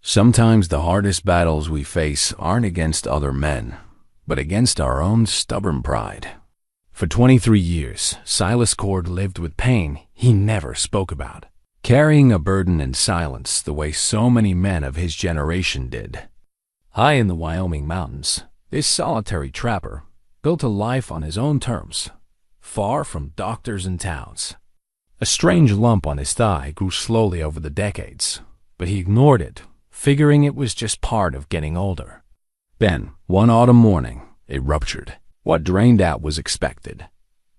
Sometimes the hardest battles we face aren't against other men, but against our own stubborn pride. For 23 years, Silas Cord lived with pain he never spoke about, carrying a burden in silence the way so many men of his generation did. High in the Wyoming mountains, this solitary trapper built a life on his own terms, far from doctors and towns. A strange lump on his thigh grew slowly over the decades, but he ignored it, figuring it was just part of getting older. Then, one autumn morning, it ruptured. What drained out was expected.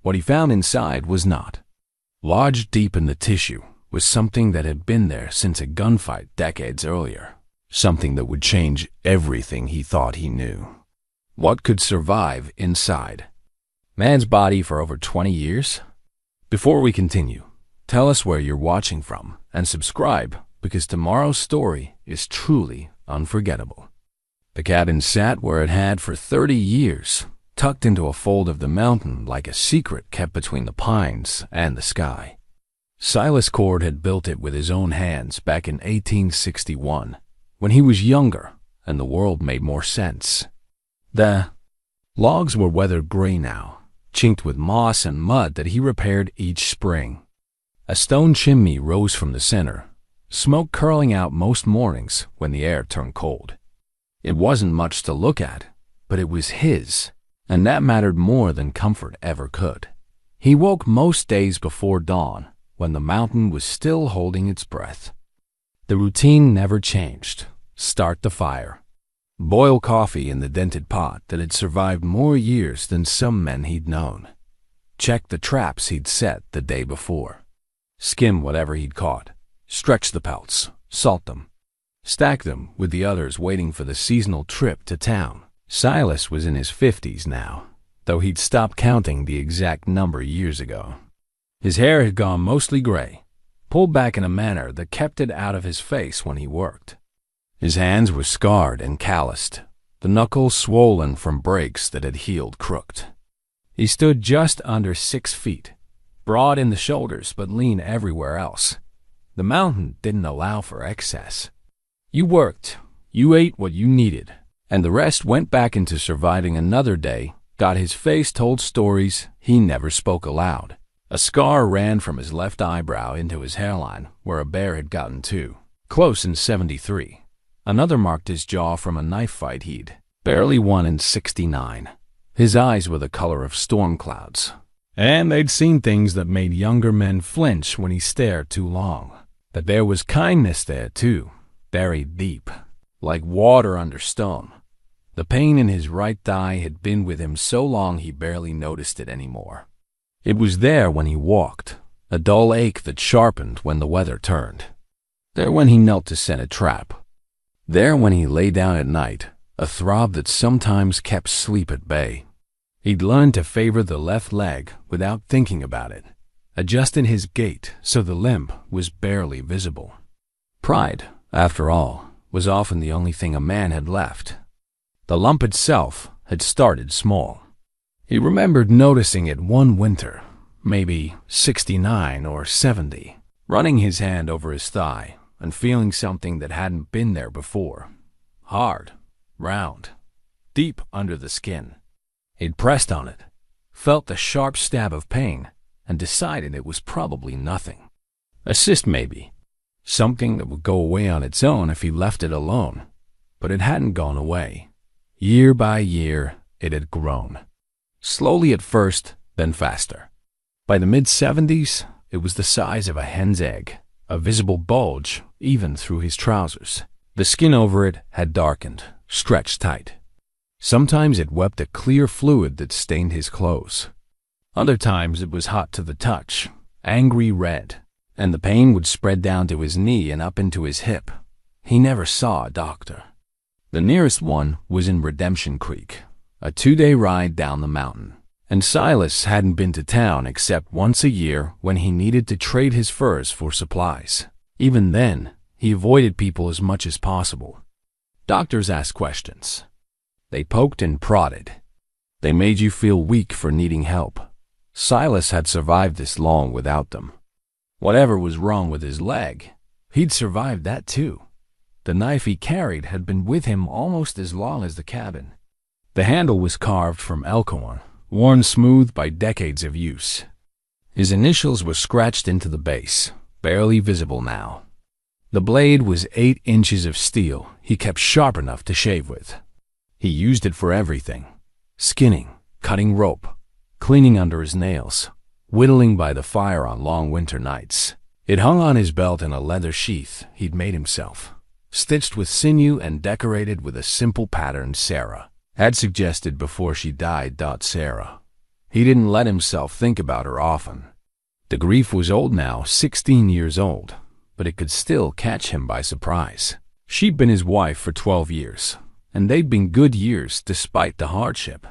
What he found inside was not. Lodged deep in the tissue was something that had been there since a gunfight decades earlier, something that would change everything he thought he knew. What could survive inside? Man's body for over 20 years? Before we continue, tell us where you're watching from and subscribe, because tomorrow's story is truly unforgettable. The cabin sat where it had for 30 years, tucked into a fold of the mountain like a secret kept between the pines and the sky. Silas Cord had built it with his own hands back in 1861, when he was younger and the world made more sense. The logs were weathered gray now, chinked with moss and mud that he repaired each spring. A stone chimney rose from the center, smoke curling out most mornings when the air turned cold. It wasn't much to look at, but it was his, and that mattered more than comfort ever could. He woke most days before dawn, when the mountain was still holding its breath. The routine never changed. Start the fire. Boil coffee in the dented pot that had survived more years than some men he'd known. Check the traps he'd set the day before. Skim whatever he'd caught. Stretch the pelts, salt them, stack them with the others waiting for the seasonal trip to town. Silas was in his 50s now, though he'd stopped counting the exact number years ago. His hair had gone mostly gray, pulled back in a manner that kept it out of his face when he worked. His hands were scarred and calloused, the knuckles swollen from breaks that had healed crooked. He stood just under 6 feet, broad in the shoulders but lean everywhere else. The mountain didn't allow for excess. You worked, you ate what you needed, and the rest went back into surviving another day. Got his face told stories he never spoke aloud. A scar ran from his left eyebrow into his hairline where a bear had gotten to, close in 73. Another marked his jaw from a knife fight he'd barely won in 69. His eyes were the color of storm clouds, and they'd seen things that made younger men flinch when he stared too long. But there was kindness there, too, buried deep, like water under stone. The pain in his right thigh had been with him so long he barely noticed it anymore. It was there when he walked, a dull ache that sharpened when the weather turned. There when he knelt to set a trap. There when he lay down at night, a throb that sometimes kept sleep at bay. He'd learned to favor the left leg without thinking about it, adjusted his gait so the limp was barely visible. Pride, after all, was often the only thing a man had left. The lump itself had started small. He remembered noticing it one winter, maybe 69 or 70, running his hand over his thigh and feeling something that hadn't been there before. Hard, round, deep under the skin. He'd pressed on it, felt the sharp stab of pain, and decided it was probably nothing. A cyst maybe, something that would go away on its own if he left it alone. But it hadn't gone away. Year by year, it had grown. Slowly at first, then faster. By the mid-70s, it was the size of a hen's egg, a visible bulge even through his trousers. The skin over it had darkened, stretched tight. Sometimes it wept a clear fluid that stained his clothes. Other times it was hot to the touch, angry red, and the pain would spread down to his knee and up into his hip. He never saw a doctor. The nearest one was in Redemption Creek, a 2-day ride down the mountain. And Silas hadn't been to town except once a year when he needed to trade his furs for supplies. Even then, he avoided people as much as possible. Doctors asked questions. They poked and prodded. They made you feel weak for needing help. Silas had survived this long without them. Whatever was wrong with his leg, he'd survived that too. The knife he carried had been with him almost as long as the cabin. The handle was carved from elkhorn, worn smooth by decades of use. His initials were scratched into the base, barely visible now. The blade was 8 inches of steel he kept sharp enough to shave with. He used it for everything: skinning, cutting rope, cleaning under his nails, whittling by the fire on long winter nights. It hung on his belt in a leather sheath he'd made himself, stitched with sinew and decorated with a simple pattern Sarah had suggested before she died. Sarah. He didn't let himself think about her often. The grief was old now, 16 years old, but it could still catch him by surprise. She'd been his wife for 12 years, and they'd been good years despite the hardship.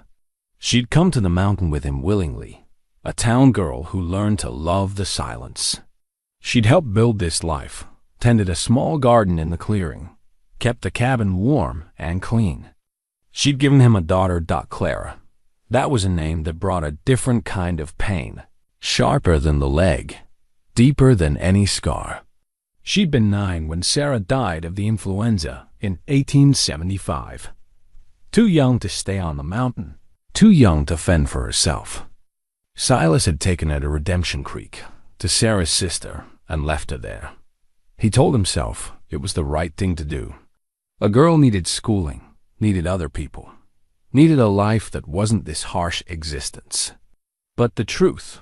She'd come to the mountain with him willingly, a town girl who learned to love the silence. She'd helped build this life, tended a small garden in the clearing, kept the cabin warm and clean. She'd given him a daughter, Clara. That was a name that brought a different kind of pain, sharper than the leg, deeper than any scar. She'd been 9 when Sarah died of the influenza in 1875. Too young to stay on the mountain, too young to fend for herself. Silas had taken her to Redemption Creek, to Sarah's sister, and left her there. He told himself it was the right thing to do. A girl needed schooling, needed other people, needed a life that wasn't this harsh existence. But the truth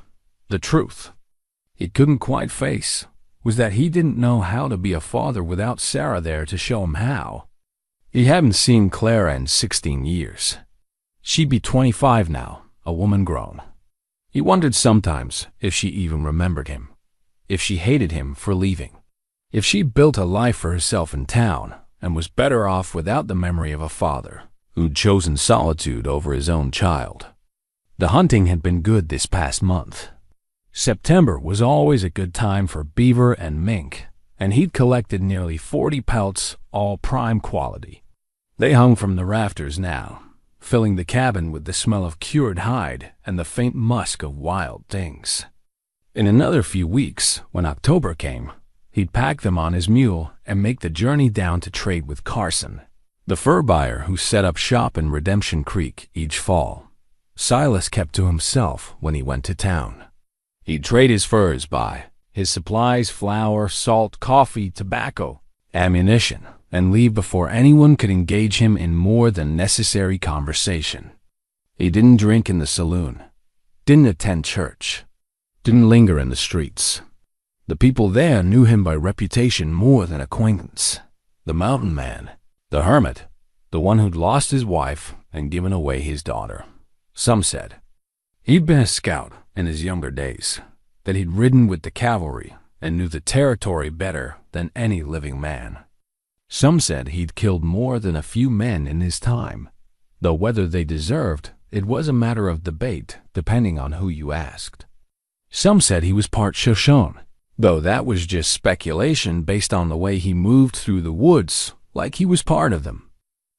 he couldn't quite face, was that he didn't know how to be a father without Sarah there to show him how. He hadn't seen Clara in 16 years. She'd be 25 now, a woman grown. He wondered sometimes if she even remembered him, if she hated him for leaving, if she built a life for herself in town and was better off without the memory of a father who'd chosen solitude over his own child. The hunting had been good this past month. September was always a good time for beaver and mink, and he'd collected nearly 40 pelts, all prime quality. They hung from the rafters now, filling the cabin with the smell of cured hide and the faint musk of wild things. In another few weeks, when October came, he'd pack them on his mule and make the journey down to trade with Carson, the fur buyer who set up shop in Redemption Creek each fall. Silas kept to himself when he went to town. He'd trade his furs by his supplies, flour, salt, coffee, tobacco, ammunition, and leave before anyone could engage him in more than necessary conversation. He didn't drink in the saloon, didn't attend church, didn't linger in the streets. The people there knew him by reputation more than acquaintance. The mountain man, the hermit, the one who'd lost his wife and given away his daughter. Some said he'd been a scout in his younger days, that he'd ridden with the cavalry and knew the territory better than any living man. Some said he'd killed more than a few men in his time, though whether they deserved it was a matter of debate depending on who you asked. Some said he was part Shoshone, though that was just speculation based on the way he moved through the woods like he was part of them.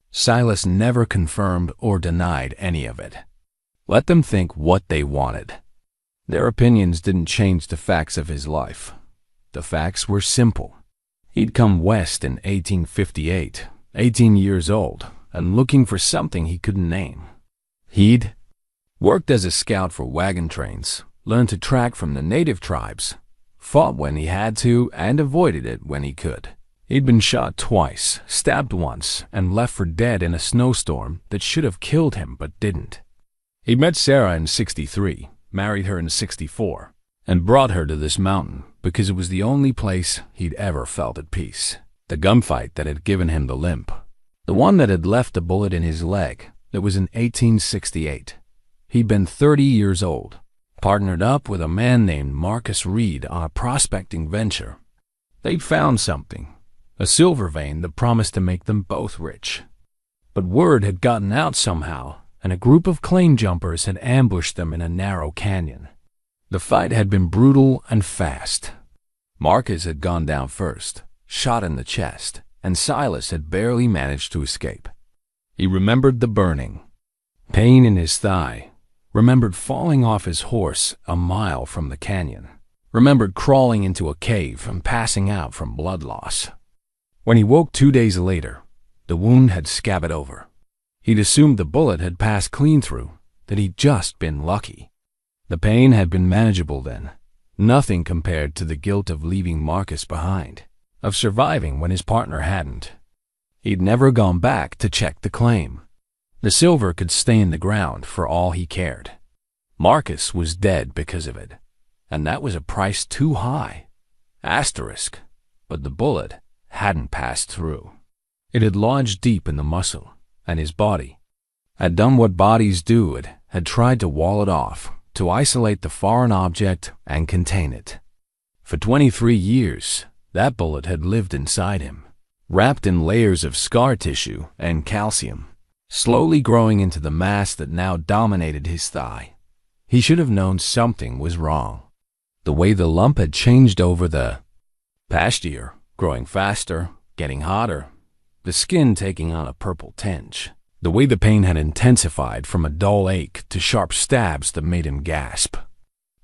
Silas never confirmed or denied any of it. Let them think what they wanted. Their opinions didn't change the facts of his life. The facts were simple. He'd come west in 1858, 18 years old, and looking for something he couldn't name. He'd worked as a scout for wagon trains, learned to track from the native tribes, fought when he had to, and avoided it when he could. He'd been shot twice, stabbed once, and left for dead in a snowstorm that should have killed him but didn't. He met Sarah in 63, married her in 64, and brought her to this mountain because it was the only place he'd ever felt at peace. The gunfight that had given him the limp, the one that had left a bullet in his leg, that was in 1868. He'd been 30 years old, partnered up with a man named Marcus Reed on a prospecting venture. They'd found something, a silver vein that promised to make them both rich. But word had gotten out somehow, and a group of claim jumpers had ambushed them in a narrow canyon. The fight had been brutal and fast. Marcus had gone down first, shot in the chest, and Silas had barely managed to escape. He remembered the burning, pain in his thigh, remembered falling off his horse a mile from the canyon, remembered crawling into a cave and passing out from blood loss. When he woke 2 days later, the wound had scabbed over. He'd assumed the bullet had passed clean through, that he'd just been lucky. The pain had been manageable then, nothing compared to the guilt of leaving Marcus behind, of surviving when his partner hadn't. He'd never gone back to check the claim. The silver could stay in the ground for all he cared. Marcus was dead because of it, and that was a price too high. Asterisk, but the bullet hadn't passed through. It had lodged deep in the muscle, and his body had done what bodies do. It had tried to wall it off, to isolate the foreign object and contain it. For 23 years, that bullet had lived inside him, wrapped in layers of scar tissue and calcium, slowly growing into the mass that now dominated his thigh. He should have known something was wrong. The way the lump had changed over the past year, growing faster, getting hotter, the skin taking on a purple tinge. The way the pain had intensified from a dull ache to sharp stabs that made him gasp.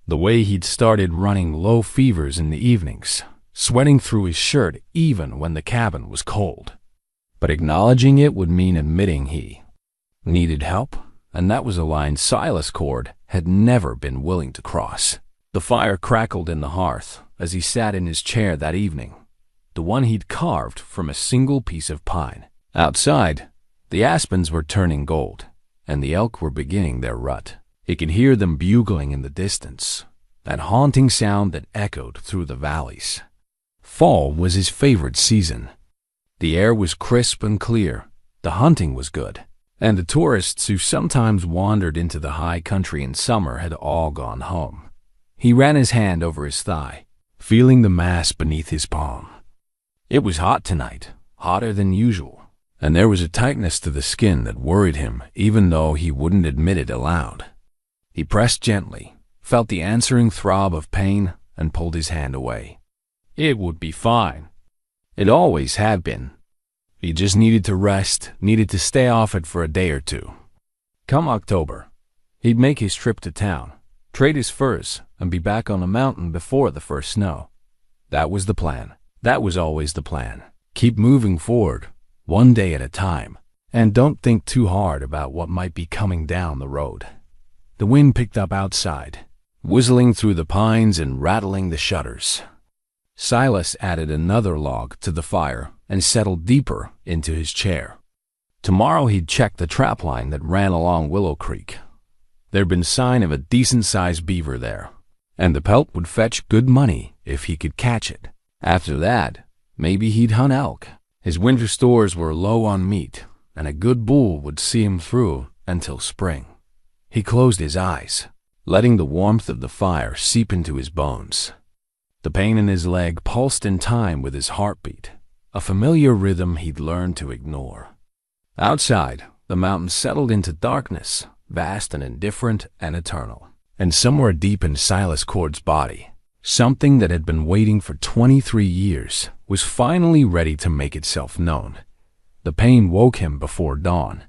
The way he'd started running low fevers in the evenings, sweating through his shirt even when the cabin was cold. But acknowledging it would mean admitting he needed help, and that was a line Silas Cord had never been willing to cross. The fire crackled in the hearth as he sat in his chair that evening, the one he'd carved from a single piece of pine. Outside, the aspens were turning gold, and the elk were beginning their rut. He could hear them bugling in the distance, that haunting sound that echoed through the valleys. Fall was his favorite season. The air was crisp and clear, the hunting was good, and the tourists who sometimes wandered into the high country in summer had all gone home. He ran his hand over his thigh, feeling the mass beneath his palm. It was hot tonight, hotter than usual, and there was a tightness to the skin that worried him even though he wouldn't admit it aloud. He pressed gently, felt the answering throb of pain, and pulled his hand away. It would be fine. It always had been. He just needed to rest, needed to stay off it for a day or two. Come October, he'd make his trip to town, trade his furs, and be back on the mountain before the first snow. That was the plan. That was always the plan. Keep moving forward, one day at a time, and don't think too hard about what might be coming down the road. The wind picked up outside, whistling through the pines and rattling the shutters. Silas added another log to the fire and settled deeper into his chair. Tomorrow he'd check the trap line that ran along Willow Creek. There'd been sign of a decent-sized beaver there, and the pelt would fetch good money if he could catch it. After that, maybe he'd hunt elk. His winter stores were low on meat, and a good bull would see him through until spring. He closed his eyes, letting the warmth of the fire seep into his bones. The pain in his leg pulsed in time with his heartbeat, a familiar rhythm he'd learned to ignore. Outside, the mountains settled into darkness, vast and indifferent and eternal. And somewhere deep in Silas Cord's body, something that had been waiting for 23 years was finally ready to make itself known. The pain woke him before dawn.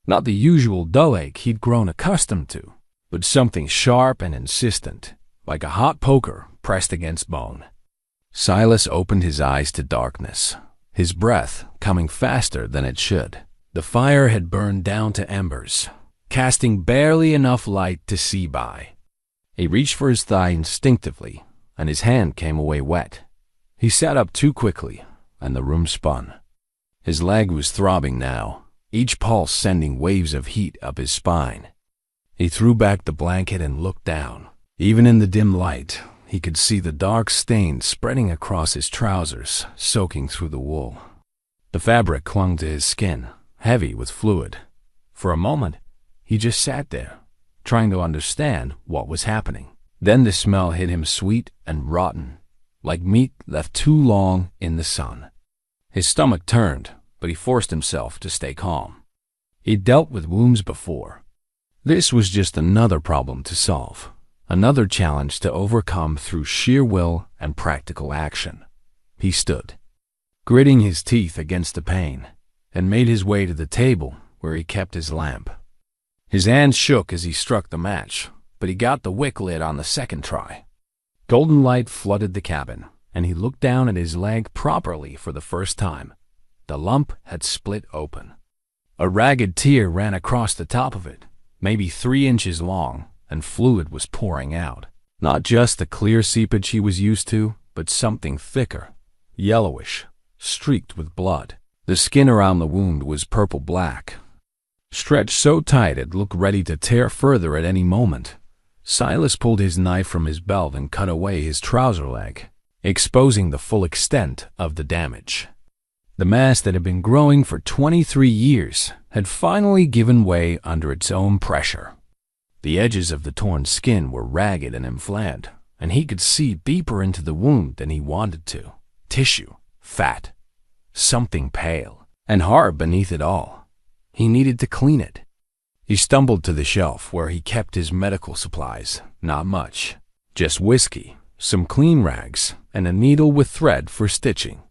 Not the usual dull ache he'd grown accustomed to, but something sharp and insistent, like a hot poker pressed against bone. Silas opened his eyes to darkness, his breath coming faster than it should. The fire had burned down to embers, casting barely enough light to see by. He reached for his thigh instinctively, and his hand came away wet. He sat up too quickly, and the room spun. His leg was throbbing now, each pulse sending waves of heat up his spine. He threw back the blanket and looked down. Even in the dim light, he could see the dark stain spreading across his trousers, soaking through the wool. The fabric clung to his skin, heavy with fluid. For a moment, he just sat there, trying to understand what was happening. Then the smell hit him sweet and rotten, like meat left too long in the sun. His stomach turned, but he forced himself to stay calm. He'd dealt with wounds before. This was just another problem to solve, another challenge to overcome through sheer will and practical action. He stood, gritting his teeth against the pain, and made his way to the table where he kept his lamp. His hand shook as he struck the match, but he got the wick lit on the second try. Golden light flooded the cabin, and he looked down at his leg properly for the first time. The lump had split open. A ragged tear ran across the top of it, maybe 3 inches long, and fluid was pouring out. Not just the clear seepage he was used to, but something thicker, yellowish, streaked with blood. The skin around the wound was purple-black, stretched so tight it looked ready to tear further at any moment. Silas pulled his knife from his belt and cut away his trouser leg, exposing the full extent of the damage. The mass that had been growing for 23 years had finally given way under its own pressure. The edges of the torn skin were ragged and inflamed, and he could see deeper into the wound than he wanted to. Tissue, fat, something pale, and hard beneath it all. He needed to clean it. He stumbled to the shelf where he kept his medical supplies. Not much. Just whiskey, some clean rags, and a needle with thread for stitching.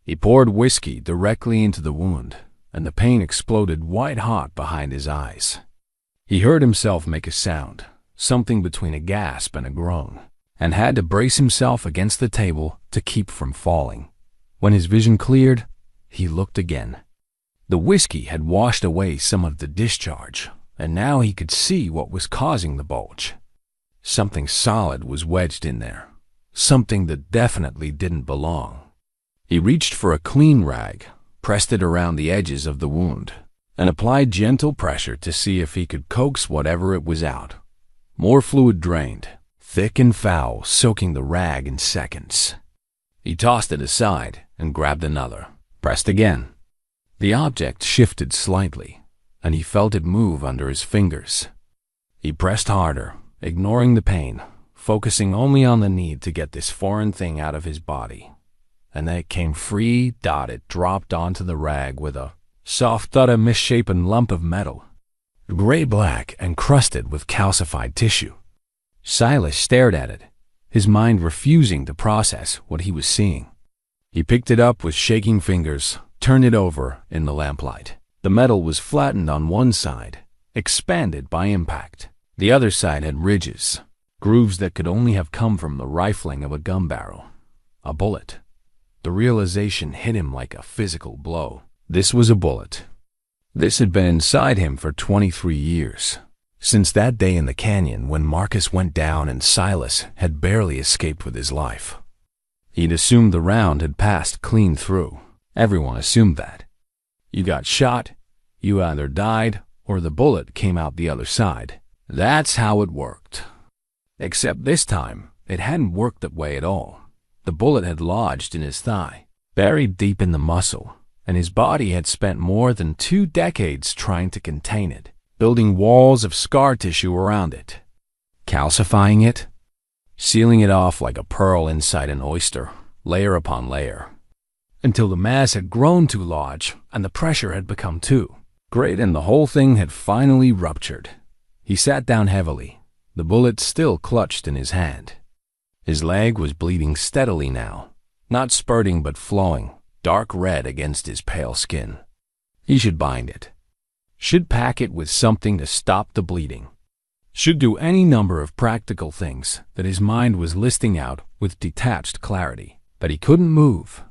He poured whiskey directly into the wound, and the pain exploded white-hot behind his eyes. He heard himself make a sound, something between a gasp and a groan, and had to brace himself against the table to keep from falling. When his vision cleared, he looked again. The whiskey had washed away some of the discharge, and now he could see what was causing the bulge. Something solid was wedged in there, something that definitely didn't belong. He reached for a clean rag, pressed it around the edges of the wound, and applied gentle pressure to see if he could coax whatever it was out. More fluid drained, thick and foul, soaking the rag in seconds. He tossed it aside and grabbed another, pressed again. The object shifted slightly, and he felt it move under his fingers. He pressed harder, ignoring the pain, focusing only on the need to get this foreign thing out of his body. And then it came free, dotted, dropped onto the rag with a soft thud, a misshapen lump of metal, gray-black and crusted with calcified tissue. Silas stared at it, his mind refusing to process what he was seeing. He picked it up with shaking fingers, turned it over in the lamplight. The metal was flattened on one side, expanded by impact. The other side had ridges, grooves that could only have come from the rifling of a gun barrel. A bullet. The realization hit him like a physical blow. This was a bullet. This had been inside him for 23 years. Since that day in the canyon when Marcus went down and Silas had barely escaped with his life. He'd assumed the round had passed clean through. Everyone assumed that. You got shot, you either died, or the bullet came out the other side. That's how it worked. Except this time, it hadn't worked that way at all. The bullet had lodged in his thigh, buried deep in the muscle, and his body had spent more than 2 decades trying to contain it, building walls of scar tissue around it, calcifying it, sealing it off like a pearl inside an oyster, layer upon layer, until the mass had grown too large and the pressure had become too great and the whole thing had finally ruptured. He sat down heavily, the bullet still clutched in his hand. His leg was bleeding steadily now, not spurting but flowing, dark red against his pale skin. He should bind it. Should pack it with something to stop the bleeding. Should do any number of practical things that his mind was listing out with detached clarity. But he couldn't move.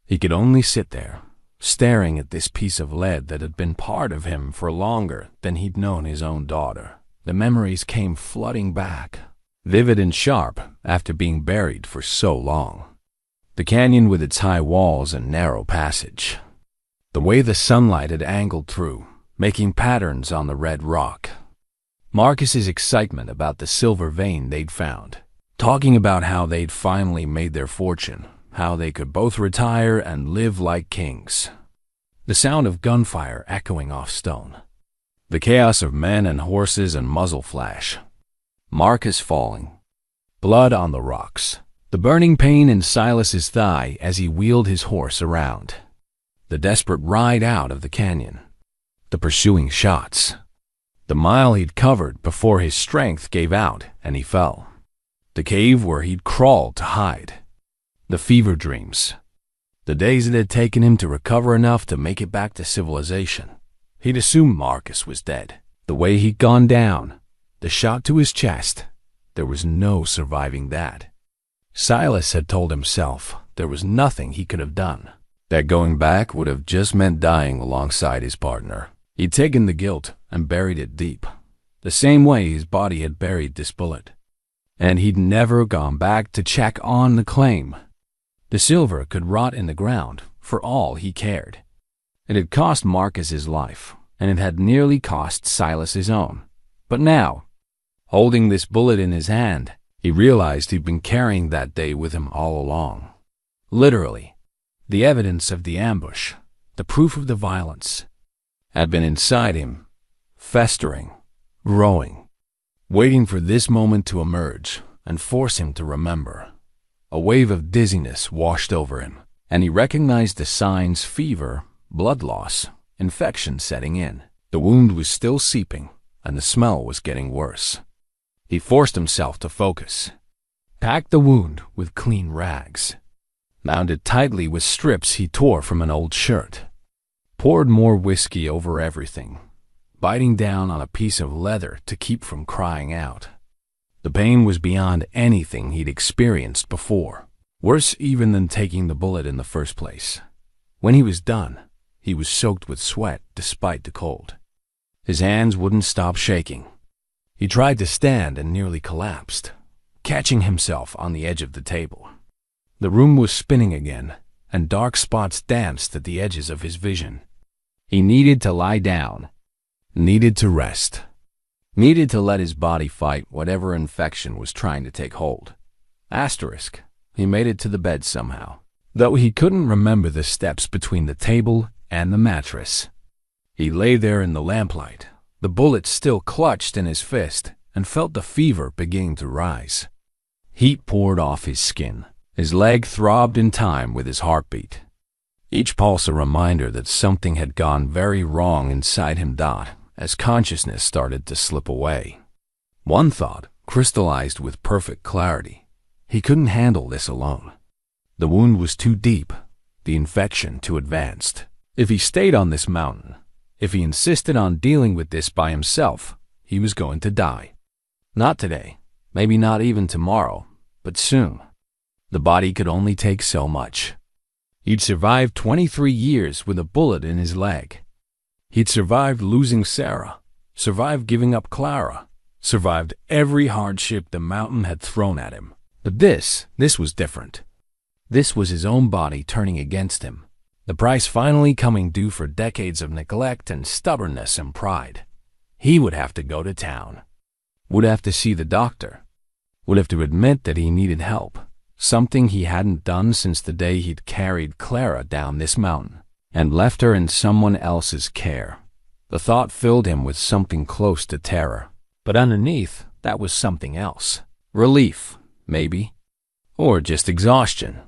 He could only sit there, staring at this piece of lead that had been part of him for longer than he'd known his own daughter. The memories came flooding back, vivid and sharp after being buried for so long. The canyon with its high walls and narrow passage. The way the sunlight had angled through, making patterns on the red rock. Marcus's excitement about the silver vein they'd found, talking about how they'd finally made their fortune, how they could both retire and live like kings. The sound of gunfire echoing off stone. The chaos of men and horses and muzzle flash. Marcus falling. Blood on the rocks. The burning pain in Silas's thigh as he wheeled his horse around. The desperate ride out of the canyon. The pursuing shots. The mile he'd covered before his strength gave out and he fell. The cave where he'd crawled to hide. The fever dreams. The days it had taken him to recover enough to make it back to civilization. He'd assumed Marcus was dead. The way he'd gone down, the shot to his chest, there was no surviving that. Silas had told himself there was nothing he could have done, that going back would have just meant dying alongside his partner. He'd taken the guilt and buried it deep, the same way his body had buried this bullet. And he'd never gone back to check on the claim. The silver could rot in the ground for all he cared. It had cost Marcus his life, and it had nearly cost Silas his own. But now, holding this bullet in his hand, he realized he'd been carrying that day with him all along. Literally, the evidence of the ambush, the proof of the violence, had been inside him, festering, growing, waiting for this moment to emerge and force him to remember. A wave of dizziness washed over him, and he recognized the signs: fever, blood loss, infection setting in. The wound was still seeping, and the smell was getting worse. He forced himself to focus, packed the wound with clean rags, bound it tightly with strips he tore from an old shirt, poured more whiskey over everything, biting down on a piece of leather to keep from crying out. The pain was beyond anything he'd experienced before, worse even than taking the bullet in the first place. When he was done, he was soaked with sweat despite the cold. His hands wouldn't stop shaking. He tried to stand and nearly collapsed, catching himself on the edge of the table. The room was spinning again, and dark spots danced at the edges of his vision. He needed to lie down, needed to rest, needed to let his body fight whatever infection was trying to take hold. Asterisk, he made it to the bed somehow, though he couldn't remember the steps between the table and the mattress. He lay there in the lamplight, the bullet still clutched in his fist, and felt the fever beginning to rise. Heat poured off his skin. His leg throbbed in time with his heartbeat, each pulse a reminder that something had gone very wrong inside him. As consciousness started to slip away, one thought crystallized with perfect clarity: he couldn't handle this alone. The wound was too deep, the infection too advanced. If he stayed on this mountain, if he insisted on dealing with this by himself, he was going to die. Not today, maybe not even tomorrow, but soon. The body could only take so much. He'd survived 23 years with a bullet in his leg. He'd survived losing Sarah, survived giving up Clara, survived every hardship the mountain had thrown at him. But this was different. This was his own body turning against him, the price finally coming due for decades of neglect and stubbornness and pride. He would have to go to town, would have to see the doctor, would have to admit that he needed help, something he hadn't done since the day he'd carried Clara down this mountain and left her in someone else's care. The thought filled him with something close to terror, but underneath that was something else. Relief, maybe, or just exhaustion.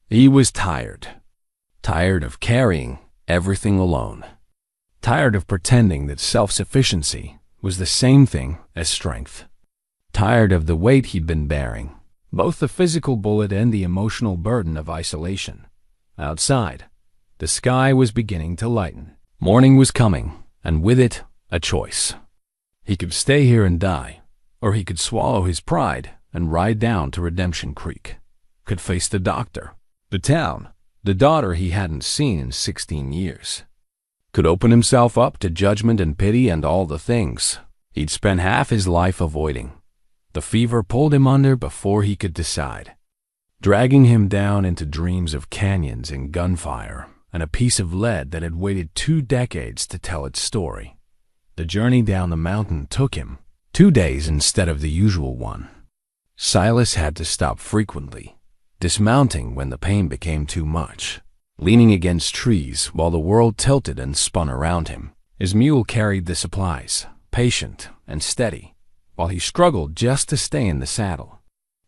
He was tired of carrying everything alone, tired of pretending that self-sufficiency was the same thing as strength, tired of the weight he'd been bearing, both the physical bullet and the emotional burden of isolation. Outside, the sky was beginning to lighten. Morning was coming, and with it, a choice. He could stay here and die, or he could swallow his pride and ride down to Redemption Creek, could face the doctor, the town, the daughter he hadn't seen in 16 years, could open himself up to judgment and pity and all the things he'd spent half his life avoiding. The fever pulled him under before he could decide, dragging him down into dreams of canyons and gunfire and a piece of lead that had waited 2 decades to tell its story. The journey down the mountain took him 2 days instead of the usual one. Silas had to stop frequently, dismounting when the pain became too much, leaning against trees while the world tilted and spun around him. His mule carried the supplies, patient and steady, while he struggled just to stay in the saddle.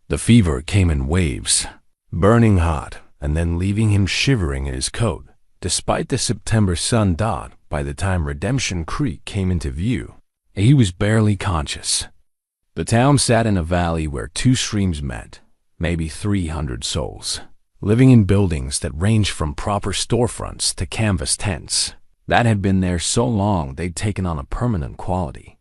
The fever came in waves, burning hot and then leaving him shivering in his coat. Despite the September sun, by the time Redemption Creek came into view, he was barely conscious. The town sat in a valley where 2 streams met, maybe 300 souls, living in buildings that ranged from proper storefronts to canvas tents that had been there so long they'd taken on a permanent quality.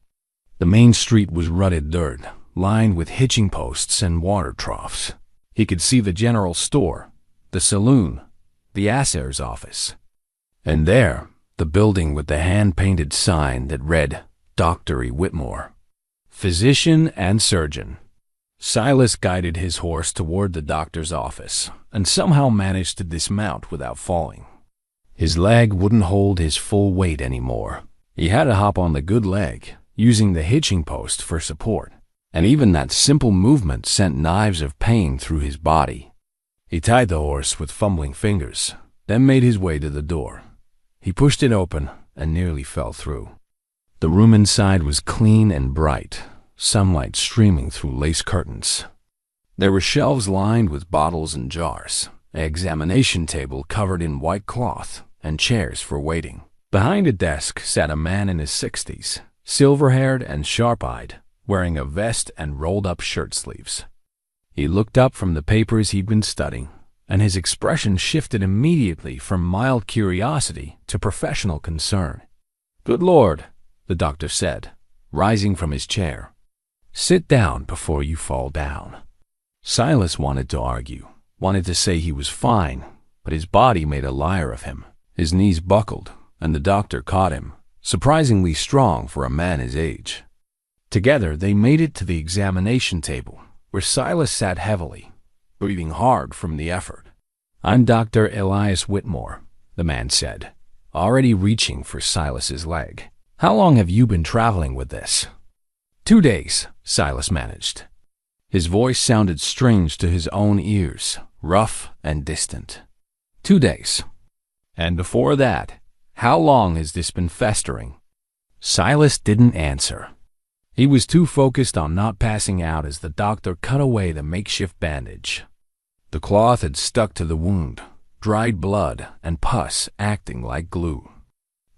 The main street was rutted dirt, lined with hitching posts and water troughs. He could see the general store, the saloon, the assayer's office. And there, the building with the hand-painted sign that read, Dr. E. Whitmore, physician and surgeon. Silas guided his horse toward the doctor's office and somehow managed to dismount without falling. His leg wouldn't hold his full weight anymore. He had to hop on the good leg, using the hitching post for support. And even that simple movement sent knives of pain through his body. He tied the horse with fumbling fingers, then made his way to the door. He pushed it open and nearly fell through. The room inside was clean and bright, sunlight streaming through lace curtains. There were shelves lined with bottles and jars, an examination table covered in white cloth, and chairs for waiting. Behind a desk sat a man in his 60s, silver-haired and sharp-eyed, wearing a vest and rolled-up shirt sleeves. He looked up from the papers he'd been studying, and his expression shifted immediately from mild curiosity to professional concern. "Good Lord," the doctor said, rising from his chair. "Sit down before you fall down." Silas wanted to argue, wanted to say he was fine, but his body made a liar of him. His knees buckled, and the doctor caught him, surprisingly strong for a man his age. Together, they made it to the examination table, where Silas sat heavily, breathing hard from the effort. "I'm Dr. Elias Whitmore," the man said, already reaching for Silas's leg. "How long have you been traveling with this?" 2 days, Silas managed. His voice sounded strange to his own ears, rough and distant. 2 days. "And before that, how long has this been festering?" Silas didn't answer. He was too focused on not passing out as the doctor cut away the makeshift bandage. The cloth had stuck to the wound, dried blood and pus acting like glue.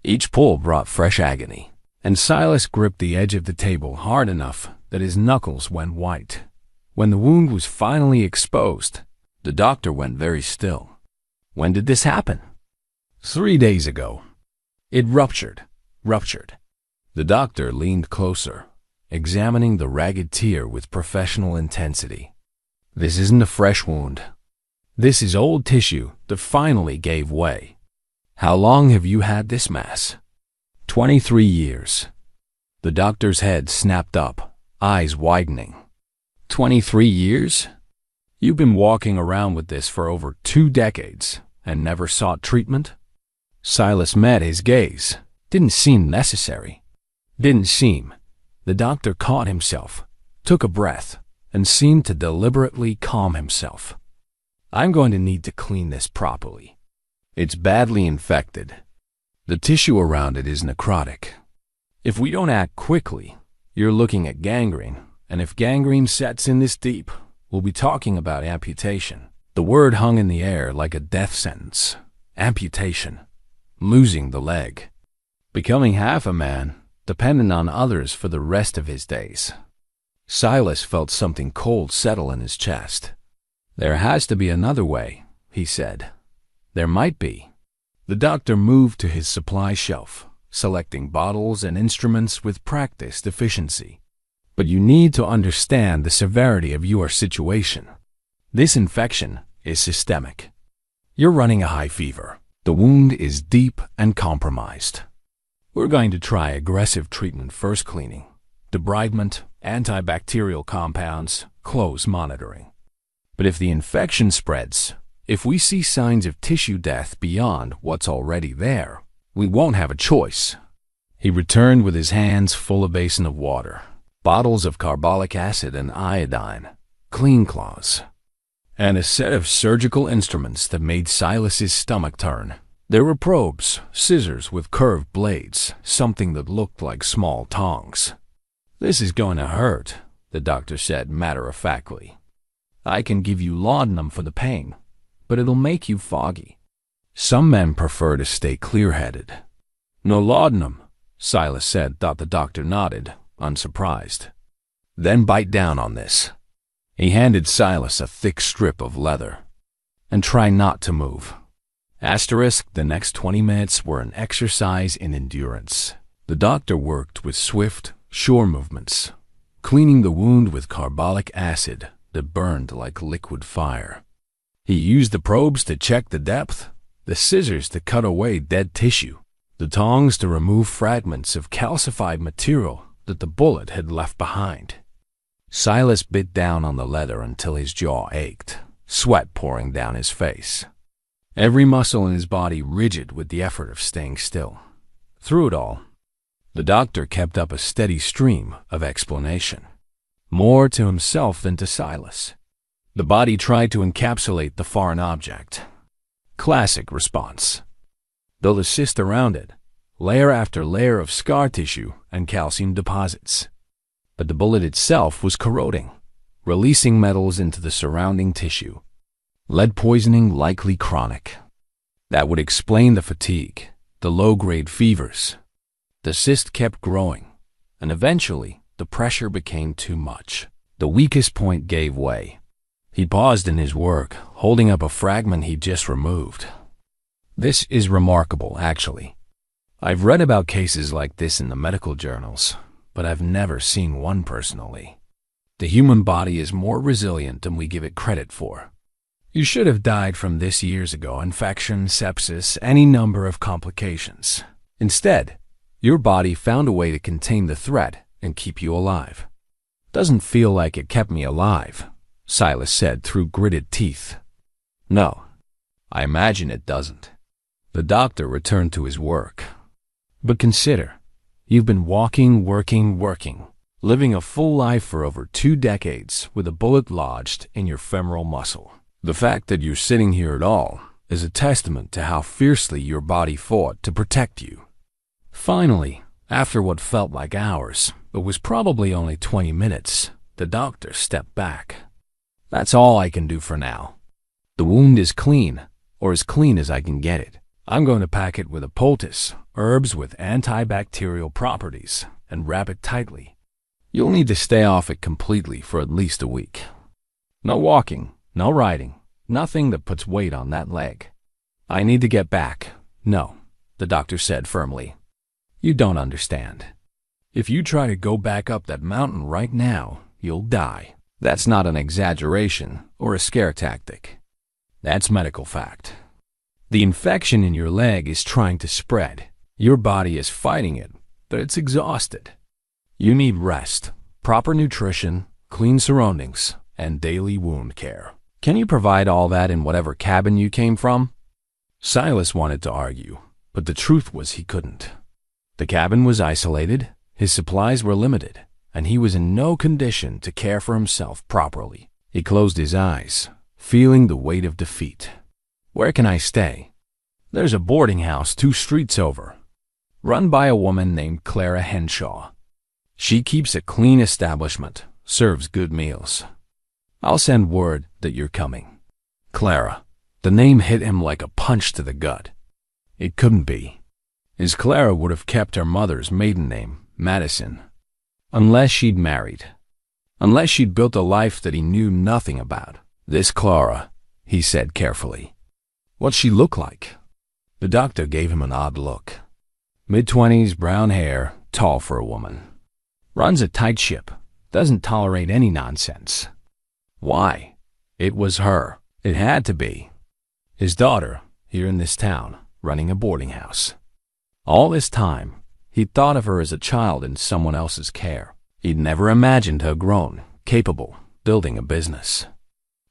Each pull brought fresh agony, and Silas gripped the edge of the table hard enough that his knuckles went white. When the wound was finally exposed, the doctor went very still. "When did this happen?" 3 days ago. It ruptured. The doctor leaned closer, examining the ragged tear with professional intensity. "This isn't a fresh wound. This is old tissue that finally gave way. How long have you had this mass?" 23 years. The doctor's head snapped up, eyes widening. 23 years? You've been walking around with this for over 2 decades and never sought treatment? Silas met his gaze. Didn't seem necessary. Didn't seem. The doctor caught himself, took a breath, and seemed to deliberately calm himself. "I'm going to need to clean this properly. It's badly infected. The tissue around it is necrotic. If we don't act quickly, you're looking at gangrene, and if gangrene sets in this deep, we'll be talking about amputation." The word hung in the air like a death sentence. Amputation. Losing the leg. Becoming half a man, dependent on others for the rest of his days. Silas felt something cold settle in his chest. "There has to be another way," he said. "There might be." The doctor moved to his supply shelf, selecting bottles and instruments with practiced efficiency. "But you need to understand the severity of your situation. This infection is systemic. You're running a high fever. The wound is deep and compromised. We're going to try aggressive treatment, first cleaning, debridement, antibacterial compounds, close monitoring. But if the infection spreads, if we see signs of tissue death beyond what's already there, we won't have a choice." He returned with his hands full of a basin of water, bottles of carbolic acid and iodine, clean cloths, and a set of surgical instruments that made Silas's stomach turn. There were probes, scissors with curved blades, something that looked like small tongs. "This is going to hurt," the doctor said matter-of-factly. "I can give you laudanum for the pain, but it'll make you foggy. Some men prefer to stay clear-headed." "No laudanum," Silas said, thought the doctor nodded, unsurprised. "Then bite down on this." He handed Silas a thick strip of leather. "And try not to move." The next 20 minutes were an exercise in endurance. The doctor worked with swift, sure movements, cleaning the wound with carbolic acid, that burned like liquid fire. He used the probes to check the depth, the scissors to cut away dead tissue, the tongs to remove fragments of calcified material that the bullet had left behind. Silas bit down on the leather until his jaw ached, sweat pouring down his face. Every muscle in his body rigid with the effort of staying still. Through it all, the doctor kept up a steady stream of explanation, more to himself than to Silas. The body tried to encapsulate the foreign object. Classic response. They'll assist around it, layer after layer of scar tissue and calcium deposits. But the bullet itself was corroding, releasing metals into the surrounding tissue. Lead poisoning likely chronic. That would explain the fatigue, the low-grade fevers. The cyst kept growing, and eventually the pressure became too much. The weakest point gave way. He paused in his work, holding up a fragment he'd just removed. This is remarkable, actually. I've read about cases like this in the medical journals, but I've never seen one personally. The human body is more resilient than we give it credit for. You should have died from this years ago: infection, sepsis, any number of complications. Instead, your body found a way to contain the threat and keep you alive. Doesn't feel like it kept me alive, Silas said through gritted teeth. No, I imagine it doesn't. The doctor returned to his work. But consider, you've been working, living a full life for over 2 decades with a bullet lodged in your femoral muscle. The fact that you're sitting here at all is a testament to how fiercely your body fought to protect you. Finally, after what felt like hours, but was probably only 20 minutes, the doctor stepped back. That's all I can do for now. The wound is clean, or as clean as I can get it. I'm going to pack it with a poultice, herbs with antibacterial properties, and wrap it tightly. You'll need to stay off it completely for at least a week. No walking, no riding, nothing that puts weight on that leg. I need to get back. No, the doctor said firmly. You don't understand. If you try to go back up that mountain right now, you'll die. That's not an exaggeration or a scare tactic. That's medical fact. The infection in your leg is trying to spread. Your body is fighting it, but it's exhausted. You need rest, proper nutrition, clean surroundings, and daily wound care. Can you provide all that in whatever cabin you came from? Silas wanted to argue, but the truth was he couldn't. The cabin was isolated, his supplies were limited, and he was in no condition to care for himself properly. He closed his eyes, feeling the weight of defeat. Where can I stay? There's a boarding house 2 streets over, run by a woman named Clara Henshaw. She keeps a clean establishment, serves good meals. I'll send word that you're coming. Clara. The name hit him like a punch to the gut. It couldn't be. His Clara would have kept her mother's maiden name, Madison. Unless she'd married. Unless she'd built a life that he knew nothing about. This Clara, he said carefully. What'd she look like? The doctor gave him an odd look. Mid-20s, brown hair, tall for a woman. Runs a tight ship, doesn't tolerate any nonsense. Why? It was her. It had to be. His daughter, here in this town, running a boarding house. All this time, he'd thought of her as a child in someone else's care. He'd never imagined her grown, capable, building a business.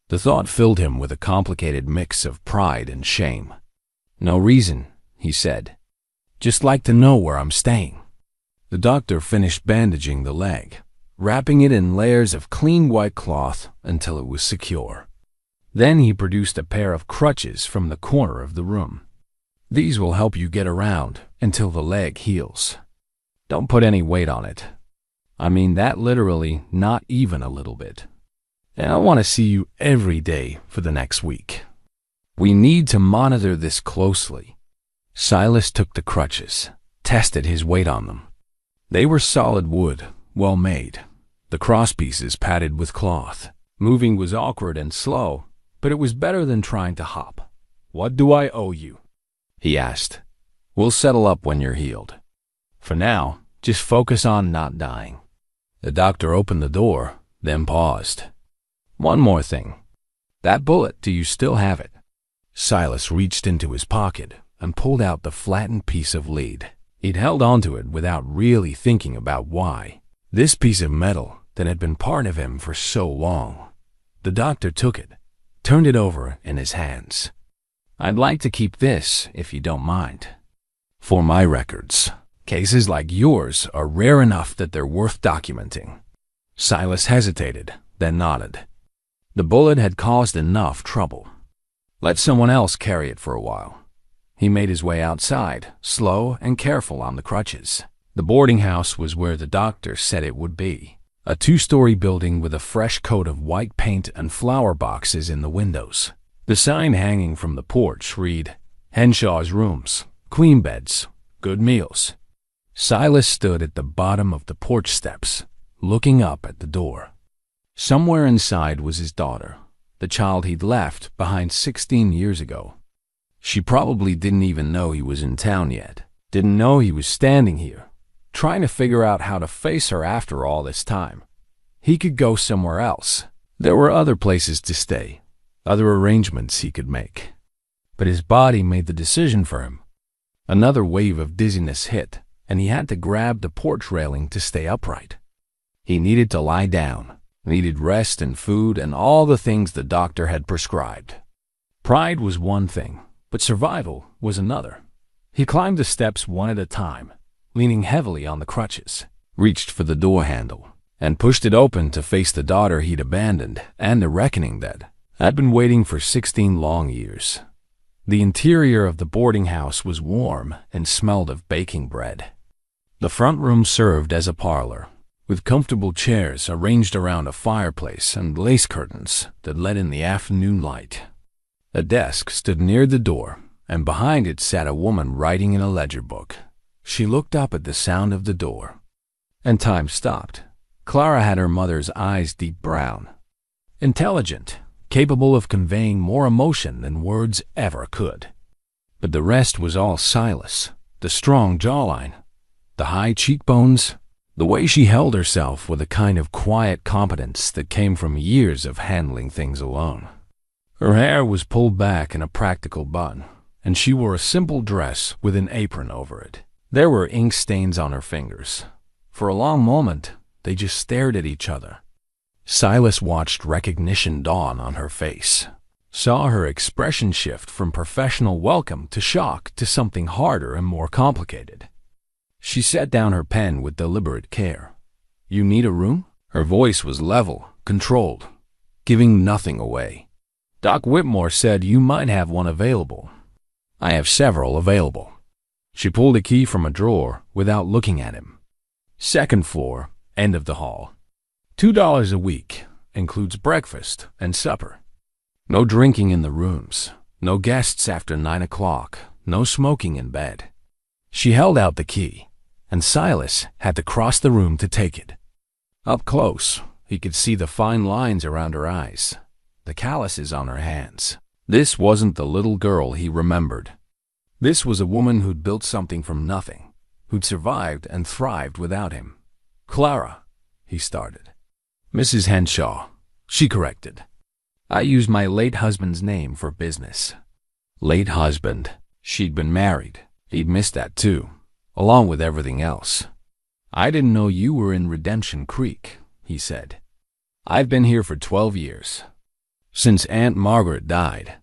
The thought filled him with a complicated mix of pride and shame. No reason, he said. Just like to know where I'm staying. The doctor finished bandaging the leg, wrapping it in layers of clean white cloth until it was secure. Then he produced a pair of crutches from the corner of the room. These will help you get around until the leg heals. Don't put any weight on it. I mean that literally, not even a little bit. And I want to see you every day for the next week. We need to monitor this closely. Silas took the crutches, tested his weight on them. They were solid wood, well made. The crosspieces padded with cloth. Moving was awkward and slow, but it was better than trying to hop. What do I owe you? He asked. We'll settle up when you're healed. For now, just focus on not dying. The doctor opened the door, then paused. One more thing. That bullet, do you still have it? Silas reached into his pocket and pulled out the flattened piece of lead. He'd held onto it without really thinking about why. This piece of metal that had been part of him for so long. The doctor took it, turned it over in his hands. I'd like to keep this, if you don't mind. For my records, cases like yours are rare enough that they're worth documenting. Silas hesitated, then nodded. The bullet had caused enough trouble. Let someone else carry it for a while. He made his way outside, slow and careful on the crutches. The boarding house was where the doctor said it would be. A 2-story building with a fresh coat of white paint and flower boxes in the windows. The sign hanging from the porch read, Henshaw's Rooms, Queen Beds, Good Meals. Silas stood at the bottom of the porch steps, looking up at the door. Somewhere inside was his daughter, the child he'd left behind 16 years ago. She probably didn't even know he was in town yet, didn't know he was standing here, trying to figure out how to face her after all this time. He could go somewhere else. There were other places to stay, other arrangements he could make. But his body made the decision for him. Another wave of dizziness hit, and he had to grab the porch railing to stay upright. He needed to lie down, needed rest and food and all the things the doctor had prescribed. Pride was one thing, but survival was another. He climbed the steps one at a time, leaning heavily on the crutches, reached for the door handle, and pushed it open to face the daughter he'd abandoned and the reckoning that had been waiting for 16 long years. The interior of the boarding house was warm and smelled of baking bread. The front room served as a parlor, with comfortable chairs arranged around a fireplace and lace curtains that let in the afternoon light. A desk stood near the door, and behind it sat a woman writing in a ledger book. She looked up at the sound of the door, and time stopped. Clara had her mother's eyes deep brown, intelligent, capable of conveying more emotion than words ever could. But the rest was all Silas, the strong jawline, the high cheekbones, the way she held herself with a kind of quiet competence that came from years of handling things alone. Her hair was pulled back in a practical bun, and she wore a simple dress with an apron over it. There were ink stains on her fingers. For a long moment, they just stared at each other. Silas watched recognition dawn on her face, saw her expression shift from professional welcome to shock to something harder and more complicated. She set down her pen with deliberate care. You need a room? Her voice was level, controlled, giving nothing away. Doc Whitmore said you might have one available. I have several available. She pulled a key from a drawer without looking at him. Second floor, end of the hall. $2 a week, includes breakfast and supper. No drinking in the rooms, no guests after 9 o'clock, no smoking in bed. She held out the key, and Silas had to cross the room to take it. Up close, he could see the fine lines around her eyes, the calluses on her hands. This wasn't the little girl he remembered. This was a woman who'd built something from nothing, who'd survived and thrived without him. Clara, he started. Mrs. Henshaw, she corrected. I used my late husband's name for business. Late husband. She'd been married. He'd missed that too, along with everything else. I didn't know you were in Redemption Creek, he said. I've been here for 12 years. Since Aunt Margaret died.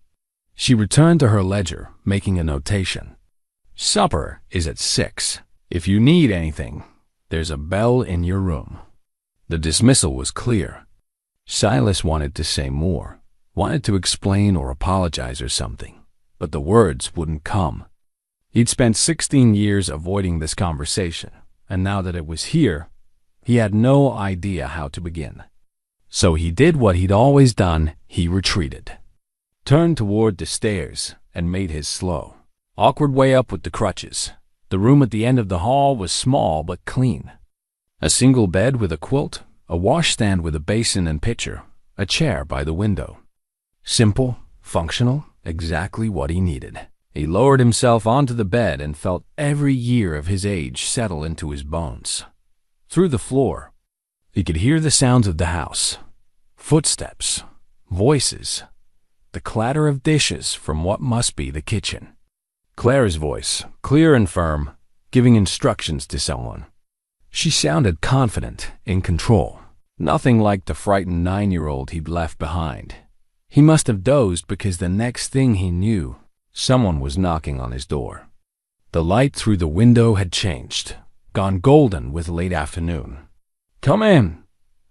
She returned to her ledger, making a notation. Supper is at 6. If you need anything, there's a bell in your room. The dismissal was clear. Silas wanted to say more, wanted to explain or apologize or something, but the words wouldn't come. He'd spent 16 years avoiding this conversation, and now that it was here, he had no idea how to begin. So he did what he'd always done. He retreated, turned toward the stairs, and made his slow, awkward way up with the crutches. The room at the end of the hall was small but clean. A single bed with a quilt, a washstand with a basin and pitcher, a chair by the window. Simple, functional, exactly what he needed. He lowered himself onto the bed and felt every year of his age settle into his bones. Through the floor, he could hear the sounds of the house. Footsteps, voices, the clatter of dishes from what must be the kitchen. Clara's voice, clear and firm, giving instructions to someone. She sounded confident, in control. Nothing like the frightened 9-year-old he'd left behind. He must have dozed because the next thing he knew, someone was knocking on his door. The light through the window had changed, gone golden with late afternoon. "Come in,"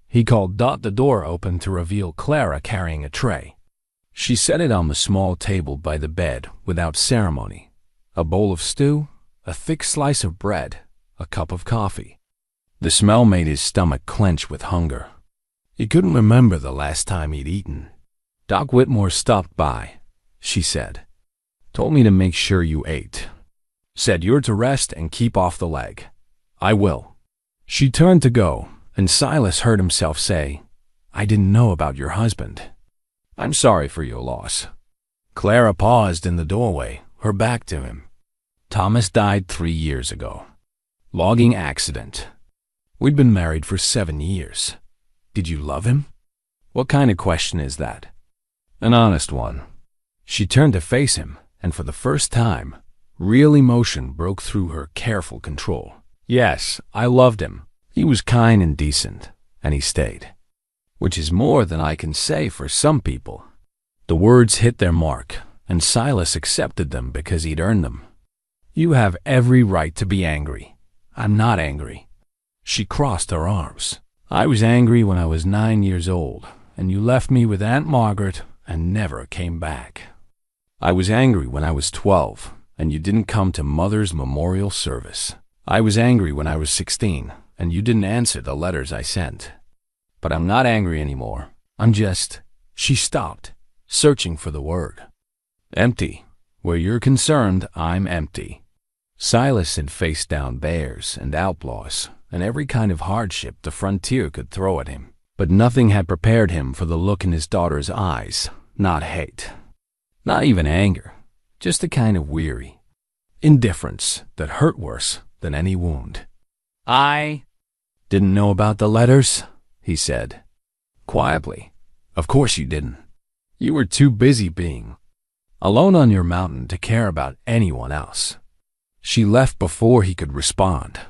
he called. The door opened to reveal Clara carrying a tray. She set it on the small table by the bed without ceremony. A bowl of stew, a thick slice of bread, a cup of coffee. The smell made his stomach clench with hunger. He couldn't remember the last time he'd eaten. "Doc Whitmore stopped by," she said. "Told me to make sure you ate. Said you're to rest and keep off the leg." "I will." She turned to go, and Silas heard himself say, "I didn't know about your husband. I'm sorry for your loss." Clara paused in the doorway, her back to him. "Thomas died 3 years ago. Logging accident. We'd been married for 7 years. Did you love him?" "What kind of question is that?" "An honest one." She turned to face him, and for the first time, real emotion broke through her careful control. "Yes, I loved him. He was kind and decent, and he stayed. Which is more than I can say for some people." The words hit their mark, and Silas accepted them because he'd earned them. "You have every right to be angry. I'm not angry." She crossed her arms. "I was angry when I was 9 years old, and you left me with Aunt Margaret and never came back. I was angry when I was 12, and you didn't come to Mother's memorial service. I was angry when I was 16, and you didn't answer the letters I sent. But I'm not angry anymore. I'm just—" She stopped, searching for the word. "Empty. Where you're concerned, I'm empty." Silas had faced down bears and outlaws and every kind of hardship the frontier could throw at him, but nothing had prepared him for the look in his daughter's eyes. Not hate, not even anger, just a kind of weary indifference that hurt worse than any wound. "I didn't know about the letters," he said, quietly. "Of course you didn't. You were too busy being alone on your mountain to care about anyone else." She left before he could respond,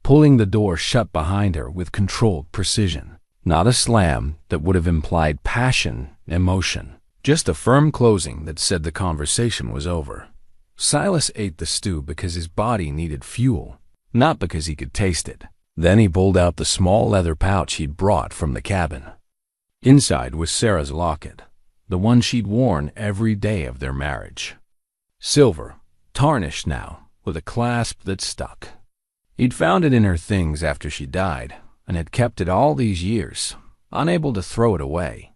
pulling the door shut behind her with controlled precision. Not a slam that would have implied passion, emotion, just a firm closing that said the conversation was over. Silas ate the stew because his body needed fuel, not because he could taste it. Then he pulled out the small leather pouch he'd brought from the cabin. Inside was Sarah's locket, the one she'd worn every day of their marriage. Silver, tarnished now, with a clasp that stuck. He'd found it in her things after she died, and had kept it all these years, unable to throw it away,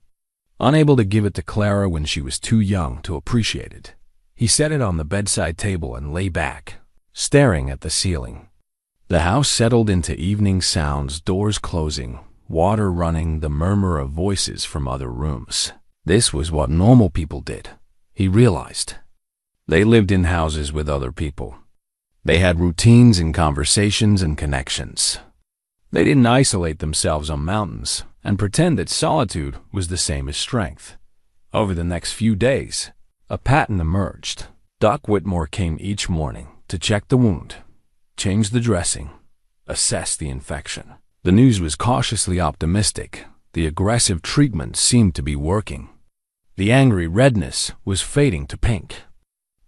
unable to give it to Clara when she was too young to appreciate it. He set it on the bedside table and lay back, staring at the ceiling. The house settled into evening sounds, doors closing, water running, the murmur of voices from other rooms. This was what normal people did, he realized. They lived in houses with other people. They had routines and conversations and connections. They didn't isolate themselves on mountains and pretend that solitude was the same as strength. Over the next few days, a pattern emerged. Doc Whitmore came each morning to check the wound, change the dressing, assess the infection. The news was cautiously optimistic. The aggressive treatment seemed to be working. The angry redness was fading to pink.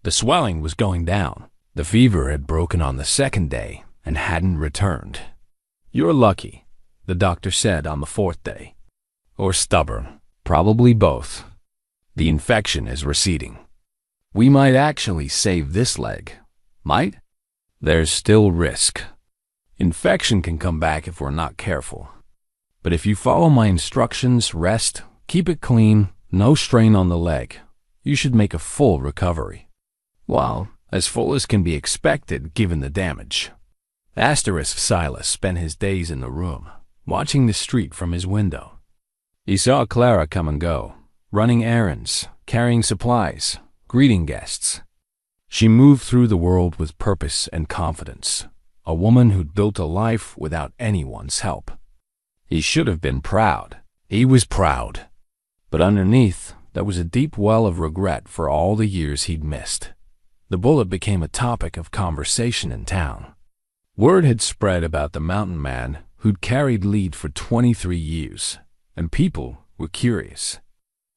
The swelling was going down. The fever had broken on the second day and hadn't returned. "You're lucky," the doctor said on the 4th day. "Or stubborn. Probably both. The infection is receding. We might actually save this leg. Might? There's still risk. Infection can come back if we're not careful. But if you follow my instructions, rest, keep it clean, no strain on the leg, you should make a full recovery. Well, as full as can be expected given the damage." Silas spent his days in the room, watching the street from his window. He saw Clara come and go, running errands, carrying supplies, greeting guests. She moved through the world with purpose and confidence, a woman who'd built a life without anyone's help. He should have been proud. He was proud. But underneath, there was a deep well of regret for all the years he'd missed. The bullet became a topic of conversation in town. Word had spread about the mountain man who'd carried lead for 23 years, and people were curious.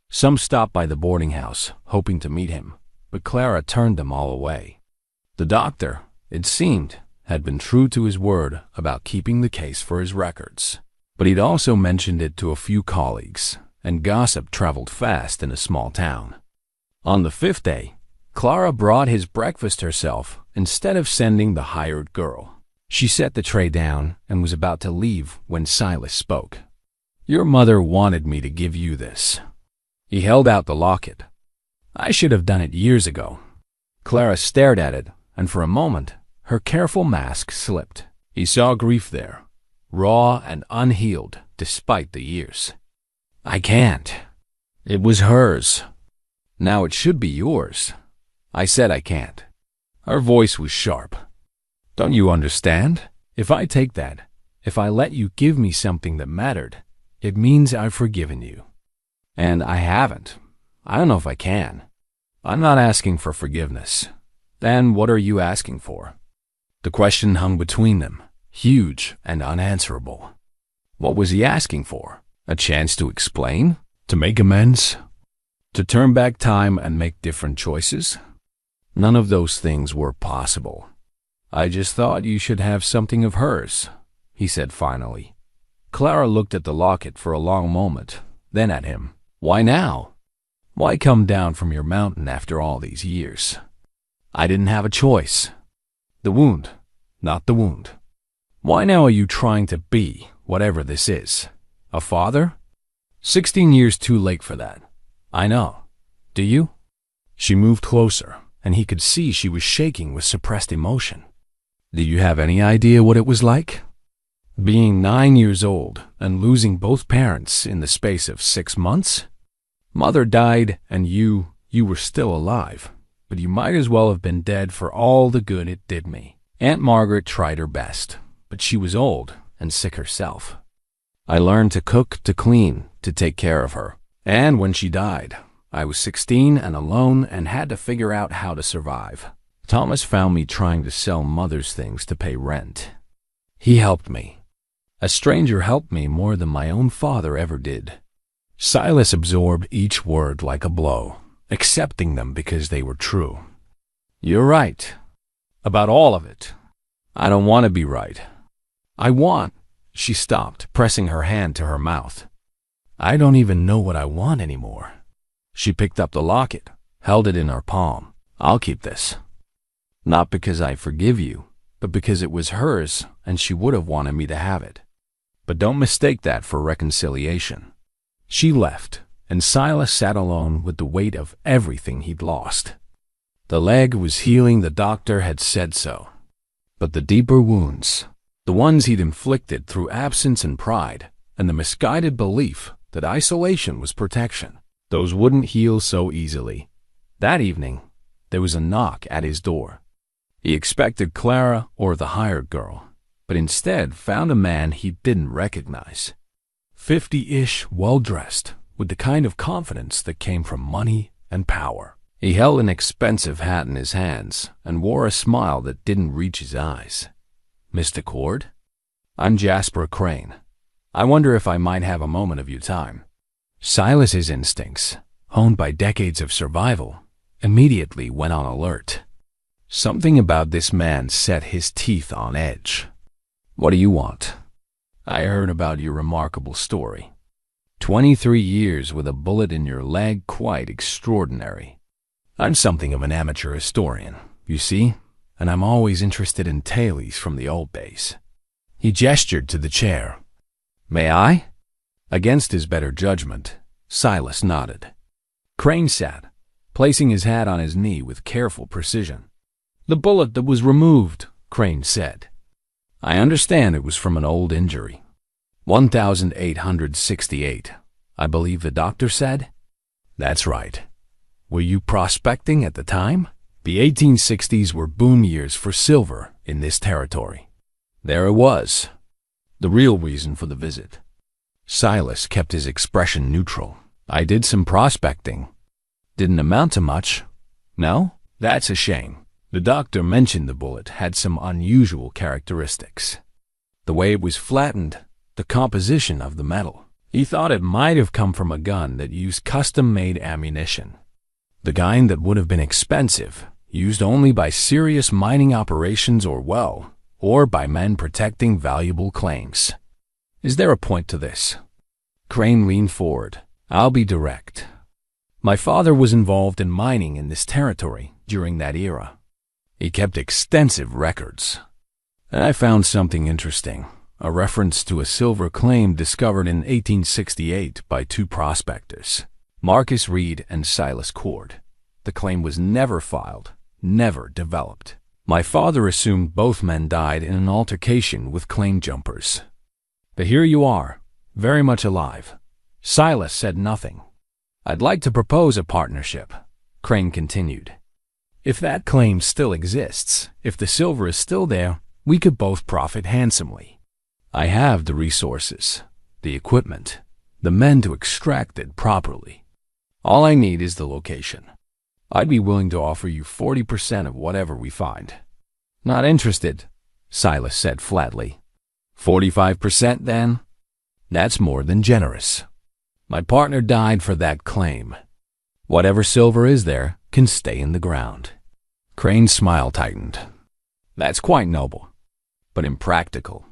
Some stopped by the boarding house, hoping to meet him, but Clara turned them all away. The doctor, it seemed, had been true to his word about keeping the case for his records, but he'd also mentioned it to a few colleagues, and gossip traveled fast in a small town. On the 5th day, Clara brought his breakfast herself instead of sending the hired girl. She set the tray down and was about to leave when Silas spoke. "Your mother wanted me to give you this." He held out the locket. "I should have done it years ago." Clara stared at it, and for a moment, her careful mask slipped. He saw grief there, raw and unhealed despite the years. "I can't. It was hers. Now it should be yours." "I said I can't." Her voice was sharp. "Don't you understand? If I take that, if I let you give me something that mattered, it means I've forgiven you. And I haven't. I don't know if I can. I'm not asking for forgiveness. Then what are you asking for?" The question hung between them, huge and unanswerable. What was he asking for? A chance to explain? To make amends? To turn back time and make different choices? None of those things were possible. "I just thought you should have something of hers," he said finally. Clara looked at the locket for a long moment, then at him. "Why now? Why come down from your mountain after all these years?" "I didn't have a choice." "The wound, not the wound. Why now are you trying to be, whatever this is, a father? 16 years too late for that. I know. Do you?" She moved closer, and he could see she was shaking with suppressed emotion. "Do you have any idea what it was like? Being 9 years old and losing both parents in the space of 6 months? Mother died and you were still alive, but you might as well have been dead for all the good it did me. Aunt Margaret tried her best, but she was old and sick herself. I learned to cook, to clean, to take care of her. And when she died, I was 16 and alone and had to figure out how to survive. Thomas found me trying to sell Mother's things to pay rent. He helped me. A stranger helped me more than my own father ever did." Silas absorbed each word like a blow, accepting them because they were true. "You're right. About all of it. I don't want to be right. I want—" She stopped, pressing her hand to her mouth. "I don't even know what I want anymore." She picked up the locket, held it in her palm. "I'll keep this. Not because I forgive you, but because it was hers and she would have wanted me to have it. But don't mistake that for reconciliation." She left, and Silas sat alone with the weight of everything he'd lost. The leg was healing, the doctor had said so. But the deeper wounds, the ones he'd inflicted through absence and pride, and the misguided belief that isolation was protection, those wouldn't heal so easily. That evening, there was a knock at his door. He expected Clara or the hired girl, but instead found a man he didn't recognize. 50-ish, well-dressed, with the kind of confidence that came from money and power. He held an expensive hat in his hands and wore a smile that didn't reach his eyes. "Mr. Cord? I'm Jasper Crane. I wonder if I might have a moment of your time." Silas's instincts, honed by decades of survival, immediately went on alert. Something about this man set his teeth on edge. "What do you want?" "I heard about your remarkable story. 23 years with a bullet in your leg, quite extraordinary. I'm something of an amateur historian, you see, and I'm always interested in tales from the old days." He gestured to the chair. "May I?" Against his better judgment, Silas nodded. Crane sat, placing his hat on his knee with careful precision. "The bullet that was removed," Crane said. "I understand it was from an old injury. 1868, I believe the doctor said?" "That's right. Were you prospecting at the time?" The 1860s were boom years for silver in this territory. There it was, the real reason for the visit. Silas kept his expression neutral. I did some prospecting. Didn't amount to much. No? That's a shame. The doctor mentioned the bullet had some unusual characteristics. The way it was flattened, the composition of the metal. He thought it might have come from a gun that used custom-made ammunition. The kind that would have been expensive, used only by serious mining operations or by men protecting valuable claims. Is there a point to this? Crane leaned forward. I'll be direct. My father was involved in mining in this territory during that era. He kept extensive records. And I found something interesting, a reference to a silver claim discovered in 1868 by two prospectors, Marcus Reed and Silas Cord. The claim was never filed, never developed. My father assumed both men died in an altercation with claim jumpers. But here you are, very much alive. Silas said nothing. I'd like to propose a partnership, Crane continued. If that claim still exists, if the silver is still there, we could both profit handsomely. I have the resources, the equipment, the men to extract it properly. All I need is the location. I'd be willing to offer you 40% of whatever we find. Not interested, Silas said flatly. 45% then? That's more than generous. My partner died for that claim. Whatever silver is there can stay in the ground. Crane's smile tightened. That's quite noble, but impractical.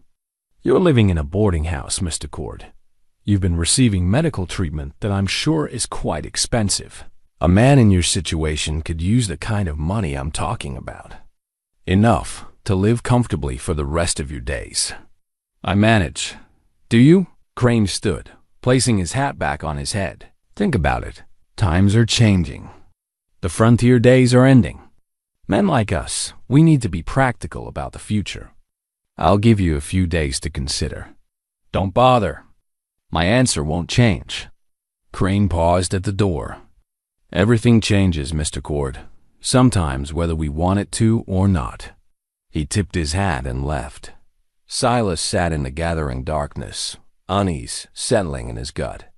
You're living in a boarding house, Mr. Cord. You've been receiving medical treatment that I'm sure is quite expensive. A man in your situation could use the kind of money I'm talking about. Enough to live comfortably for the rest of your days. I manage. Do you? Crane stood, placing his hat back on his head. Think about it. Times are changing. The frontier days are ending. Men like us, we need to be practical about the future. I'll give you a few days to consider. Don't bother. My answer won't change. Crane paused at the door. Everything changes, Mr. Cord. Sometimes whether we want it to or not. He tipped his hat and left. Silas sat in the gathering darkness, unease settling in his gut.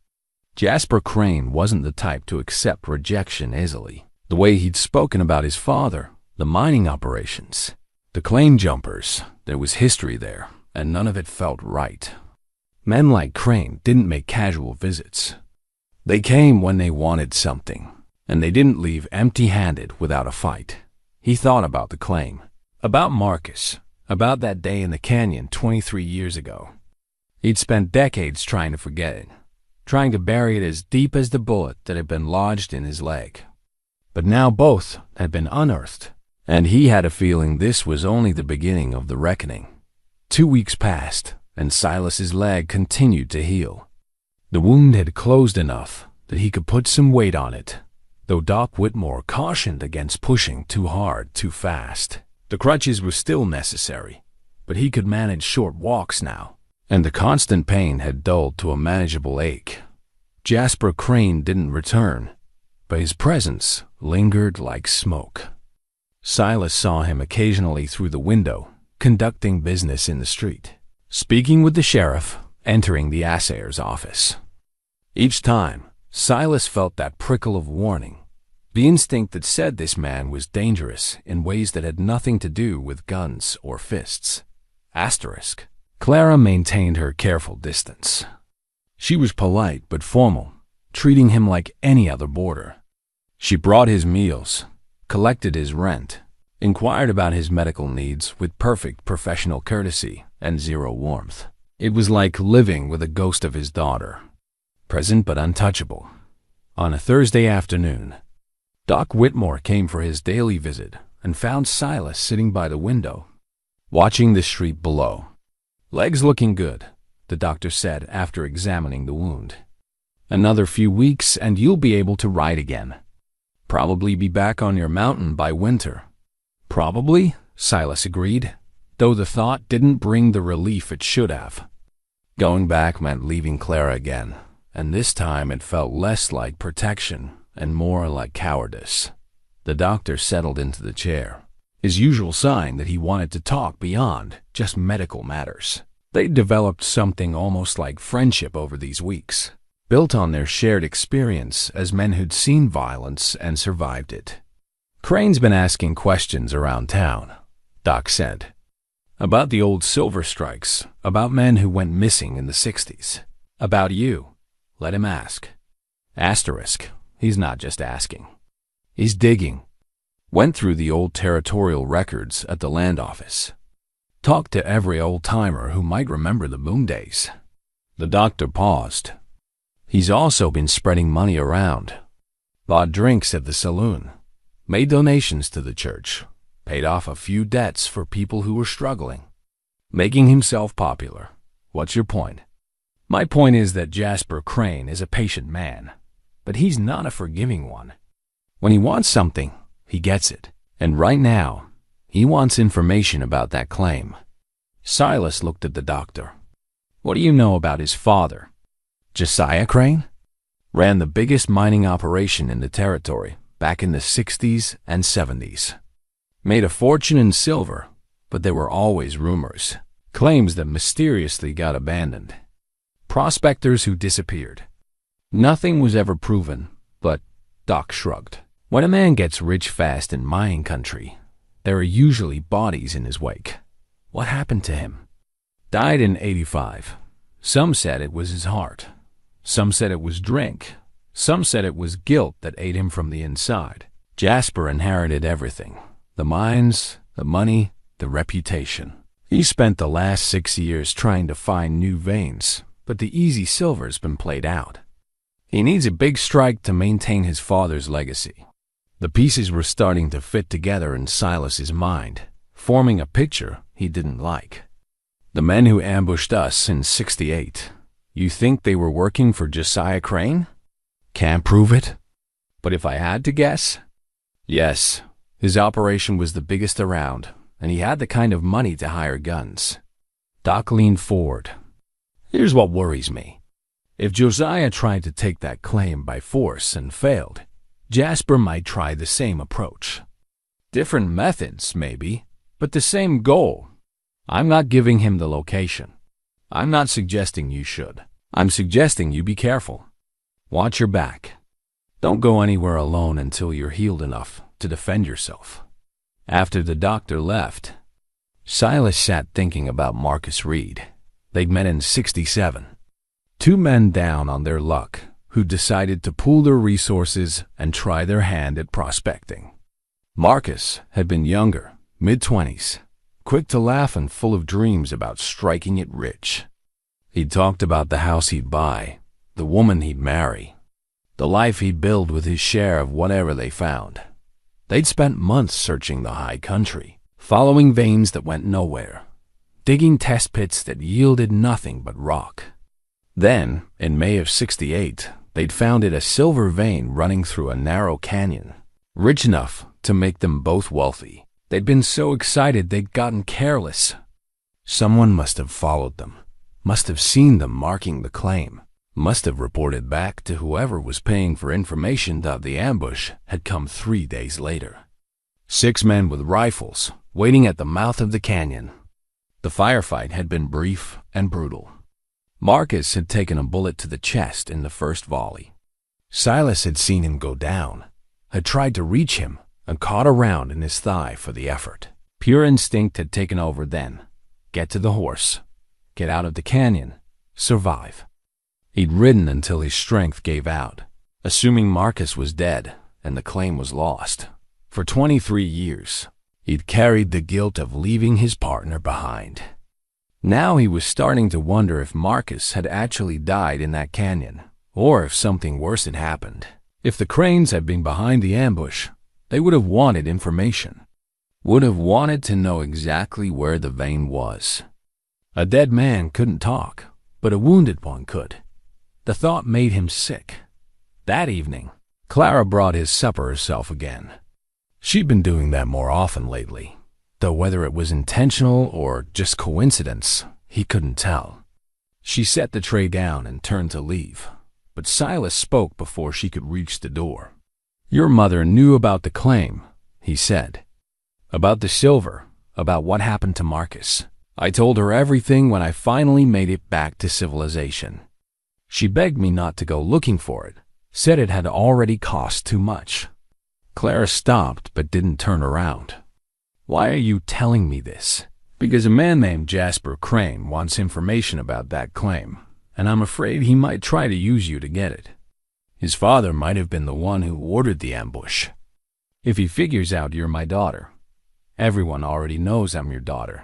Jasper Crane wasn't the type to accept rejection easily. The way he'd spoken about his father, the mining operations, the claim jumpers, there was history there, and none of it felt right. Men like Crane didn't make casual visits. They came when they wanted something, and they didn't leave empty-handed without a fight. He thought about the claim, about Marcus, about that day in the canyon 23 years ago. He'd spent decades trying to forget it, trying to bury it as deep as the bullet that had been lodged in his leg. But now both had been unearthed, and he had a feeling this was only the beginning of the reckoning. 2 weeks passed, and Silas's leg continued to heal. The wound had closed enough that he could put some weight on it, though Doc Whitmore cautioned against pushing too hard too fast. The crutches were still necessary, but he could manage short walks now, and the constant pain had dulled to a manageable ache. Jasper Crane didn't return, but his presence lingered like smoke. Silas saw him occasionally through the window, conducting business in the street, speaking with the sheriff, entering the assayer's office. Each time, Silas felt that prickle of warning, the instinct that said this man was dangerous in ways that had nothing to do with guns or fists. Asterisk. Clara maintained her careful distance. She was polite but formal, treating him like any other boarder. She brought his meals, collected his rent, inquired about his medical needs with perfect professional courtesy and zero warmth. It was like living with a ghost of his daughter, present but untouchable. On a Thursday afternoon, Doc Whitmore came for his daily visit and found Silas sitting by the window, watching the street below. "Leg's looking good," the doctor said after examining the wound. "Another few weeks and you'll be able to ride again. Probably be back on your mountain by winter." "Probably," Silas agreed, though the thought didn't bring the relief it should have. Going back meant leaving Clara again, and this time it felt less like protection and more like cowardice. The doctor settled into the chair, his usual sign that he wanted to talk beyond just medical matters. They developed something almost like friendship over these weeks, built on their shared experience as men who'd seen violence and survived it. Crane's been asking questions around town, Doc said. About the old silver strikes, about men who went missing in the 60s. About you. Let him ask. Asterisk, he's not just asking. He's digging. Went through the old territorial records at the land office. Talked to every old-timer who might remember the boom days. The doctor paused. He's also been spreading money around. Bought drinks at the saloon. Made donations to the church. Paid off a few debts for people who were struggling. Making himself popular. What's your point? My point is that Jasper Crane is a patient man, but he's not a forgiving one. When he wants something, he gets it. And right now, he wants information about that claim. Silas looked at the doctor. What do you know about his father? Josiah Crane? Ran the biggest mining operation in the territory back in the 60s and 70s. Made a fortune in silver, but there were always rumors. Claims that mysteriously got abandoned. Prospectors who disappeared. Nothing was ever proven, but Doc shrugged. When a man gets rich fast in mining country, there are usually bodies in his wake. What happened to him? Died in 85. Some said it was his heart. Some said it was drink. Some said it was guilt that ate him from the inside. Jasper inherited everything. The mines, the money, the reputation. He spent the last 6 years trying to find new veins, but the easy silver's been played out. He needs a big strike to maintain his father's legacy. The pieces were starting to fit together in Silas's mind, forming a picture he didn't like. The men who ambushed us in 68, you think they were working for Josiah Crane? Can't prove it. But if I had to guess? Yes, his operation was the biggest around, and he had the kind of money to hire guns. Doc leaned forward. Here's what worries me. If Josiah tried to take that claim by force and failed, Jasper might try the same approach. Different methods, maybe, but the same goal. I'm not giving him the location. I'm not suggesting you should. I'm suggesting you be careful. Watch your back. Don't go anywhere alone until you're healed enough to defend yourself. After the doctor left, Silas sat thinking about Marcus Reed. They'd met in 67. 2 men down on their luck who decided to pool their resources and try their hand at prospecting. Marcus had been younger, mid-20s, quick to laugh and full of dreams about striking it rich. He'd talked about the house he'd buy, the woman he'd marry, the life he'd build with his share of whatever they found. They'd spent months searching the high country, following veins that went nowhere, digging test pits that yielded nothing but rock. Then, in May of 68, they'd founded a silver vein running through a narrow canyon, rich enough to make them both wealthy. They'd been so excited they'd gotten careless. Someone must have followed them, must have seen them marking the claim, must have reported back to whoever was paying for information that the ambush had come 3 days later. 6 men with rifles, waiting at the mouth of the canyon. The firefight had been brief and brutal. Marcus had taken a bullet to the chest in the first volley. Silas had seen him go down, had tried to reach him, and caught a round in his thigh for the effort. Pure instinct had taken over then. Get to the horse. Get out of the canyon. Survive. He'd ridden until his strength gave out, assuming Marcus was dead and the claim was lost. For 23 years, he'd carried the guilt of leaving his partner behind. Now he was starting to wonder if Marcus had actually died in that canyon, or if something worse had happened. If the Cranes had been behind the ambush, they would have wanted information. Would have wanted to know exactly where the vein was. A dead man couldn't talk, but a wounded one could. The thought made him sick. That evening, Clara brought his supper herself again. She'd been doing that more often lately, though whether it was intentional or just coincidence, he couldn't tell. She set the tray down and turned to leave, but Silas spoke before she could reach the door. Your mother knew about the claim, he said. About the silver, about what happened to Marcus. I told her everything when I finally made it back to civilization. She begged me not to go looking for it, said it had already cost too much. Clara stopped but didn't turn around. Why are you telling me this? Because a man named Jasper Crane wants information about that claim, and I'm afraid he might try to use you to get it. His father might have been the one who ordered the ambush. If he figures out you're my daughter, everyone already knows I'm your daughter,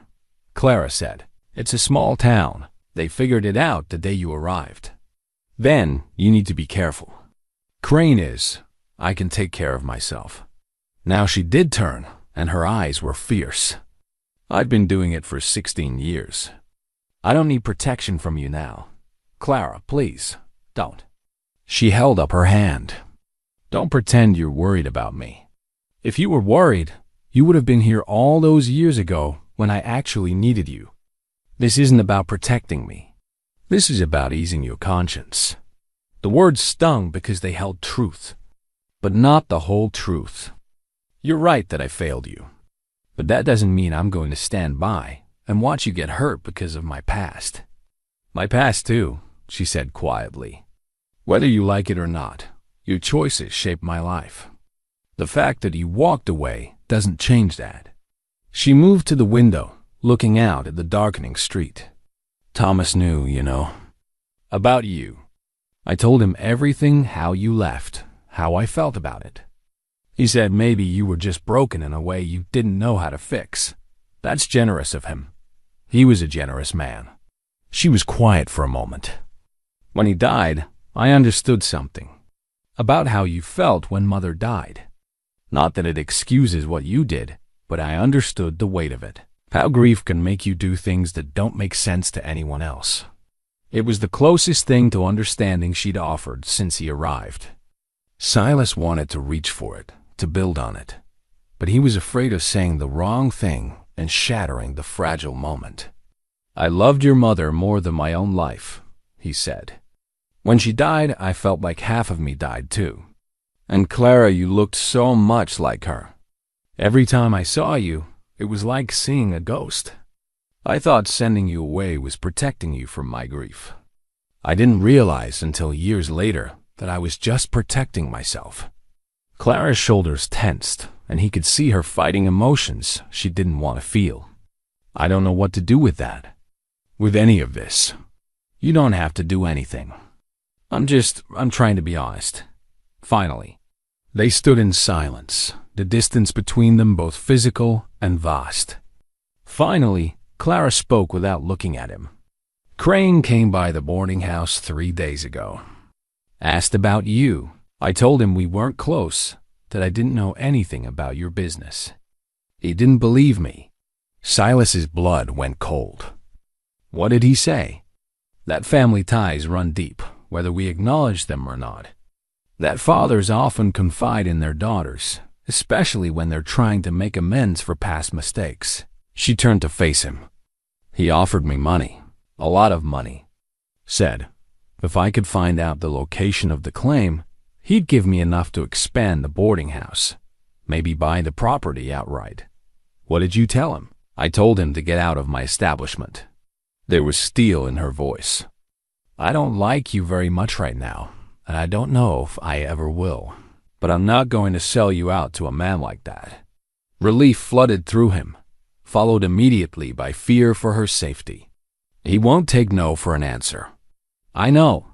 Clara said. It's a small town. They figured it out the day you arrived. Then you need to be careful. Crane is. I can take care of myself. Now she did turn, and her eyes were fierce. I've been doing it for 16 years. I don't need protection from you now. Clara, please, don't. She held up her hand. Don't pretend you're worried about me. If you were worried, you would have been here all those years ago when I actually needed you. This isn't about protecting me. This is about easing your conscience. The words stung because they held truth, but not the whole truth. You're right that I failed you, but that doesn't mean I'm going to stand by and watch you get hurt because of my past. My past too, she said quietly. Whether you like it or not, your choices shape my life. The fact that you walked away doesn't change that. She moved to the window, looking out at the darkening street. Thomas knew, you know, about you. I told him everything, how you left, how I felt about it. He said maybe you were just broken in a way you didn't know how to fix. That's generous of him. He was a generous man. She was quiet for a moment. When he died, I understood something. About how you felt when Mother died. Not that it excuses what you did, but I understood the weight of it. How grief can make you do things that don't make sense to anyone else. It was the closest thing to understanding she'd offered since he arrived. Silas wanted to reach for it, to build on it, but he was afraid of saying the wrong thing and shattering the fragile moment. I loved your mother more than my own life, he said. When she died, I felt like half of me died too. And Clara, you looked so much like her. Every time I saw you, it was like seeing a ghost. I thought sending you away was protecting you from my grief. I didn't realize until years later that I was just protecting myself. Clara's shoulders tensed, and he could see her fighting emotions she didn't want to feel. I don't know what to do with that. With any of this. You don't have to do anything. I'm trying to be honest. Finally. They stood in silence, the distance between them both physical and vast. Finally, Clara spoke without looking at him. Crane came by the boarding house 3 days ago. Asked about you. I told him we weren't close, that I didn't know anything about your business. He didn't believe me. Silas's blood went cold. What did he say? That family ties run deep, whether we acknowledge them or not. That fathers often confide in their daughters, especially when they're trying to make amends for past mistakes. She turned to face him. He offered me money, a lot of money. Said, if I could find out the location of the claim, he'd give me enough to expand the boarding house, maybe buy the property outright. What did you tell him? I told him to get out of my establishment. There was steel in her voice. I don't like you very much right now, and I don't know if I ever will. But I'm not going to sell you out to a man like that. Relief flooded through him, followed immediately by fear for her safety. He won't take no for an answer. I know.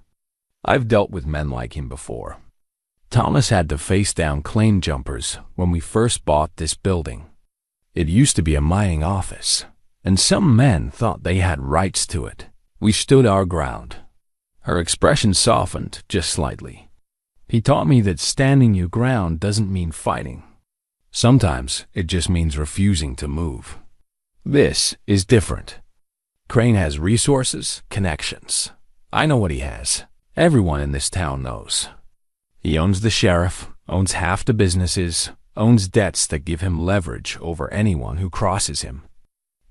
I've dealt with men like him before. Thomas had to face down claim jumpers when we first bought this building. It used to be a mining office, and some men thought they had rights to it. We stood our ground. Her expression softened just slightly. He taught me that standing your ground doesn't mean fighting. Sometimes it just means refusing to move. This is different. Crane has resources, connections. I know what he has. Everyone in this town knows. He owns the sheriff, owns half the businesses, owns debts that give him leverage over anyone who crosses him.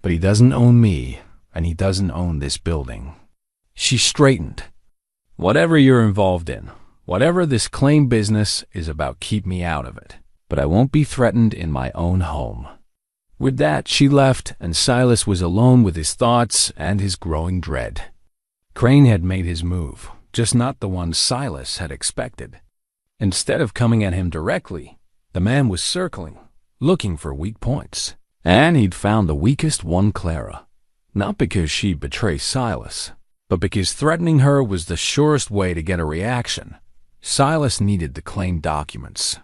But he doesn't own me, and he doesn't own this building. She straightened. Whatever you're involved in, whatever this claim business is about, keep me out of it. But I won't be threatened in my own home. With that, she left, and Silas was alone with his thoughts and his growing dread. Crane had made his move, just not the one Silas had expected. Instead of coming at him directly, the man was circling, looking for weak points. And he'd found the weakest one, Clara. Not because she'd betray Silas, but because threatening her was the surest way to get a reaction. Silas needed the claim documents.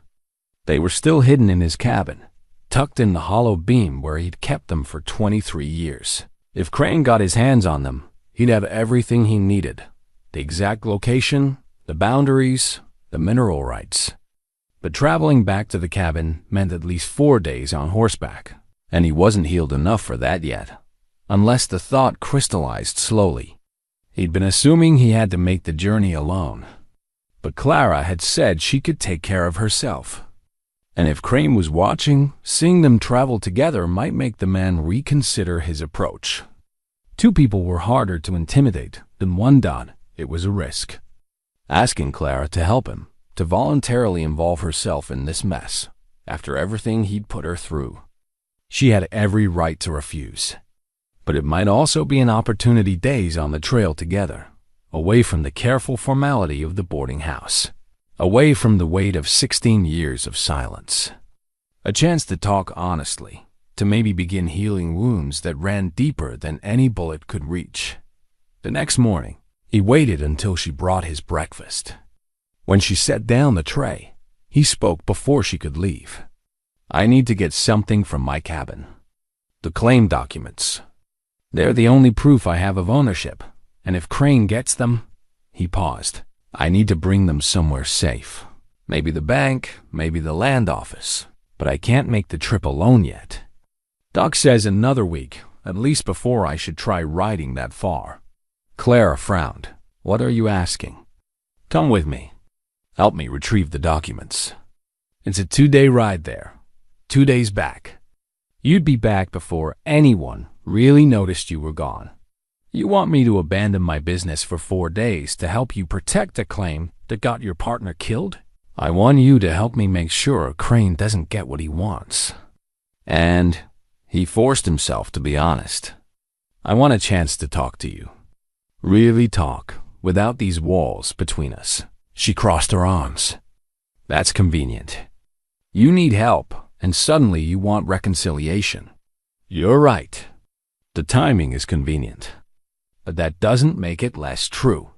They were still hidden in his cabin, tucked in the hollow beam where he'd kept them for 23 years. If Crane got his hands on them, he'd have everything he needed. The exact location, the boundaries, the mineral rights. But traveling back to the cabin meant at least 4 days on horseback, and he wasn't healed enough for that yet, unless the thought crystallized slowly. He'd been assuming he had to make the journey alone, but Clara had said she could take care of herself. And if Crane was watching, seeing them travel together might make the man reconsider his approach. 2 people were harder to intimidate than 1 dot. It was a risk. Asking Clara to help him, to voluntarily involve herself in this mess, after everything he'd put her through. She had every right to refuse. But it might also be an opportunity days on the trail together, away from the careful formality of the boarding house, away from the weight of 16 years of silence. A chance to talk honestly, to maybe begin healing wounds that ran deeper than any bullet could reach. The next morning, he waited until she brought his breakfast. When she set down the tray, he spoke before she could leave. "I need to get something from my cabin. The claim documents. They're the only proof I have of ownership, and if Crane gets them..." He paused. "I need to bring them somewhere safe. Maybe the bank, maybe the land office, but I can't make the trip alone yet. Doc says another week, at least, before I should try riding that far." Clara frowned. "What are you asking?" "Come with me. Help me retrieve the documents. It's a 2-day ride there, 2 days back. You'd be back before anyone really noticed you were gone. You want me to abandon my business for 4 days to help you protect a claim that got your partner killed? I want you to help me make sure Crane doesn't get what he wants." And he forced himself to be honest. "I want a chance to talk to you. Really talk, without these walls between us." She crossed her arms. "That's convenient. You need help, and suddenly you want reconciliation. You're right. The timing is convenient. But that doesn't make it less true."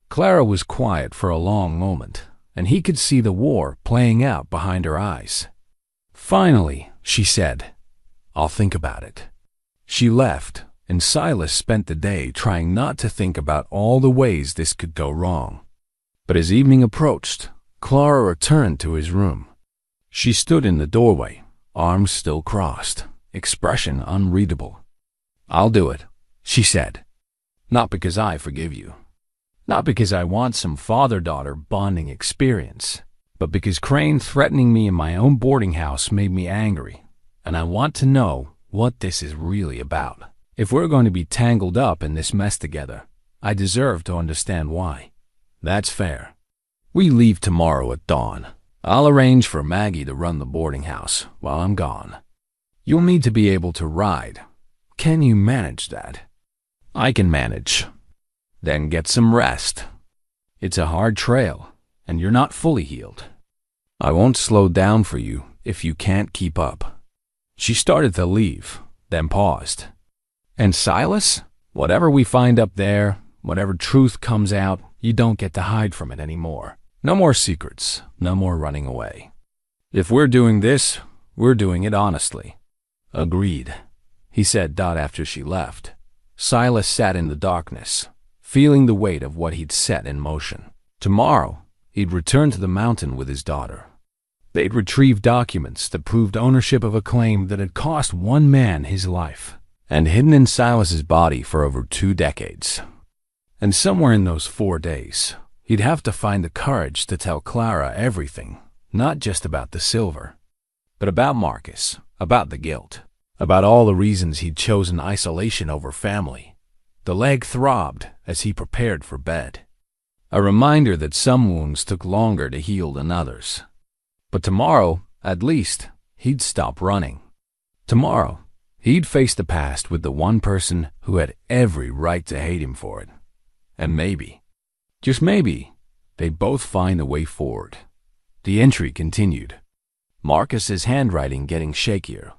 Clara was quiet for a long moment, and he could see the war playing out behind her eyes. Finally, she said, "I'll think about it." She left, and Silas spent the day trying not to think about all the ways this could go wrong. But as evening approached, Clara returned to his room. She stood in the doorway, arms still crossed, expression unreadable. "I'll do it," she said. "Not because I forgive you. Not because I want some father-daughter bonding experience, but because Crane threatening me in my own boarding house made me angry, and I want to know what this is really about. If we're going to be tangled up in this mess together, I deserve to understand why. That's fair. We leave tomorrow at dawn. I'll arrange for Maggie to run the boarding house while I'm gone. You'll need to be able to ride. Can you manage that?" "I can manage." "Then get some rest. It's a hard trail, and you're not fully healed. I won't slow down for you if you can't keep up." She started to leave, then paused. "And Silas? Whatever we find up there, whatever truth comes out, you don't get to hide from it anymore. No more secrets, no more running away. If we're doing this, we're doing it honestly." "Agreed," he said after she left. Silas sat in the darkness, feeling the weight of what he'd set in motion. Tomorrow, he'd return to the mountain with his daughter. They'd retrieve documents that proved ownership of a claim that had cost one man his life, and hidden in Silas's body for over 2 decades. And somewhere in those 4 days, he'd have to find the courage to tell Clara everything, not just about the silver, but about Marcus, about the guilt, about all the reasons he'd chosen isolation over family. The leg throbbed as he prepared for bed. A reminder that some wounds took longer to heal than others. But tomorrow, at least, he'd stop running. Tomorrow, He'd face the past with the one person who had every right to hate him for it. And maybe, just maybe, they'd both find a way forward. The entry continued. Marcus's handwriting getting shakier.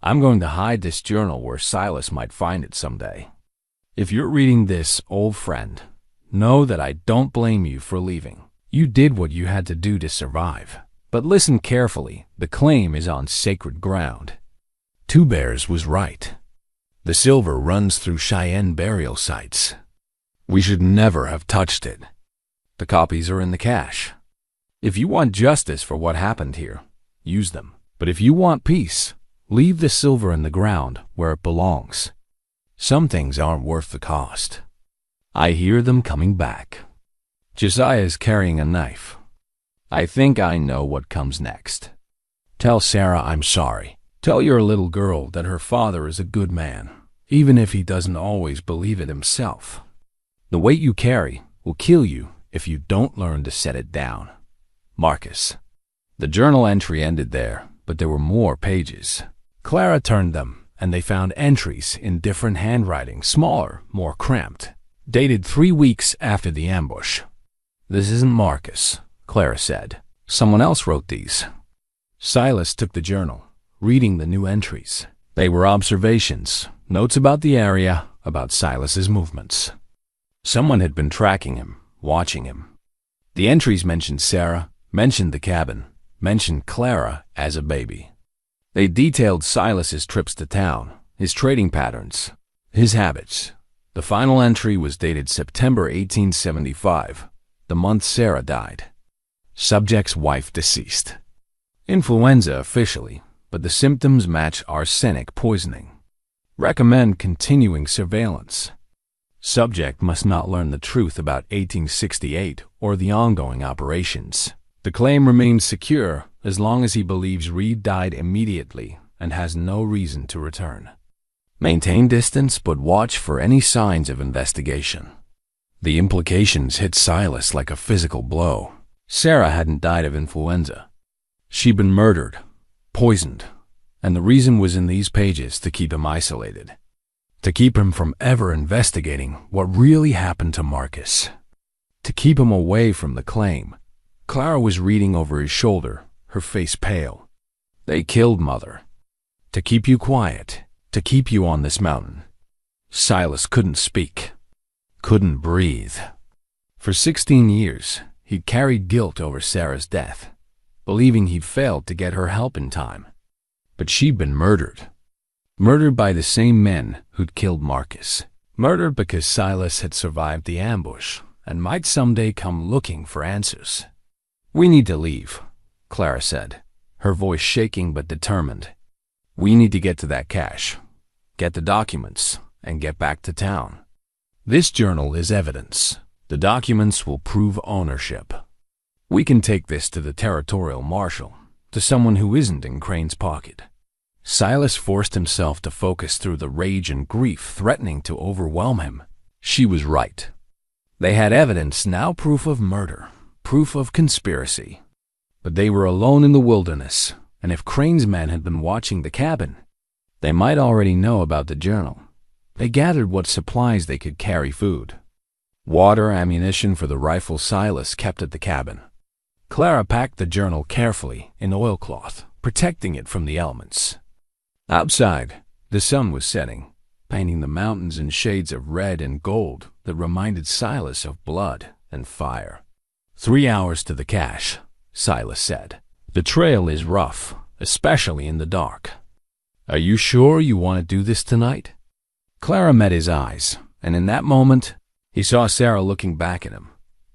I'm going to hide this journal where Silas might find it someday. If you're reading this, old friend, know that I don't blame you for leaving. You did what you had to do to survive. But listen carefully, the claim is on sacred ground. Two Bears was right. The silver runs through Cheyenne burial sites. We should never have touched it. The copies are in the cache. If you want justice for what happened here, use them. But if you want peace, leave the silver in the ground where it belongs. Some things aren't worth the cost. I hear them coming back. Josiah is carrying a knife. I think I know what comes next. Tell Sarah I'm sorry. Tell your little girl that her father is a good man, even if he doesn't always believe it himself. The weight you carry will kill you if you don't learn to set it down. Marcus. The journal entry ended there, but there were more pages. Clara turned them, and they found entries in different handwriting, smaller, more cramped, dated 3 weeks after the ambush. This isn't Marcus, Clara said. Someone else wrote these. Silas took the journal, reading the new entries. They were observations, notes about the area, about Silas's movements. Someone had been tracking him, watching him. The entries mentioned Sarah, mentioned the cabin, mentioned Clara as a baby. They detailed Silas's trips to town, his trading patterns, his habits. The final entry was dated September 1875, the month Sarah died. Subject's wife deceased. Influenza officially, but the symptoms match arsenic poisoning. Recommend continuing surveillance. Subject must not learn the truth about 1868 or the ongoing operations. The claim remains secure as long as he believes Reed died immediately and has no reason to return. Maintain distance, but watch for any signs of investigation. The implications hit Silas like a physical blow. Sarah hadn't died of influenza. She'd been murdered, poisoned, and the reason was in these pages to keep him isolated. To keep him from ever investigating what really happened to Marcus. To keep him away from the claim. Clara was reading over his shoulder, her face pale. They killed Mother. To keep you quiet, to keep you on this mountain. Silas couldn't speak, couldn't breathe. For 16 years, he'd carried guilt over Sarah's death, believing he'd failed to get her help in time. But she'd been murdered. Murdered by the same men who'd killed Marcus. Murdered because Silas had survived the ambush and might someday come looking for answers. We need to leave, Clara said, her voice shaking but determined. We need to get to that cache, get the documents, and get back to town. This journal is evidence. The documents will prove ownership. We can take this to the territorial marshal, to someone who isn't in Crane's pocket. Silas forced himself to focus through the rage and grief threatening to overwhelm him. She was right. They had evidence, now proof of murder, proof of conspiracy. But they were alone in the wilderness, and if Crane's men had been watching the cabin, they might already know about the journal. They gathered what supplies they could carry: food, water, ammunition for the rifle Silas kept at the cabin. Clara packed the journal carefully in oilcloth, protecting it from the elements. Outside, the sun was setting, painting the mountains in shades of red and gold that reminded Silas of blood and fire. 3 hours to the cache, Silas said. The trail is rough, especially in the dark. Are you sure you want to do this tonight? Clara met his eyes, and in that moment, he saw Sarah looking back at him.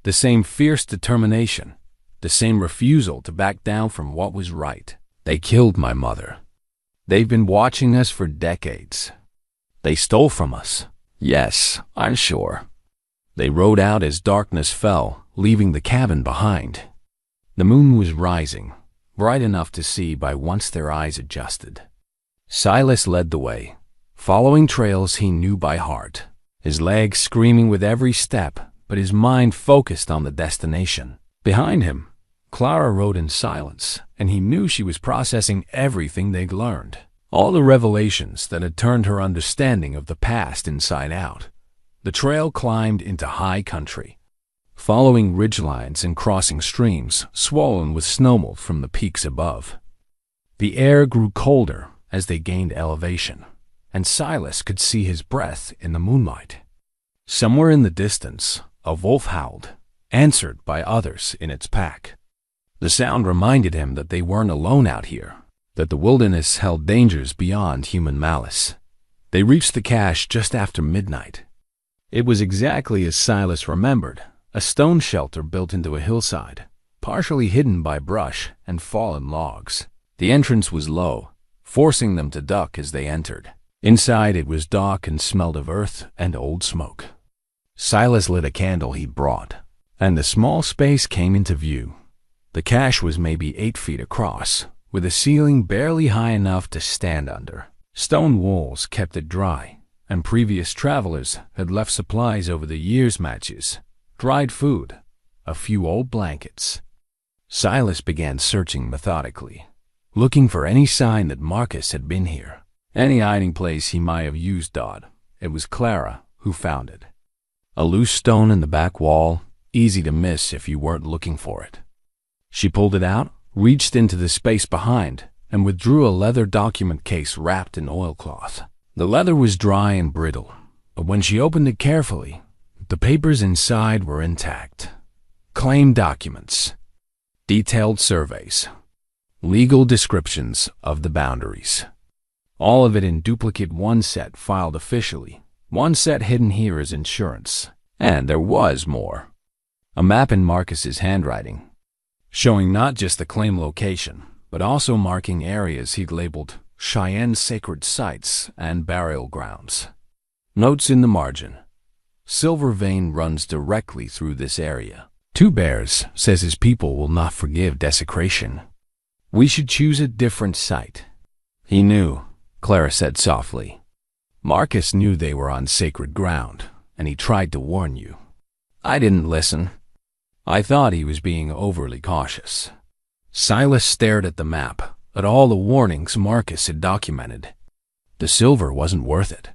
The same fierce determination, the same refusal to back down from what was right. They killed my mother. They've been watching us for decades. They stole from us. Yes, I'm sure. They rode out as darkness fell, leaving the cabin behind. The moon was rising, bright enough to see by once their eyes adjusted. Silas led the way, following trails he knew by heart, his legs screaming with every step, but his mind focused on the destination. Behind him, Clara rode in silence, and he knew she was processing everything they'd learned. All the revelations that had turned her understanding of the past inside out. The trail climbed into high country, following ridgelines and crossing streams swollen with snowmelt from the peaks above. The air grew colder as they gained elevation, and Silas could see his breath in the moonlight. Somewhere in the distance, a wolf howled, answered by others in its pack. The sound reminded him that they weren't alone out here, that the wilderness held dangers beyond human malice. They reached the cache just after midnight. It was exactly as Silas remembered, a stone shelter built into a hillside, partially hidden by brush and fallen logs. The entrance was low, forcing them to duck as they entered. Inside it was dark and smelled of earth and old smoke. Silas lit a candle he'd brought, and the small space came into view. The cache was maybe 8 feet across, with a ceiling barely high enough to stand under. Stone walls kept it dry, and previous travelers had left supplies over the years: matches, dried food, a few old blankets. Silas began searching methodically, looking for any sign that Marcus had been here, any hiding place he might have used. It was Clara who found it. A loose stone in the back wall, easy to miss if you weren't looking for it. She pulled it out, reached into the space behind, and withdrew a leather document case wrapped in oilcloth. The leather was dry and brittle, but when she opened it carefully, the papers inside were intact. Claim documents, detailed surveys, legal descriptions of the boundaries. All of it in duplicate, one set filed officially, one set hidden here as insurance. And there was more. A map in Marcus's handwriting, showing not just the claim location, but also marking areas he'd labeled Cheyenne sacred sites and burial grounds. Notes in the margin. Silver vein runs directly through this area. Two Bears says his people will not forgive desecration. We should choose a different site. He knew, Clara said softly. Marcus knew they were on sacred ground, and he tried to warn you. I didn't listen. I thought he was being overly cautious. Silas stared at the map, at all the warnings Marcus had documented. The silver wasn't worth it.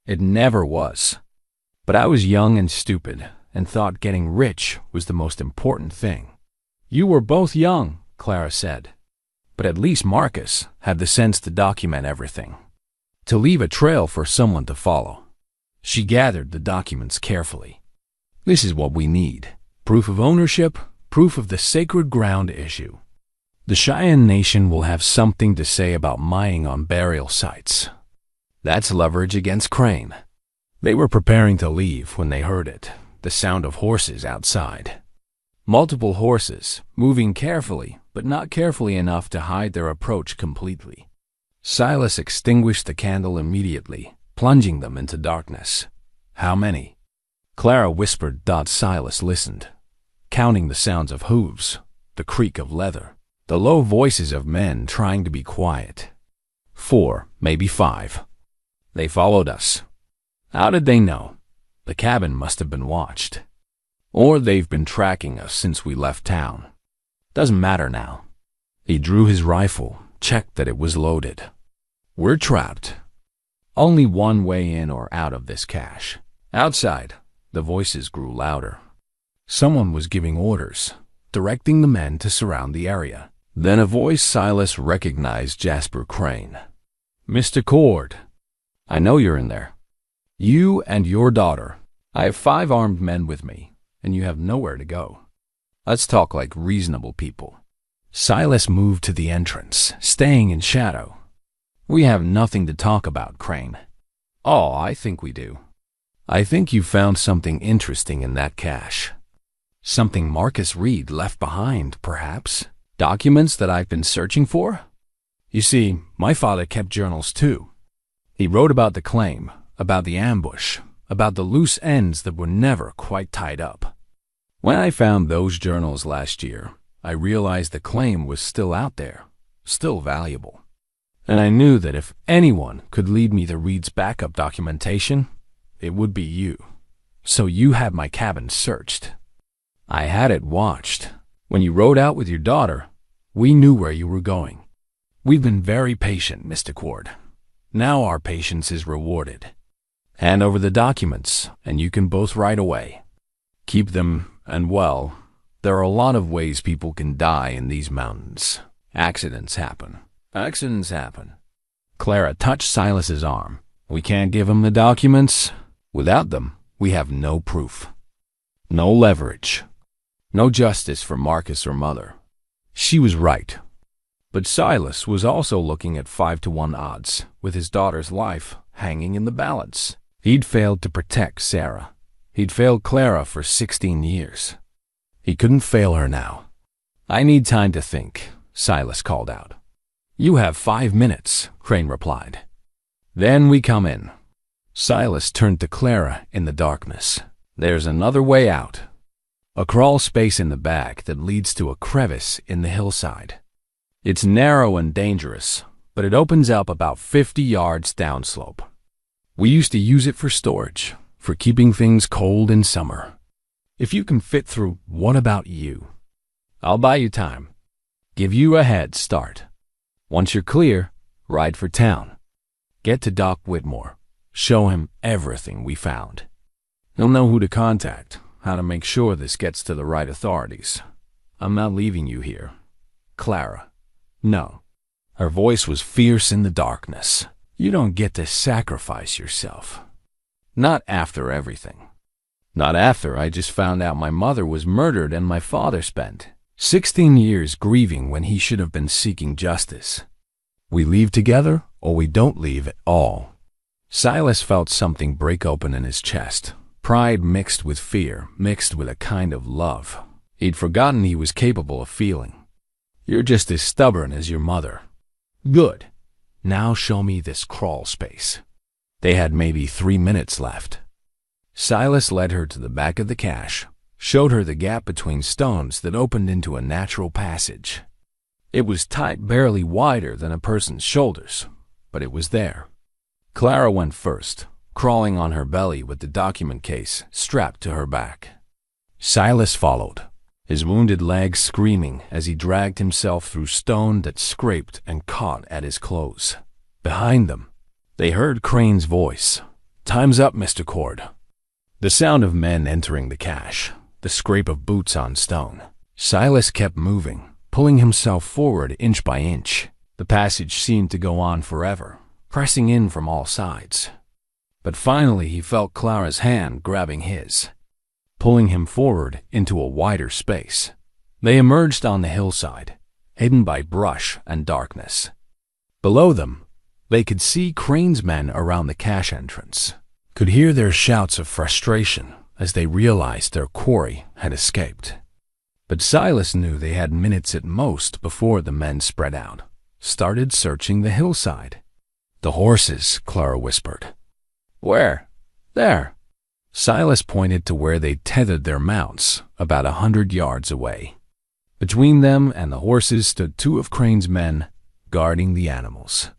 It never was. But I was young and stupid, and thought getting rich was the most important thing. You were both young, Clara said. But at least Marcus had the sense to document everything, to leave a trail for someone to follow. She gathered the documents carefully. This is what we need. Proof of ownership, proof of the sacred ground issue. The Cheyenne Nation will have something to say about mining on burial sites. That's leverage against Crane. They were preparing to leave when they heard it, the sound of horses outside. Multiple horses, moving carefully, but not carefully enough to hide their approach completely. Silas extinguished the candle immediately, plunging them into darkness. How many? Clara whispered. Silas listened, counting the sounds of hooves, the creak of leather, the low voices of men trying to be quiet. 4, maybe 5. They followed us. How did they know? The cabin must have been watched. Or they've been tracking us since we left town. Doesn't matter now. He drew his rifle, checked that it was loaded. We're trapped. Only one way in or out of this cache. Outside, the voices grew louder. Someone was giving orders, directing the men to surround the area. Then a voice Silas recognized: Jasper Crane. Mr. Cord, I know you're in there. You and your daughter. I have 5 armed men with me, and you have nowhere to go. Let's talk like reasonable people. Silas moved to the entrance, staying in shadow. We have nothing to talk about, Crane. Oh, I think we do. I think you found something interesting in that cache. Something Marcus Reed left behind, perhaps. Documents that I've been searching for? You see, my father kept journals too. He wrote about the claim, about the ambush, about the loose ends that were never quite tied up. When I found those journals last year, I realized the claim was still out there, still valuable. And I knew that if anyone could lead me to Reed's backup documentation, it would be you. So you had my cabin searched. I had it watched. When you rode out with your daughter, we knew where you were going. We've been very patient, Mr. Cord. Now our patience is rewarded. Hand over the documents, and you can both ride away. Keep them, and well, there are a lot of ways people can die in these mountains. Accidents happen. Accidents happen. Clara touched Silas's arm. We can't give him the documents. Without them, we have no proof. No leverage. No justice for Marcus or Mother. She was right. But Silas was also looking at 5-to-1 odds, with his daughter's life hanging in the balance. He'd failed to protect Sarah. He'd failed Clara for 16 years. He couldn't fail her now. I need time to think, Silas called out. You have 5 minutes, Crane replied. Then we come in. Silas turned to Clara in the darkness. There's another way out. A crawl space in the back that leads to a crevice in the hillside. It's narrow and dangerous, but it opens up about 50 yards downslope. We used to use it for storage, for keeping things cold in summer. If you can fit through, what about you? I'll buy you time. Give you a head start. Once you're clear, ride for town. Get to Doc Whitmore. Show him everything we found. He'll know who to contact, how to make sure this gets to the right authorities. I'm not leaving you here. Clara. No. Her voice was fierce in the darkness. You don't get to sacrifice yourself. Not after everything. Not after I just found out my mother was murdered and my father spent 16 years grieving when he should have been seeking justice. We leave together or we don't leave at all. Silas felt something break open in his chest. Pride mixed with fear, mixed with a kind of love. He'd forgotten he was capable of feeling. You're just as stubborn as your mother. Good. Now show me this crawl space. They had maybe 3 minutes left. Silas led her to the back of the cache, showed her the gap between stones that opened into a natural passage. It was tight, barely wider than a person's shoulders, but it was there. Clara went first, crawling on her belly with the document case strapped to her back. Silas followed, his wounded legs screaming as he dragged himself through stone that scraped and caught at his clothes. Behind them, they heard Crane's voice. Time's up, Mr. Cord. The sound of men entering the cache, the scrape of boots on stone. Silas kept moving, pulling himself forward inch by inch. The passage seemed to go on forever, pressing in from all sides. But finally he felt Clara's hand grabbing his, pulling him forward into a wider space. They emerged on the hillside, hidden by brush and darkness. Below them, they could see Crane's men around the cache entrance, could hear their shouts of frustration as they realized their quarry had escaped. But Silas knew they had minutes at most before the men spread out, started searching the hillside. The horses, Clara whispered. Where? There. Silas pointed to where they'd tethered their mounts, about 100 yards away. Between them and the horses stood 2 of Crane's men, guarding the animals.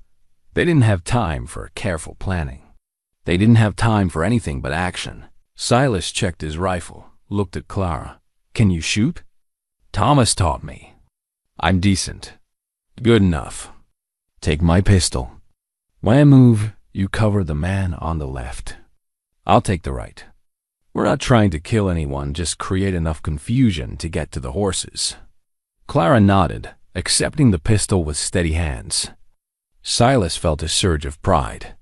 They didn't have time for careful planning. They didn't have time for anything but action. Silas checked his rifle, looked at Clara. Can you shoot? Thomas taught me. I'm decent. Good enough. Take my pistol. When I move, you cover the man on the left. I'll take the right. We're not trying to kill anyone, just create enough confusion to get to the horses. Clara nodded, accepting the pistol with steady hands. Silas felt a surge of pride.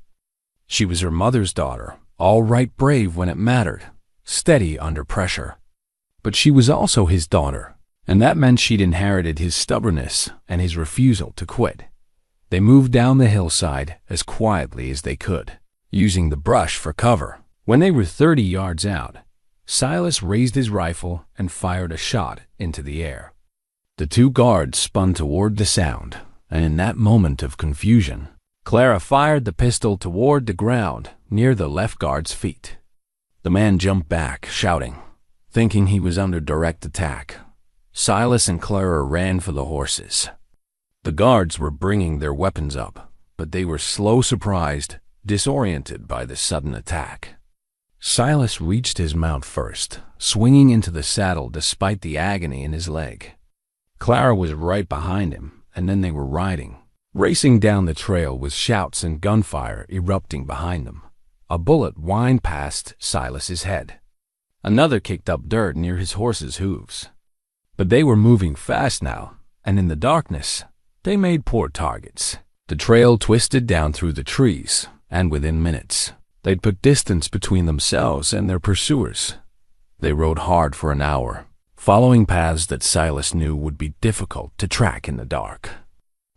She was her mother's daughter, all right brave when it mattered, steady under pressure. But she was also his daughter, and that meant she'd inherited his stubbornness and his refusal to quit. They moved down the hillside as quietly as they could, using the brush for cover. When they were 30 yards out, Silas raised his rifle and fired a shot into the air. The 2 guards spun toward the sound, and in that moment of confusion, Clara fired the pistol toward the ground near the left guard's feet. The man jumped back, shouting, thinking he was under direct attack. Silas and Clara ran for the horses. The guards were bringing their weapons up, but they were slow, surprised, disoriented by the sudden attack. Silas reached his mount first, swinging into the saddle despite the agony in his leg. Clara was right behind him, and then they were riding, Racing down the trail with shouts and gunfire erupting behind them, a bullet whined past Silas's head. Another kicked up dirt near his horse's hooves. But they were moving fast now, and in the darkness, they made poor targets. The trail twisted down through the trees, and within minutes, they'd put distance between themselves and their pursuers. They rode hard for an hour, following paths that Silas knew would be difficult to track in the dark.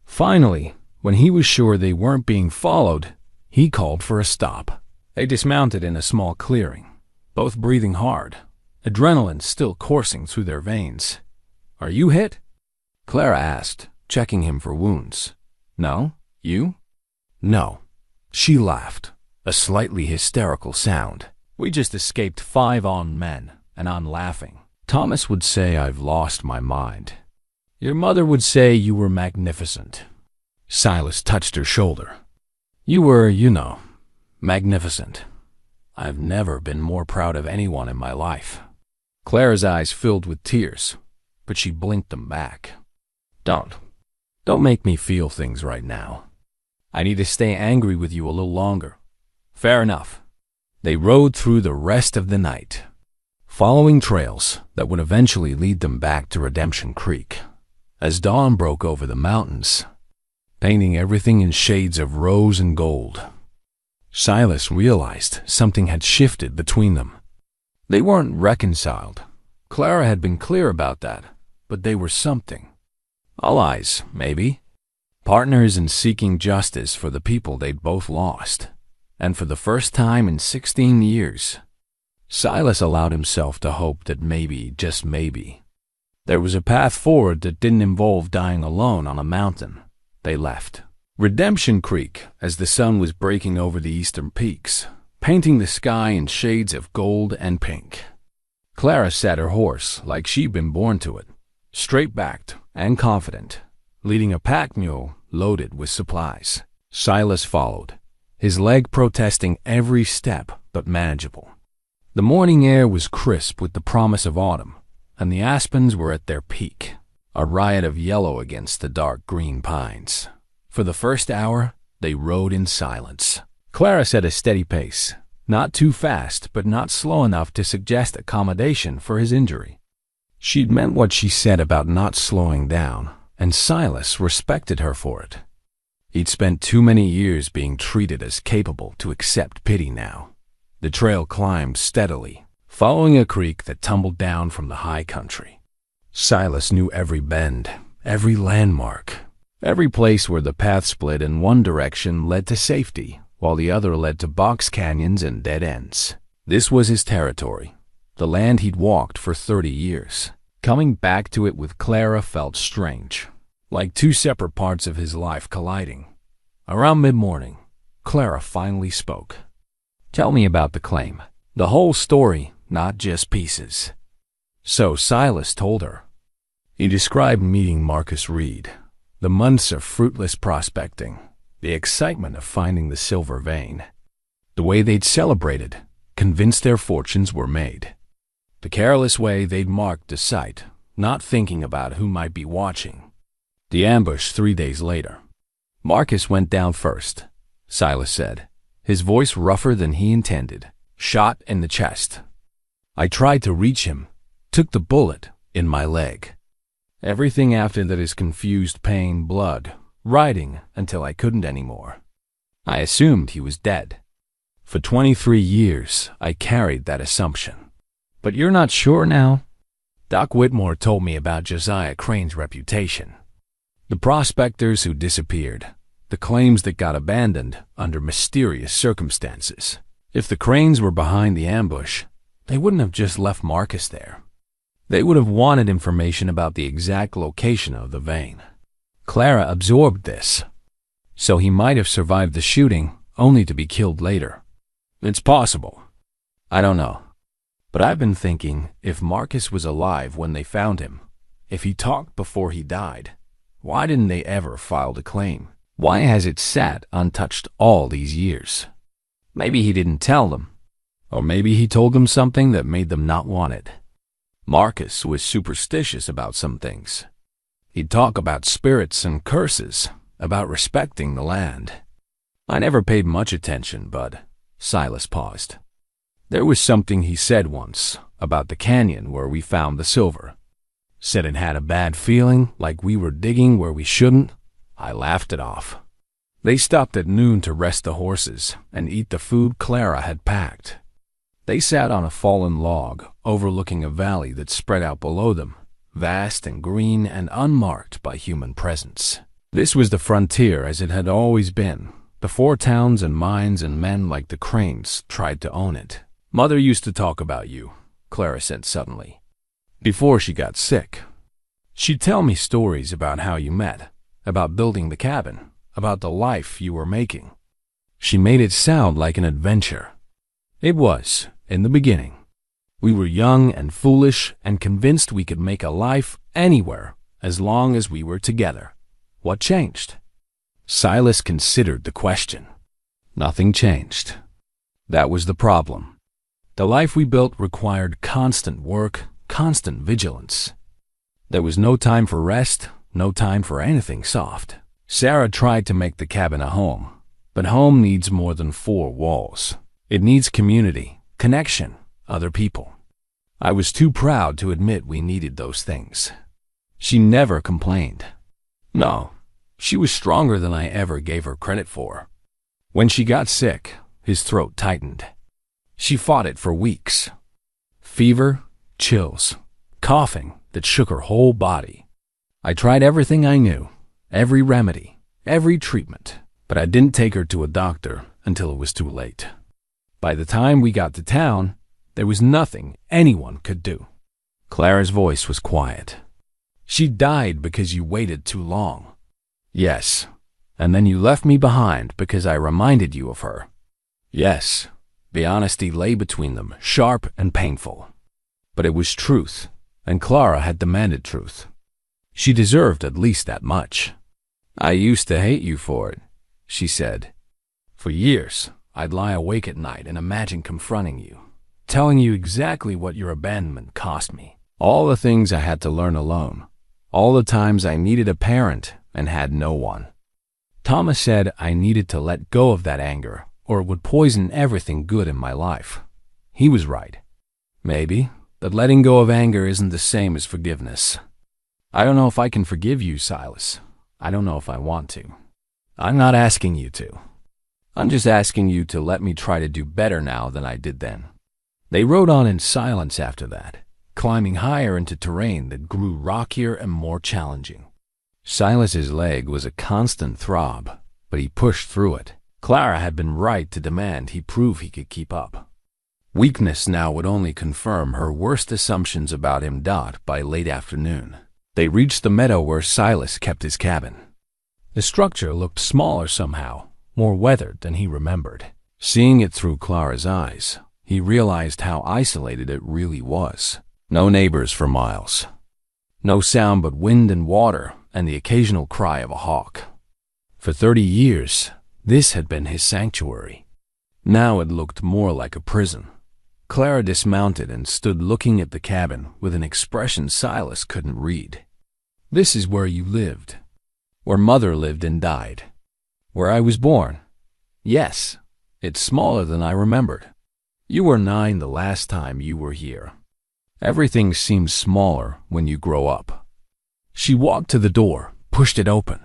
Finally, when he was sure they weren't being followed, he called for a stop. They dismounted in a small clearing, both breathing hard, adrenaline still coursing through their veins. "Are you hit?" Clara asked, checking him for wounds. "No? You?" "No." She laughed, a slightly hysterical sound. "We just escaped 5 armed men, and I'm laughing. Thomas would say I've lost my mind. Your mother would say you were magnificent." Silas touched her shoulder. "You were, magnificent. I've never been more proud of anyone in my life." Clara's eyes filled with tears, but she blinked them back. Don't make me feel things right now. I need to stay angry with you a little longer." "Fair enough." They rode through the rest of the night, following trails that would eventually lead them back to Redemption Creek. As dawn broke over the mountains, painting everything in shades of rose and gold, Silas realized something had shifted between them. They weren't reconciled. Clara had been clear about that, but they were something. Allies, maybe. Partners in seeking justice for the people they'd both lost. And for the first time in 16 years, Silas allowed himself to hope that maybe, just maybe, there was a path forward that didn't involve dying alone on a mountain. They left Redemption Creek as the sun was breaking over the eastern peaks, painting the sky in shades of gold and pink. Clara sat her horse like she'd been born to it, straight-backed and confident, leading a pack mule loaded with supplies. Silas followed, his leg protesting every step but manageable. The morning air was crisp with the promise of autumn, and the aspens were at their peak, a riot of yellow against the dark green pines. For the first hour, they rode in silence. Clara set a steady pace, not too fast but not slow enough to suggest accommodation for his injury. She'd meant what she said about not slowing down, and Silas respected her for it. He'd spent too many years being treated as capable to accept pity now. The trail climbed steadily, following a creek that tumbled down from the high country. Silas knew every bend, every landmark, every place where the path split in one direction led to safety, while the other led to box canyons and dead ends. This was his territory, the land he'd walked for 30 years. Coming back to it with Clara felt strange, like two separate parts of his life colliding. Around mid-morning, Clara finally spoke. "Tell me about the claim. The whole story, not just pieces." So Silas told her. He described meeting Marcus Reed, the months of fruitless prospecting, the excitement of finding the silver vein, the way they'd celebrated, convinced their fortunes were made, the careless way they'd marked the site, not thinking about who might be watching. The ambush 3 days later. Marcus went down first, Silas said, his voice rougher than he intended, shot in the chest. I tried to reach him, took the bullet in my leg. Everything after that is confused pain, blood, riding until I couldn't anymore. I assumed he was dead. For 23 years, I carried that assumption. But you're not sure now? Doc Whitmore told me about Josiah Crane's reputation. The prospectors who disappeared, the claims that got abandoned under mysterious circumstances. If the Cranes were behind the ambush, they wouldn't have just left Marcus there. They would have wanted information about the exact location of the vein. Clara absorbed this, so he might have survived the shooting only to be killed later. It's possible. I don't know. But I've been thinking, if Marcus was alive when they found him, if he talked before he died, why didn't they ever file the claim? Why has it sat untouched all these years? Maybe he didn't tell them. Or maybe he told them something that made them not want it. Marcus was superstitious about some things. He'd talk about spirits and curses, about respecting the land. I never paid much attention, but Silas paused. There was something he said once about the canyon where we found the silver. Said it had a bad feeling, like we were digging where we shouldn't. I laughed it off. They stopped at noon to rest the horses and eat the food Clara had packed. They sat on a fallen log overlooking a valley that spread out below them, vast and green and unmarked by human presence. This was the frontier as it had always been, before towns and mines and men like the Cranes tried to own it. Mother used to talk about you, Clara said suddenly. Before she got sick. She'd tell me stories about how you met, about building the cabin, about the life you were making. She made it sound like an adventure. It was, in the beginning. We were young and foolish and convinced we could make a life anywhere as long as we were together. What changed? Silas considered the question. Nothing changed. That was the problem. The life we built required constant work, constant vigilance. There was no time for rest, no time for anything soft. Sarah tried to make the cabin a home, but home needs more than 4 walls. It needs community, connection, other people. I was too proud to admit we needed those things. She never complained. No, she was stronger than I ever gave her credit for. When she got sick, his throat tightened. She fought it for weeks. Fever, chills, coughing that shook her whole body. I tried everything I knew, every remedy, every treatment, but I didn't take her to a doctor until it was too late. By the time we got to town, there was nothing anyone could do. Clara's voice was quiet. She died because you waited too long. Yes, and then you left me behind because I reminded you of her. Yes, the honesty lay between them, sharp and painful. But it was truth, and Clara had demanded truth. She deserved at least that much. I used to hate you for it, she said. For years, I'd lie awake at night and imagine confronting you, telling you exactly what your abandonment cost me, all the things I had to learn alone, all the times I needed a parent and had no one. Thomas said I needed to let go of that anger, or it would poison everything good in my life. He was right. Maybe, but letting go of anger isn't the same as forgiveness. I don't know if I can forgive you, Silas. I don't know if I want to. I'm not asking you to. I'm just asking you to let me try to do better now than I did then. They rode on in silence after that, climbing higher into terrain that grew rockier and more challenging. Silas's leg was a constant throb, but he pushed through it. Clara had been right to demand he prove he could keep up. Weakness now would only confirm her worst assumptions about him. By late afternoon, they reached the meadow where Silas kept his cabin. The structure looked smaller somehow, more weathered than he remembered. Seeing it through Clara's eyes, he realized how isolated it really was. No neighbors for miles. No sound but wind and water and the occasional cry of a hawk. For 30 years, this had been his sanctuary. Now it looked more like a prison. Clara dismounted and stood looking at the cabin with an expression Silas couldn't read. This is where you lived. Where Mother lived and died. Where I was born. Yes, it's smaller than I remembered. You were 9 the last time you were here. Everything seems smaller when you grow up. She walked to the door, pushed it open.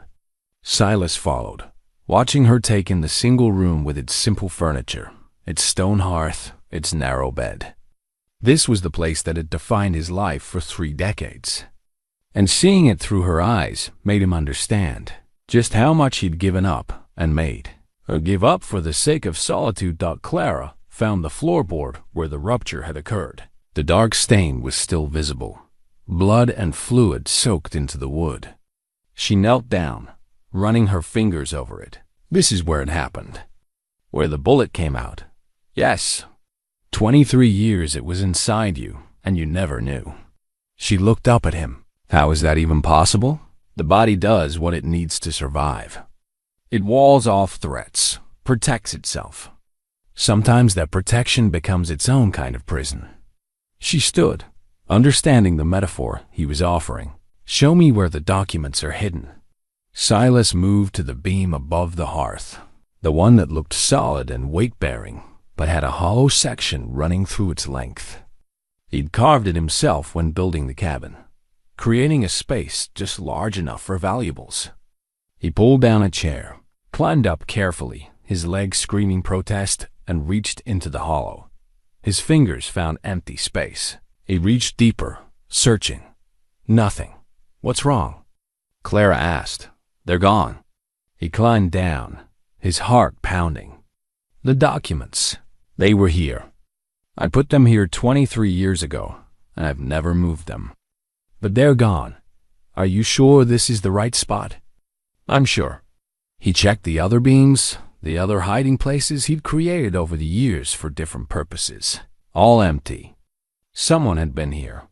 Silas followed, watching her take in the single room with its simple furniture, its stone hearth, its narrow bed. This was the place that had defined his life for 3 decades. And seeing it through her eyes made him understand just how much he'd given up and made. Or give up for the sake of solitude. Clara found the floorboard where the rupture had occurred. The dark stain was still visible, blood and fluid soaked into the wood. She knelt down, running her fingers over it. This is where it happened. Where the bullet came out. Yes. 23 years it was inside you, and you never knew. She looked up at him. How is that even possible? The body does what it needs to survive. It walls off threats, protects itself. Sometimes that protection becomes its own kind of prison. She stood, understanding the metaphor he was offering. Show me where the documents are hidden. Silas moved to the beam above the hearth, the one that looked solid and weight-bearing, but had a hollow section running through its length. He'd carved it himself when building the cabin, creating a space just large enough for valuables. He pulled down a chair, climbed up carefully, his legs screaming protest, and reached into the hollow. His fingers found empty space. He reached deeper, searching. Nothing. "What's wrong?" Clara asked. "They're gone." He climbed down, his heart pounding. "The documents. They were here. I put them here 23 years ago, and I've never moved them. But they're gone. Are you sure this is the right spot?" "I'm sure." He checked the other beams, the other hiding places he'd created over the years for different purposes. All empty. Someone had been here.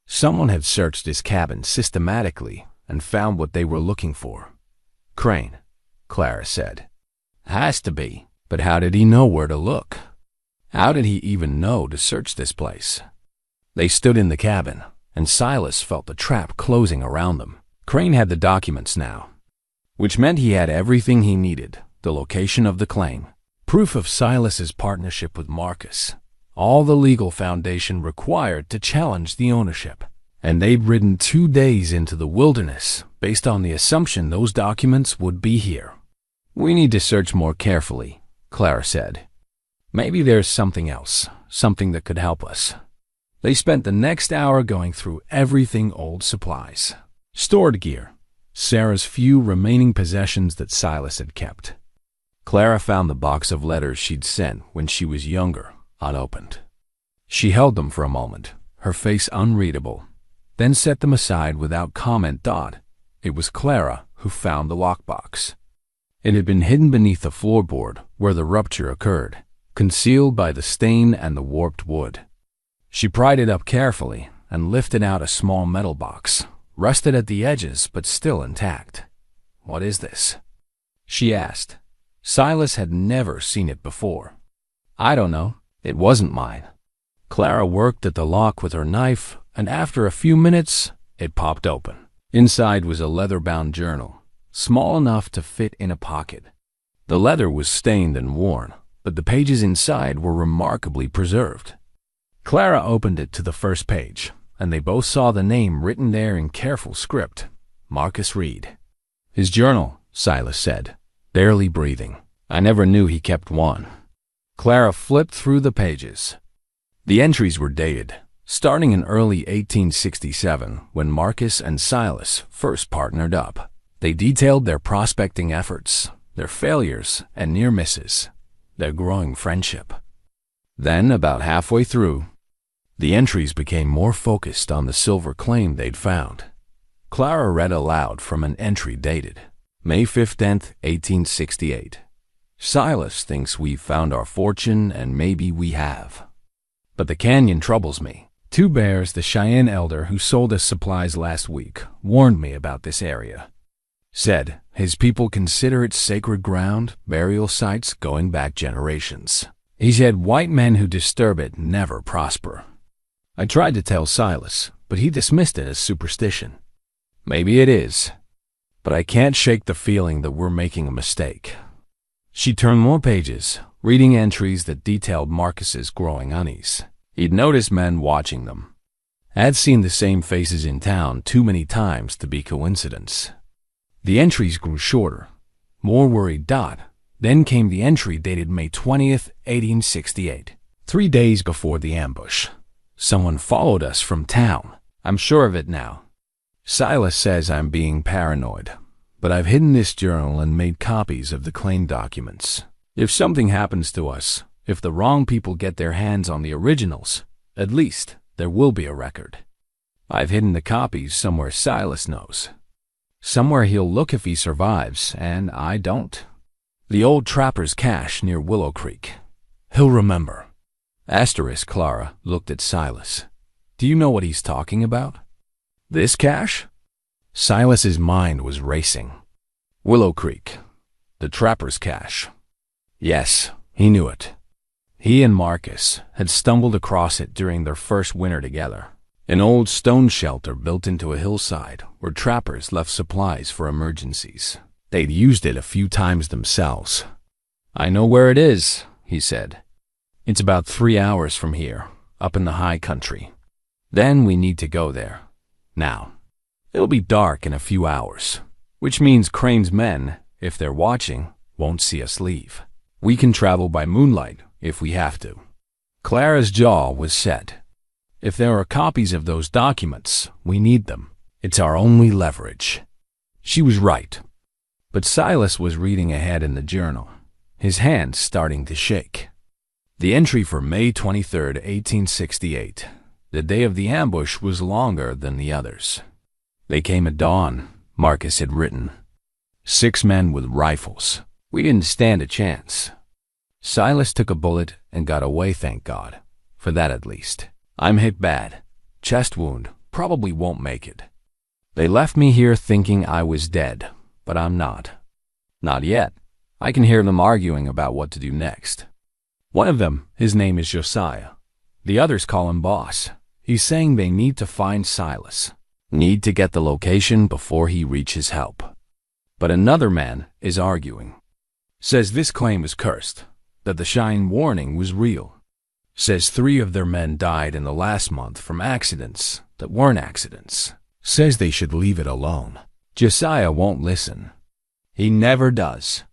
Someone had searched this cabin systematically and found what they were looking for. "Crane," Clara said. "Has to be. But how did he know where to look? How did he even know to search this place?" They stood in the cabin, and Silas felt the trap closing around them. Crane had the documents now, which meant he had everything he needed: the location of the claim, proof of Silas's partnership with Marcus, all the legal foundation required to challenge the ownership. And they'd ridden 2 days into the wilderness based on the assumption those documents would be here. "We need to search more carefully," Clara said. "Maybe there's something else, something that could help us." They spent the next hour going through everything: old supplies, stored gear, Sarah's few remaining possessions that Silas had kept. Clara found the box of letters she'd sent when she was younger, unopened. She held them for a moment, her face unreadable, then set them aside without comment. It was Clara who found the lockbox. It had been hidden beneath the floorboard where the rupture occurred, concealed by the stain and the warped wood. She pried it up carefully and lifted out a small metal box, rusted at the edges but still intact. "What is this?" she asked. Silas had never seen it before. "I don't know. It wasn't mine." Clara worked at the lock with her knife, and after a few minutes, it popped open. Inside was a leather-bound journal, small enough to fit in a pocket. The leather was stained and worn, but the pages inside were remarkably preserved. Clara opened it to the first page, and they both saw the name written there in careful script: Marcus Reed. "His journal," Silas said, barely breathing. "I never knew he kept one." Clara flipped through the pages. The entries were dated, starting in early 1867, when Marcus and Silas first partnered up. They detailed their prospecting efforts, their failures and near misses, their growing friendship. Then, about halfway through, the entries became more focused on the silver claim they'd found. Clara read aloud from an entry dated May 15th, 1868. "Silas thinks we've found our fortune, and maybe we have. But the canyon troubles me. 2 bears, the Cheyenne elder who sold us supplies last week, warned me about this area. Said his people consider it sacred ground, burial sites going back generations. He said white men who disturb it never prosper." I tried to tell Silas, but he dismissed it as superstition. "Maybe it is, but I can't shake the feeling that we're making a mistake." She turned more pages, reading entries that detailed Marcus's growing unease. He'd noticed men watching them. Had seen the same faces in town too many times to be coincidence. The entries grew shorter, more worried. Then came the entry dated May 20th, 1868, 3 days before the ambush. "Someone followed us from town. I'm sure of it now. Silas says I'm being paranoid, but I've hidden this journal and made copies of the claim documents. If something happens to us, if the wrong people get their hands on the originals, at least there will be a record. I've hidden the copies somewhere Silas knows. Somewhere he'll look if he survives, and I don't. The old trapper's cache near Willow Creek. He'll remember." Clara looked at Silas. "Do you know what he's talking about?" "This cache?" Silas's mind was racing. Willow Creek, the trapper's cache. Yes, he knew it. He and Marcus had stumbled across it during their first winter together. An old stone shelter built into a hillside where trappers left supplies for emergencies. They'd used it a few times themselves. "I know where it is," he said. "It's about 3 hours from here, up in the high country. Then we need to go there. Now, it'll be dark in a few hours, which means Crane's men, if they're watching, won't see us leave. We can travel by moonlight if we have to." Clara's jaw was set. If there are copies of those documents, we need them. It's our only leverage. She was right. But Silas was reading ahead in the journal, his hands starting to shake. The entry for May 23, 1868, the day of the ambush, was longer than the others. "They came at dawn," Marcus had written. 6 men with rifles. We didn't stand a chance. Silas took a bullet and got away, thank God. For that at least. I'm hit bad. Chest wound. Probably won't make it. They left me here thinking I was dead, but I'm not. Not yet. I can hear them arguing about what to do next. One of them, his name is Josiah. The others call him Boss. He's saying they need to find Silas. Need to get the location before he reaches help. But another man is arguing. Says this claim is cursed, that the Shine warning was real. Says 3 of their men died in the last month from accidents that weren't accidents. Says they should leave it alone. Josiah won't listen. He never does.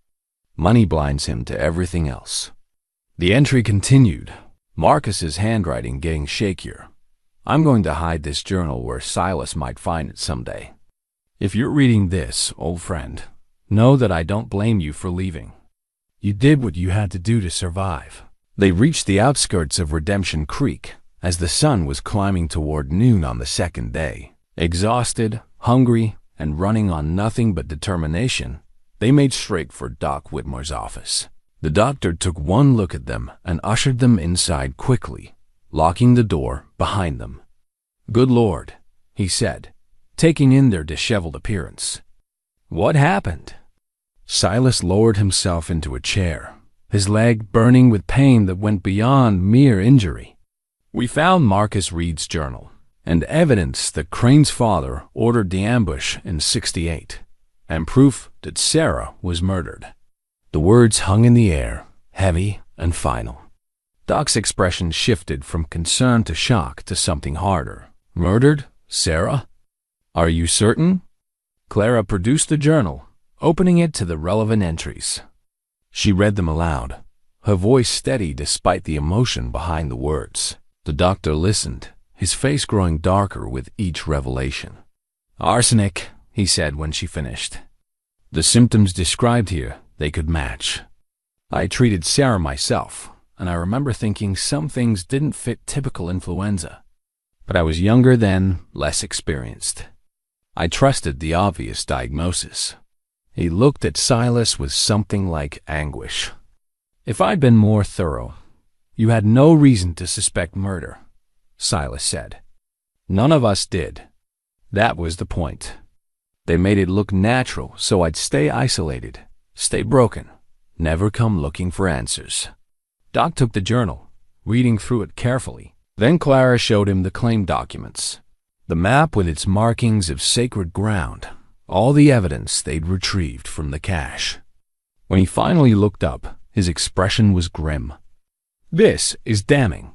Money blinds him to everything else. The entry continued, Marcus's handwriting getting shakier. I'm going to hide this journal where Silas might find it someday. If you're reading this, old friend, know that I don't blame you for leaving. You did what you had to do to survive. They reached the outskirts of Redemption Creek as the sun was climbing toward noon on the second day. Exhausted, hungry, and running on nothing but determination, they made straight for Doc Whitmore's office. The doctor took one look at them and ushered them inside quickly, locking the door behind them. "Good Lord," he said, taking in their disheveled appearance. "What happened?" Silas lowered himself into a chair, his leg burning with pain that went beyond mere injury. "We found Marcus Reed's journal and evidence that Crane's father ordered the ambush in '68, and proof that Sarah was murdered." The words hung in the air, heavy and final. Doc's expression shifted from concern to shock to something harder. "Murdered? Sarah? Are you certain?" Clara produced the journal, opening it to the relevant entries. She read them aloud, her voice steady despite the emotion behind the words. The doctor listened, his face growing darker with each revelation. "Arsenic," he said when she finished. "The symptoms described here, they could match. I treated Sarah myself, and I remember thinking some things didn't fit typical influenza. But I was younger then, less experienced. I trusted the obvious diagnosis." He looked at Silas with something like anguish. "If I'd been more thorough, you had no reason to suspect murder," Silas said. "None of us did. That was the point. They made it look natural so I'd stay isolated, stay broken, never come looking for answers." Doc took the journal, reading through it carefully. Then Clara showed him the claim documents, the map with its markings of sacred ground, all the evidence they'd retrieved from the cache. When he finally looked up, his expression was grim. "This is damning.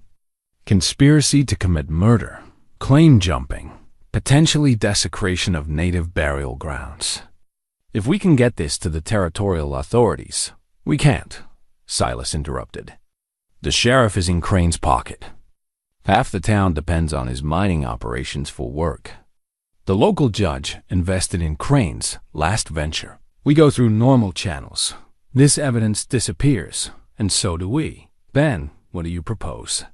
Conspiracy to commit murder, claim jumping, potentially desecration of native burial grounds. If we can get this to the territorial authorities, we can't," Silas interrupted. "The sheriff is in Crane's pocket. Half the town depends on his mining operations for work. The local judge invested in Crane's last venture. We go through normal channels. This evidence disappears, and so do we. Ben, what do you propose?"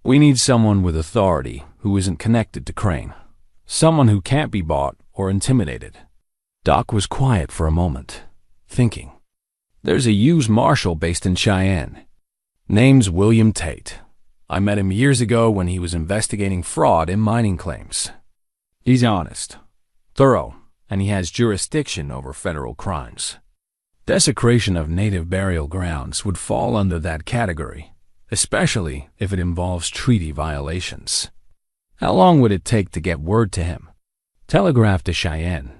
"We need someone with authority who isn't connected to Crane. Someone who can't be bought or intimidated." Doc was quiet for a moment, thinking. "There's a U.S. Marshal based in Cheyenne. Name's William Tate. I met him years ago when he was investigating fraud in mining claims. He's honest, thorough, and he has jurisdiction over federal crimes. Desecration of native burial grounds would fall under that category, especially if it involves treaty violations. How long would it take to get word to him? Telegraph to Cheyenne.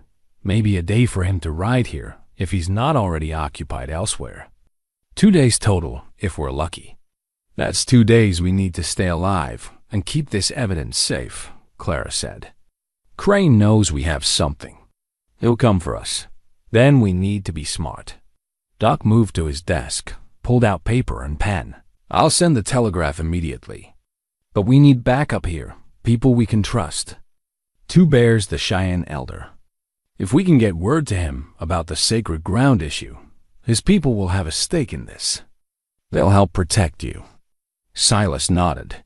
Maybe a day for him to ride here if he's not already occupied elsewhere. 2 days total if we're lucky. That's 2 days we need to stay alive and keep this evidence safe, Clara said. Crane knows we have something. He'll come for us. Then we need to be smart. Doc moved to his desk, pulled out paper and pen. I'll send the telegraph immediately. But we need backup here, people we can trust. 2 Bears, the Cheyenne elder. If we can get word to him about the sacred ground issue, his people will have a stake in this. They'll help protect you. Silas nodded.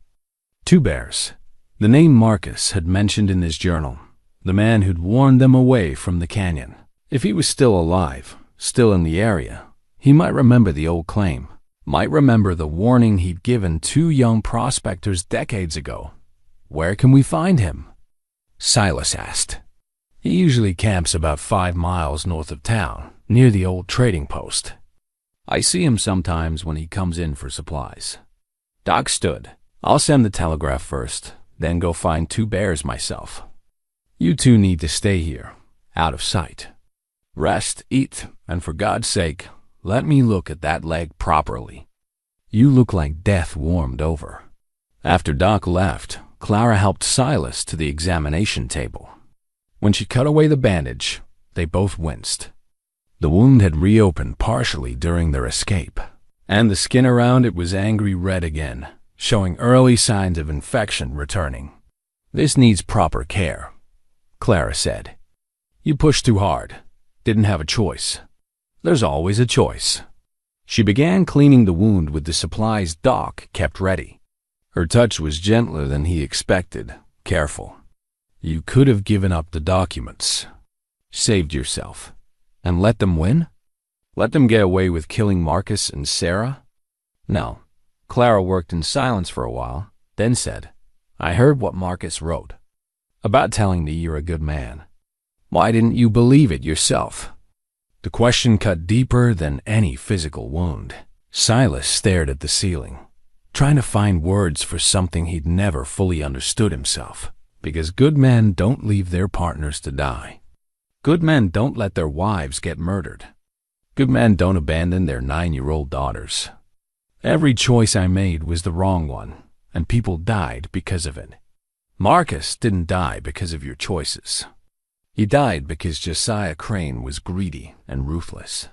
2 Bears. The name Marcus had mentioned in his journal, the man who'd warned them away from the canyon. If he was still alive, still in the area, he might remember the old claim, might remember the warning he'd given 2 young prospectors decades ago. Where can we find him? Silas asked. He usually camps about 5 miles north of town, near the old trading post. I see him sometimes when he comes in for supplies. Doc stood. I'll send the telegraph first, then go find 2 Bears myself. You 2 need to stay here, out of sight. Rest, eat, and for God's sake, let me look at that leg properly. You look like death warmed over. After Doc left, Clara helped Silas to the examination table. When she cut away the bandage, they both winced. The wound had reopened partially during their escape, and the skin around it was angry red again, showing early signs of infection returning. This needs proper care, Clara said. You pushed too hard. Didn't have a choice. There's always a choice. She began cleaning the wound with the supplies Doc kept ready. Her touch was gentler than he expected, careful. You could have given up the documents, saved yourself, and let them win? Let them get away with killing Marcus and Sarah? No. Clara worked in silence for a while, then said, I heard what Marcus wrote about telling me you're a good man. Why didn't you believe it yourself? The question cut deeper than any physical wound. Silas stared at the ceiling, trying to find words for something he'd never fully understood himself. Because good men don't leave their partners to die. Good men don't let their wives get murdered. Good men don't abandon their 9-year-old daughters. Every choice I made was the wrong one, and people died because of it. Marcus didn't die because of your choices. He died because Josiah Crane was greedy and ruthless.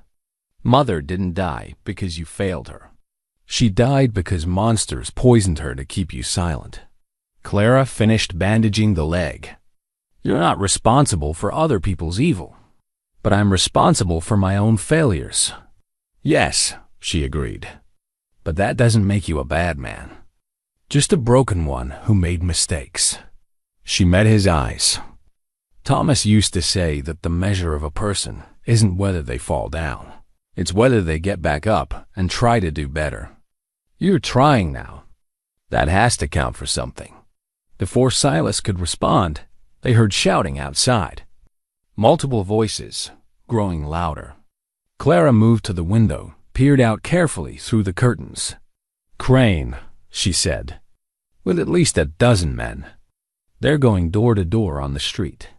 Mother didn't die because you failed her. She died because monsters poisoned her to keep you silent. Clara finished bandaging the leg. You're not responsible for other people's evil, but I'm responsible for my own failures. Yes, she agreed, but that doesn't make you a bad man. Just a broken one who made mistakes. She met his eyes. Thomas used to say that the measure of a person isn't whether they fall down. It's whether they get back up and try to do better. You're trying now. That has to count for something. Before Silas could respond, they heard shouting outside. Multiple voices, growing louder. Clara moved to the window, peered out carefully through the curtains. Crane, she said, with at least a dozen men. They're going door to door on the street.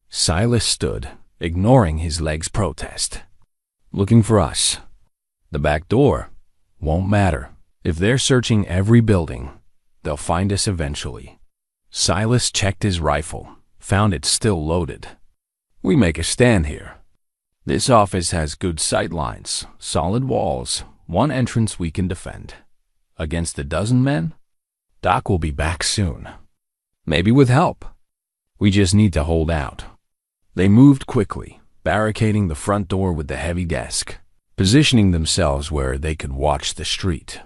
Silas stood, ignoring his leg's protest. Looking for us. The back door won't matter. If they're searching every building, they'll find us eventually. Silas checked his rifle, found it still loaded. We make a stand here. This office has good sight lines, solid walls, 1 entrance we can defend. Against a dozen men? Doc will be back soon. Maybe with help. We just need to hold out. They moved quickly, barricading the front door with the heavy desk, positioning themselves where they could watch the street.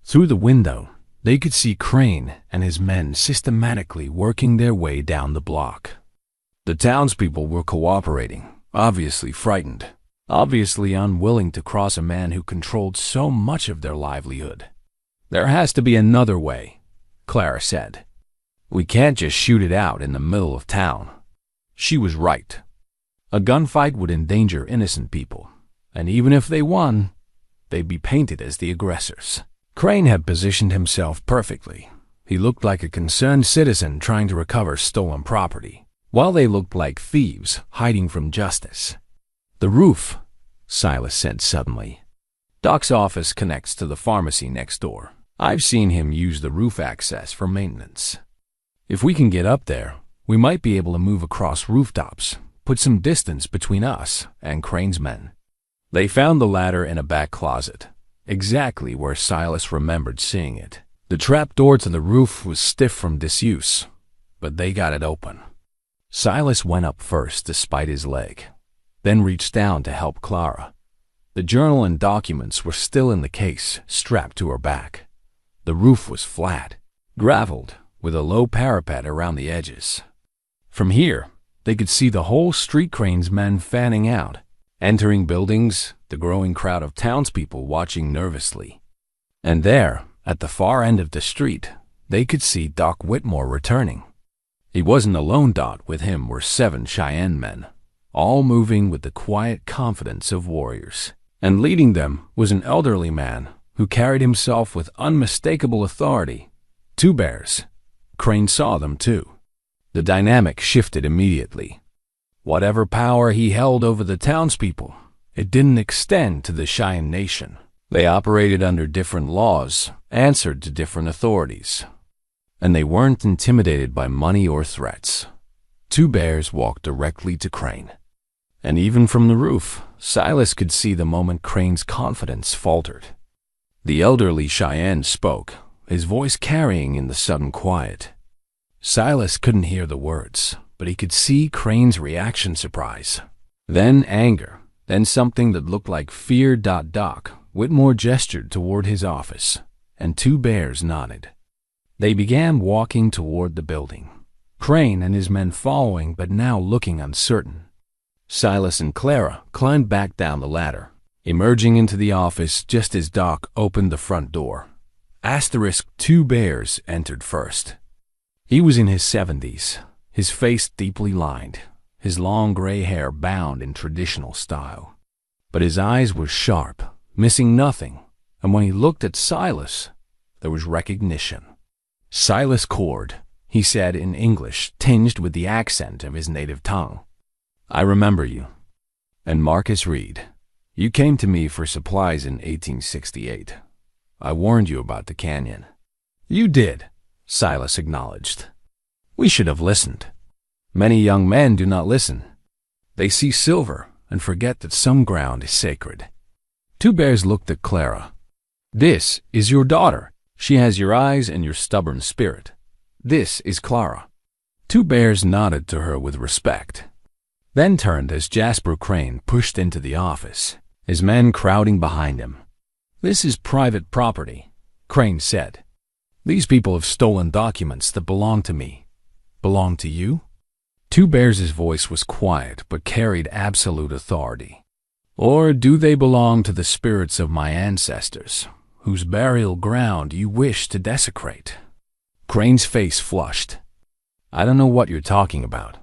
Through the window, they could see Crane and his men systematically working their way down the block. The townspeople were cooperating, obviously frightened, obviously unwilling to cross a man who controlled so much of their livelihood. There has to be another way, Clara said. We can't just shoot it out in the middle of town. She was right. A gunfight would endanger innocent people, and even if they won, they'd be painted as the aggressors. Crane had positioned himself perfectly, He looked like a concerned citizen trying to recover stolen property, while they looked like thieves hiding from justice. "The roof," Silas said suddenly. "Doc's office connects to the pharmacy next door. I've seen him use the roof access for maintenance. If we can get up there, we might be able to move across rooftops, put some distance between us and Crane's men." They found the ladder in a back closet, exactly where Silas remembered seeing it. The trap door to the roof was stiff from disuse, but they got it open. Silas went up first despite his leg, then reached down to help Clara. The journal and documents were still in the case, strapped to her back. The roof was flat, graveled, with a low parapet around the edges. From here, they could see the whole street Crane's men fanning out, entering buildings, the growing crowd of townspeople watching nervously. And there, at the far end of the street, they could see Doc Whitmore returning. He wasn't alone. With him were 7 Cheyenne men, all moving with the quiet confidence of warriors. And leading them was an elderly man who carried himself with unmistakable authority. 2 bears. Crane saw them too. The dynamic shifted immediately. Whatever power he held over the townspeople, it didn't extend to the Cheyenne Nation. They operated under different laws, answered to different authorities, and they weren't intimidated by money or threats. 2 bears walked directly to Crane. And even from the roof, Silas could see the moment Crane's confidence faltered. The elderly Cheyenne spoke, his voice carrying in the sudden quiet. Silas couldn't hear the words, but he could see Crane's reaction: surprise, then anger, then something that looked like fear. Doc Whitmore gestured toward his office, and 2 bears nodded. They began walking toward the building, Crane and his men following, but now looking uncertain. Silas and Clara climbed back down the ladder, emerging into the office just as Doc opened the front door. Asterisk 2 bears entered first. He was in his 70s, his face deeply lined, his long gray hair bound in traditional style. But his eyes were sharp, missing nothing, and when he looked at Silas, there was recognition. "Silas Cord," he said in English tinged with the accent of his native tongue. "I remember you. And Marcus Reed. You came to me for supplies in 1868. I warned you about the canyon." "You did," Silas acknowledged. "We should have listened. Many young men do not listen. They see silver and forget that some ground is sacred." 2 bears looked at Clara. "This is your daughter. She has your eyes and your stubborn spirit. This is Clara." 2 bears nodded to her with respect, then turned as Jasper Crane pushed into the office, his men crowding behind him. "This is private property," Crane said. "These people have stolen documents that belong to me. Belong to you?" 2 bears' voice was quiet but carried absolute authority. "Or do they belong to the spirits of my ancestors, whose burial ground you wish to desecrate?" Crane's face flushed. "I don't know what you're talking about.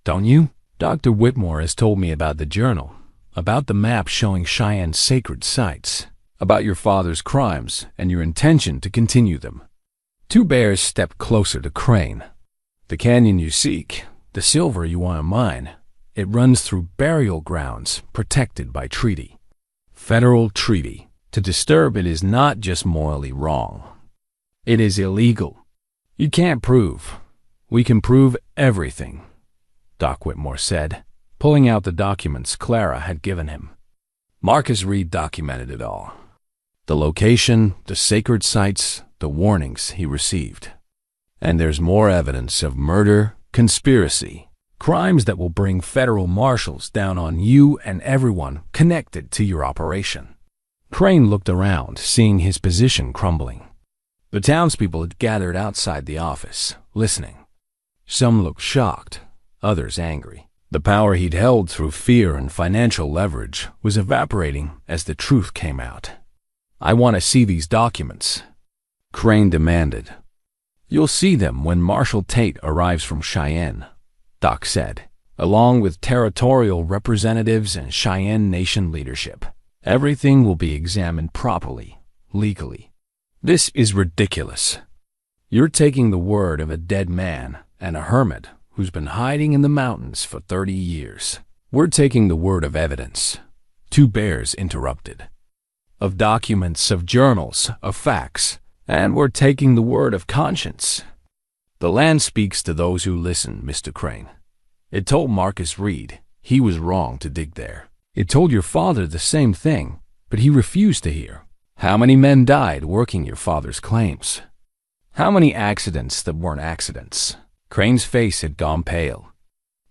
Don't you? Dr. Whitmore has told me about the journal, about the map showing Cheyenne sacred sites, about your father's crimes and your intention to continue them." 2 bears stepped closer to Crane. "The canyon you seek, the silver you want to mine, it runs through burial grounds protected by treaty. Federal treaty. To disturb it is not just morally wrong. It is illegal. You can't prove. We can prove everything," Doc Whitmore said, pulling out the documents Clara had given him. Marcus Reed documented it all. The location, the sacred sites, the warnings he received. And there's more evidence of murder, conspiracy, crimes that will bring federal marshals down on you and everyone connected to your operation. Crane looked around, seeing his position crumbling. The townspeople had gathered outside the office, listening. Some looked shocked, others angry. The power he'd held through fear and financial leverage was evaporating as the truth came out. "I want to see these documents," Crane demanded. "You'll see them when Marshal Tate arrives from Cheyenne," Doc said, "along with territorial representatives and Cheyenne Nation leadership. Everything will be examined properly, legally." "This is ridiculous," You're taking the word of a dead man and a hermit who's been hiding in the mountains for 30 years. We're taking the word of evidence. Two bears interrupted. Of documents, of journals, of facts, and we're taking the word of conscience. The land speaks to those who listen, Mr. Crane. It told Marcus Reed he was wrong to dig there. It told your father the same thing, but he refused to hear. How many men died working your father's claims? How many accidents that weren't accidents? Crane's face had gone pale.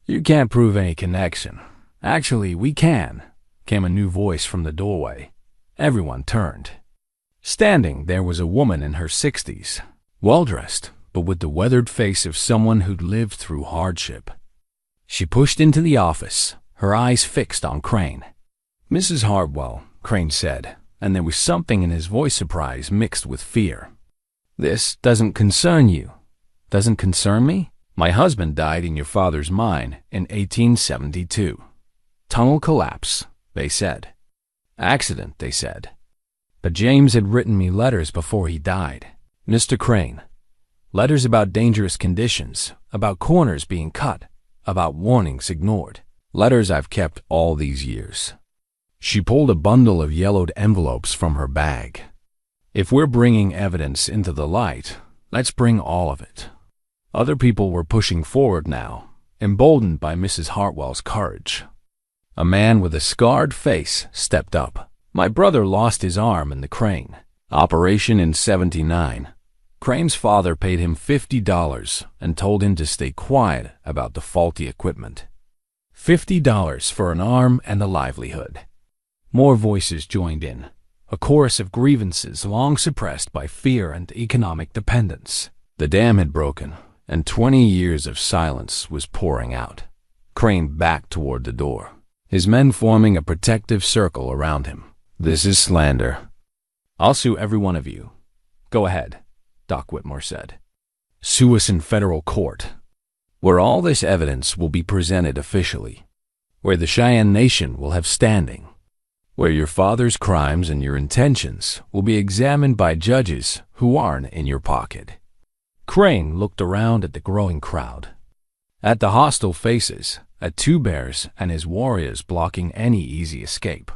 You can't prove any connection. Actually, we can, came a new voice from the doorway. Everyone turned. Standing there was a woman in her 60s, well-dressed, but with the weathered face of someone who'd lived through hardship. She pushed into the office, her eyes fixed on Crane. Mrs. Hartwell, Crane said, and there was something in his voice surprise mixed with fear. This doesn't concern you. Doesn't concern me? My husband died in your father's mine in 1872. Tunnel collapse, they said. Accident, they said. But James had written me letters before he died. Mr. Crane. Letters about dangerous conditions, about corners being cut, about warnings ignored. Letters I've kept all these years. She pulled a bundle of yellowed envelopes from her bag. If we're bringing evidence into the light, let's bring all of it. Other people were pushing forward now, emboldened by Mrs. Hartwell's courage. A man with a scarred face stepped up. My brother lost his arm in the crane. Operation in '79. Crane's father paid him $50 and told him to stay quiet about the faulty equipment. $50 for an arm and a livelihood. More voices joined in, a chorus of grievances long suppressed by fear and economic dependence. The dam had broken, and 20 years of silence was pouring out. Crane backed toward the door, his men forming a protective circle around him. This is slander. I'll sue every one of you. Go ahead, Doc Whitmore said. Sue us in federal court, where all this evidence will be presented officially, where the Cheyenne Nation will have standing, where your father's crimes and your intentions will be examined by judges who aren't in your pocket. Crane looked around at the growing crowd, at the hostile faces, at Two Bears and his warriors blocking any easy escape.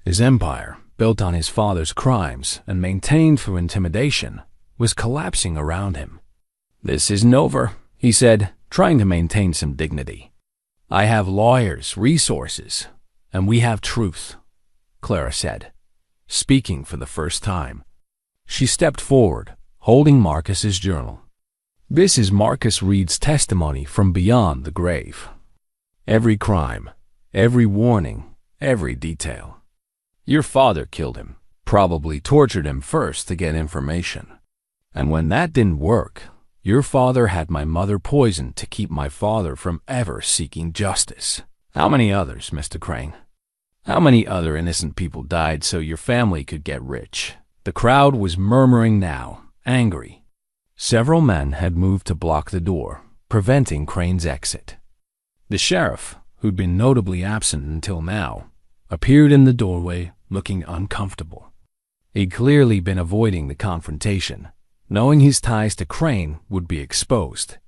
His empire, built on his father's crimes and maintained through intimidation, was collapsing around him. This isn't over, he said, trying to maintain some dignity. I have lawyers, resources, and we have truth, Clara said, speaking for the first time. She stepped forward, holding Marcus's journal. This is Marcus Reed's testimony from beyond the grave. Every crime, every warning, every detail. Your father killed him, probably tortured him first to get information. And when that didn't work, your father had my mother poisoned to keep my father from ever seeking justice. How many others, Mr. Crane? How many other innocent people died so your family could get rich? The crowd was murmuring now, angry. Several men had moved to block the door, preventing Crane's exit. The sheriff, who'd been notably absent until now, appeared in the doorway looking uncomfortable. He'd clearly been avoiding the confrontation, knowing his ties to Crane would be exposed.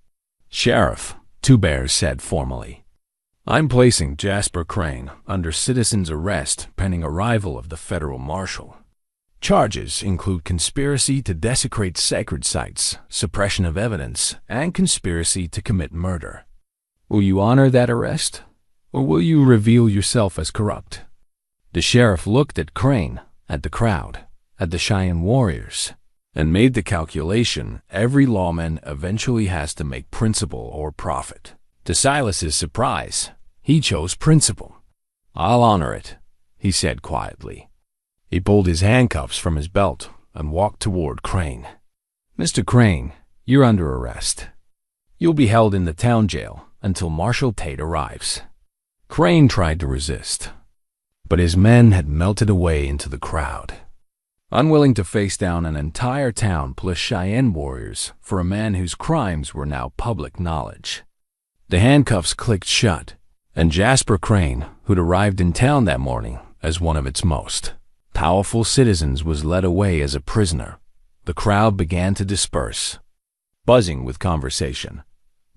Sheriff, Two Bears said formally, I'm placing Jasper Crane under citizen's arrest pending arrival of the federal marshal. Charges include conspiracy to desecrate sacred sites, suppression of evidence, and conspiracy to commit murder. Will you honor that arrest, or will you reveal yourself as corrupt? The sheriff looked at Crane, at the crowd, at the Cheyenne warriors, and made the calculation every lawman eventually has to make principle or profit. To Silas's surprise, he chose principle. I'll honor it, he said quietly. He pulled his handcuffs from his belt and walked toward Crane. Mr. Crane, you're under arrest. You'll be held in the town jail until Marshal Tate arrives. Crane tried to resist, but his men had melted away into the crowd, unwilling to face down an entire town plus Cheyenne warriors for a man whose crimes were now public knowledge. The handcuffs clicked shut, and Jasper Crane, who'd arrived in town that morning as one of its most powerful citizens, was led away as a prisoner. The crowd began to disperse, buzzing with conversation.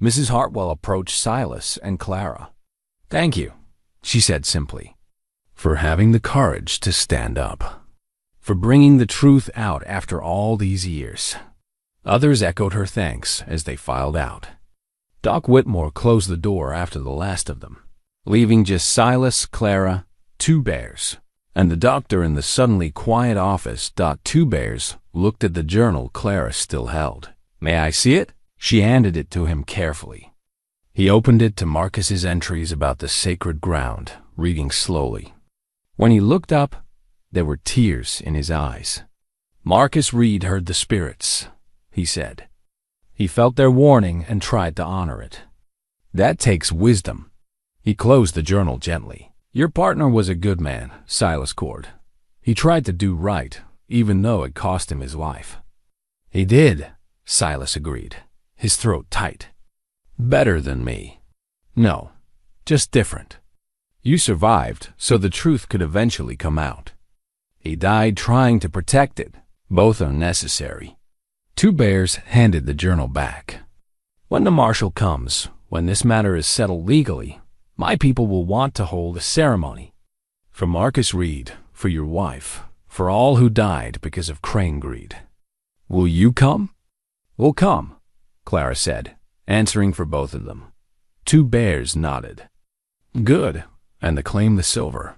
Mrs. Hartwell approached Silas and Clara. "Thank you," she said simply, "for having the courage to stand up, for bringing the truth out after all these years." Others echoed her thanks as they filed out. Doc Whitmore closed the door after the last of them, leaving just Silas, Clara, Two Bears, and the doctor in the suddenly quiet office. Two Bears looked at the journal Clara still held. "May I see it?" She handed it to him carefully. He opened it to Marcus's entries about the sacred ground, reading slowly. When he looked up, there were tears in his eyes. "Marcus Reed heard the spirits," he said. "He felt their warning and tried to honor it. That takes wisdom." He closed the journal gently. "Your partner was a good man, Silas Cord. He tried to do right, even though it cost him his life." "He did," Silas agreed, his throat tight. "Better than me." "No, just different. You survived, so the truth could eventually come out. He died trying to protect it. Both are necessary." Two Bears handed the journal back. "When the marshal comes, when this matter is settled legally, my people will want to hold a ceremony. For Marcus Reed, for your wife, for all who died because of crane greed. Will you come?" "We'll come," Clara said, answering for both of them. Two Bears nodded. "Good, and to claim the silver.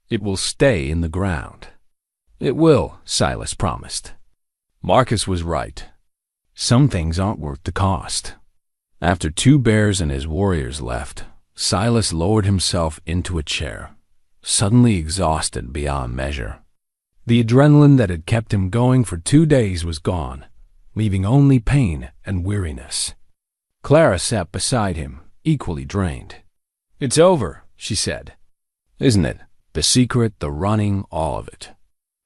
It will stay in the ground." "It will," Silas promised. Marcus was right. Some things aren't worth the cost. After Two Bears and his warriors left, Silas lowered himself into a chair, suddenly exhausted beyond measure. The adrenaline that had kept him going for 2 days was gone, leaving only pain and weariness. Clara sat beside him, equally drained. "It's over," she said. "Isn't it? The secret, the running, all of it."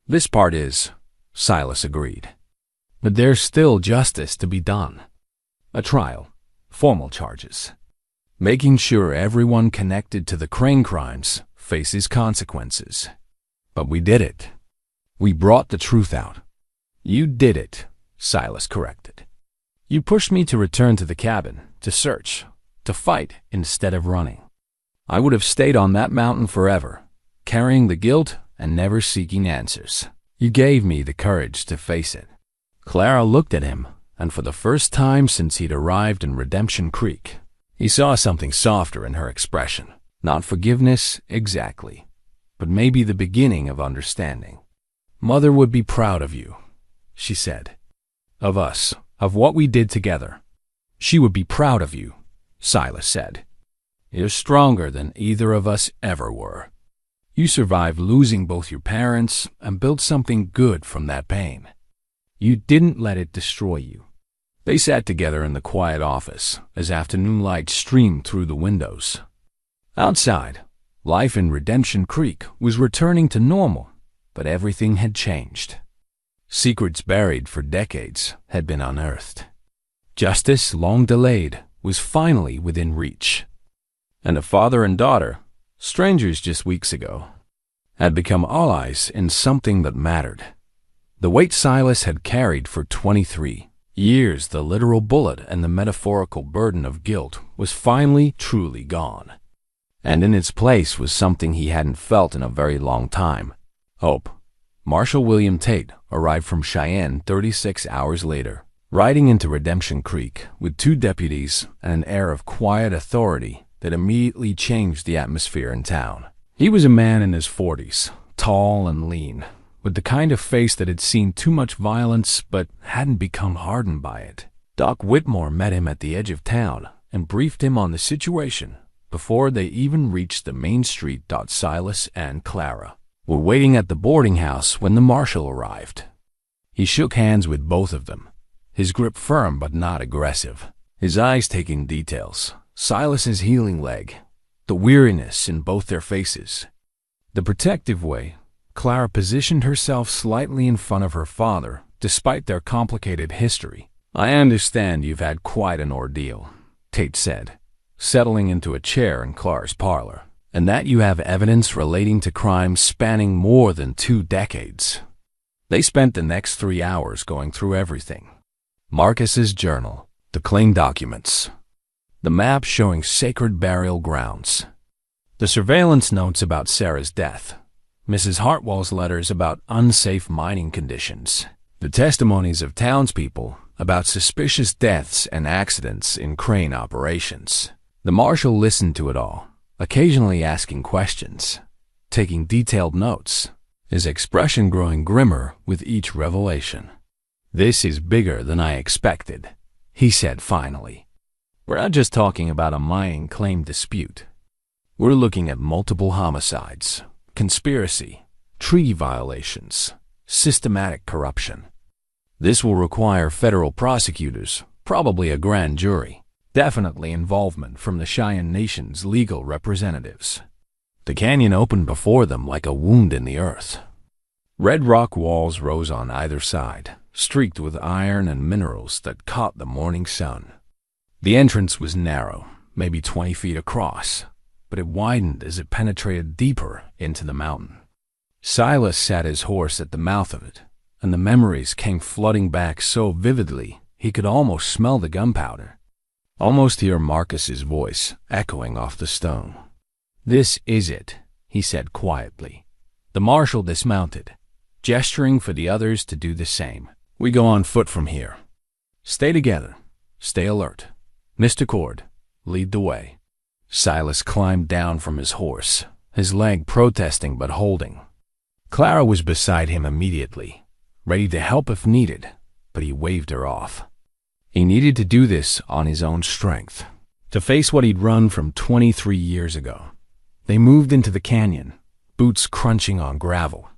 "This part is," Silas agreed. "But there's still justice to be done. A trial, formal charges. Making sure everyone connected to the crane crimes faces consequences. But we did it. We brought the truth out." "You did it," Silas corrected. "You pushed me to return to the cabin, to search, to fight instead of running. I would have stayed on that mountain forever, carrying the guilt and never seeking answers. You gave me the courage to face it." Clara looked at him, and for the first time since he'd arrived in Redemption Creek, he saw something softer in her expression. Not forgiveness, exactly, but maybe the beginning of understanding. "Mother would be proud of you," she said. "Of us, of what we did together." "She would be proud of you," Silas said. "You're stronger than either of us ever were. You survived losing both your parents and built something good from that pain. You didn't let it destroy you." They sat together in the quiet office as afternoon light streamed through the windows. Outside, life in Redemption Creek was returning to normal, but everything had changed. Secrets buried for decades had been unearthed. Justice, long delayed, was finally within reach. And a father and daughter, strangers just weeks ago, had become allies in something that mattered. The weight Silas had carried for 23 years, the literal bullet and the metaphorical burden of guilt, was finally truly gone. And in its place was something he hadn't felt in a very long time: hope. Marshal William Tate arrived from Cheyenne 36 hours later, riding into Redemption Creek with 2 deputies and an air of quiet authority that immediately changed the atmosphere in town. He was a man in his 40s, tall and lean, with the kind of face that had seen too much violence but hadn't become hardened by it. Doc Whitmore met him at the edge of town and briefed him on the situation before they even reached the main street. Silas and Clara were waiting at the boarding house when the marshal arrived. He shook hands with both of them, his grip firm but not aggressive, his eyes taking details: Silas's healing leg, the weariness in both their faces. The protective way, Clara positioned herself slightly in front of her father, despite their complicated history. "I understand you've had quite an ordeal," Tate said, settling into a chair in Clara's parlor, "and that you have evidence relating to crimes spanning more than 2 decades. They spent the next 3 hours going through everything. Marcus's journal, the claim documents, the map showing sacred burial grounds, the surveillance notes about Sarah's death, Mrs. Hartwell's letters about unsafe mining conditions, the testimonies of townspeople about suspicious deaths and accidents in crane operations. The marshal listened to it all, occasionally asking questions, taking detailed notes, his expression growing grimmer with each revelation. "This is bigger than I expected," he said finally. "We're not just talking about a mining claim dispute. We're looking at multiple homicides, conspiracy, treaty violations, systematic corruption. This will require federal prosecutors, probably a grand jury, definitely involvement from the Cheyenne Nation's legal representatives." The canyon opened before them like a wound in the earth. Red rock walls rose on either side, streaked with iron and minerals that caught the morning sun. The entrance was narrow, maybe 20 feet across, but it widened as it penetrated deeper into the mountain. Silas sat his horse at the mouth of it, and the memories came flooding back so vividly he could almost smell the gunpowder, almost hear Marcus's voice echoing off the stone. "This is it," he said quietly. The marshal dismounted, gesturing for the others to do the same. "We go on foot from here. Stay together. Stay alert. Mr. Cord, lead the way." Silas climbed down from his horse, his leg protesting but holding. Clara was beside him immediately, ready to help if needed, but he waved her off. He needed to do this on his own strength, to face what he'd run from 23 years ago. They moved into the canyon, boots crunching on gravel.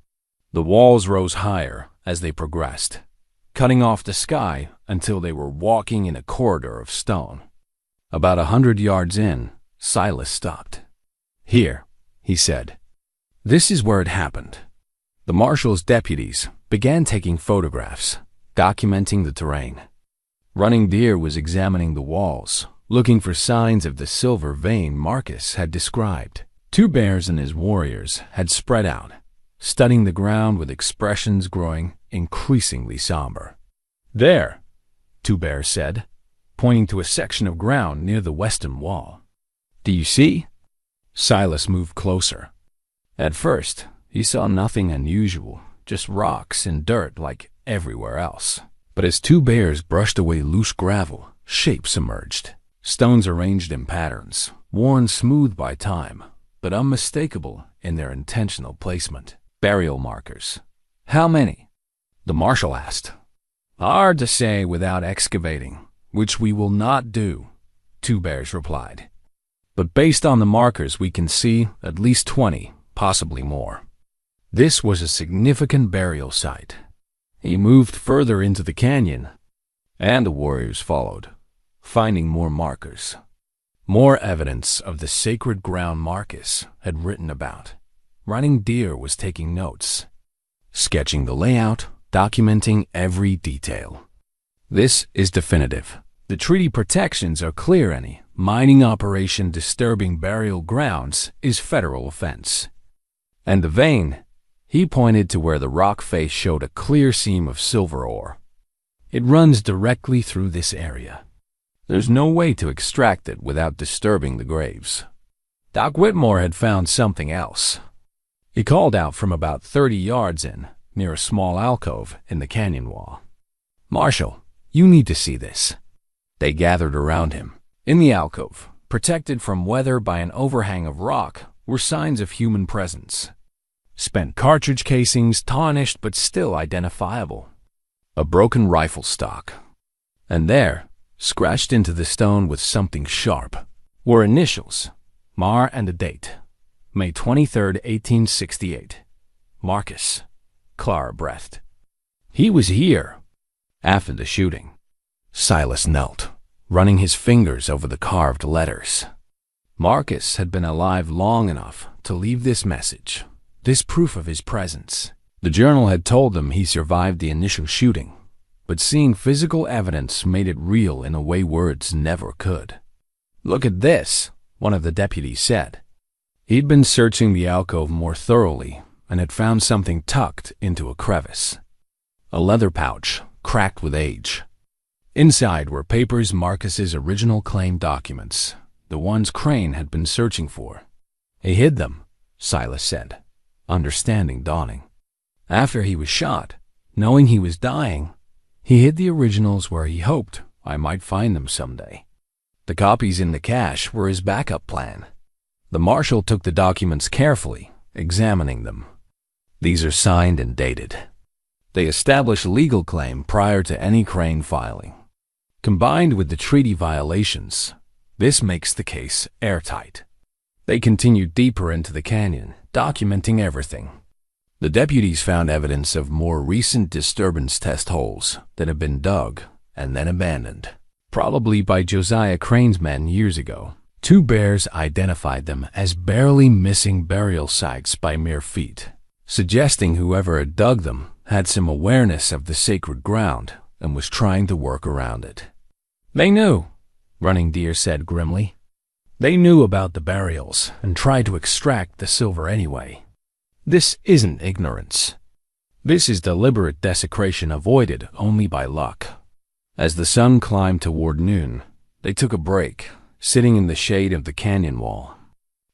The walls rose higher as they progressed, cutting off the sky until they were walking in a corridor of stone. About 100 yards in, Silas stopped. "Here," he said. "This is where it happened." The marshal's deputies began taking photographs, documenting the terrain. Running Deer was examining the walls, looking for signs of the silver vein Marcus had described. Two Bears and his warriors had spread out, studying the ground with expressions growing increasingly somber. "There," Two Bears said, pointing to a section of ground near the western wall. "Do you see?" Silas moved closer. At first, he saw nothing unusual, just rocks and dirt like everywhere else. But as Two Bears brushed away loose gravel, shapes emerged. Stones arranged in patterns, worn smooth by time, but unmistakable in their intentional placement. Burial markers. "How many?" the marshal asked. "Hard to say without excavating, which we will not do," Two Bears replied. "But based on the markers, we can see at least 20, possibly more." This was a significant burial site. He moved further into the canyon, and the warriors followed, finding more markers. More evidence of the sacred ground Marcus had written about. Running Deer was taking notes, sketching the layout, documenting every detail. "This is definitive. The treaty protections are clear. Any mining operation disturbing burial grounds is federal offense." And the vein, he pointed to where the rock face showed a clear seam of silver ore. "It runs directly through this area. There's no way to extract it without disturbing the graves." Doc Whitmore had found something else. He called out from about 30 yards in, near a small alcove in the canyon wall. "Marshal, you need to see this." They gathered around him. In the alcove, protected from weather by an overhang of rock, were signs of human presence. Spent cartridge casings, tarnished but still identifiable. A broken rifle stock. And there, scratched into the stone with something sharp, were initials, Mar and a date, May 23rd, 1868. Marcus. Clara breathed. "He was here." After the shooting, Silas knelt, running his fingers over the carved letters. Marcus had been alive long enough to leave this message, this proof of his presence. The journal had told them he survived the initial shooting, but seeing physical evidence made it real in a way words never could. "Look at this," one of the deputies said. He'd been searching the alcove more thoroughly and had found something tucked into a crevice. A leather pouch, cracked with age. Inside were papers, Marcus's original claim documents, the ones Crane had been searching for. He hid them, Silas said, understanding dawning. After he was shot, knowing he was dying, he hid the originals where he hoped I might find them someday. The copies in the cache were his backup plan. The marshal took the documents carefully, examining them. These are signed and dated. They establish legal claim prior to any Crane filing. Combined with the treaty violations, this makes the case airtight. They continued deeper into the canyon, documenting everything. The deputies found evidence of more recent disturbance test holes that had been dug and then abandoned, probably by Josiah Crane's men years ago. 2 bears identified them as barely missing burial sites by mere feet, suggesting whoever had dug them had some awareness of the sacred ground and was trying to work around it. They knew, Running Deer said grimly. They knew about the burials and tried to extract the silver anyway. This isn't ignorance. This is deliberate desecration avoided only by luck. As the sun climbed toward noon, they took a break, sitting in the shade of the canyon wall.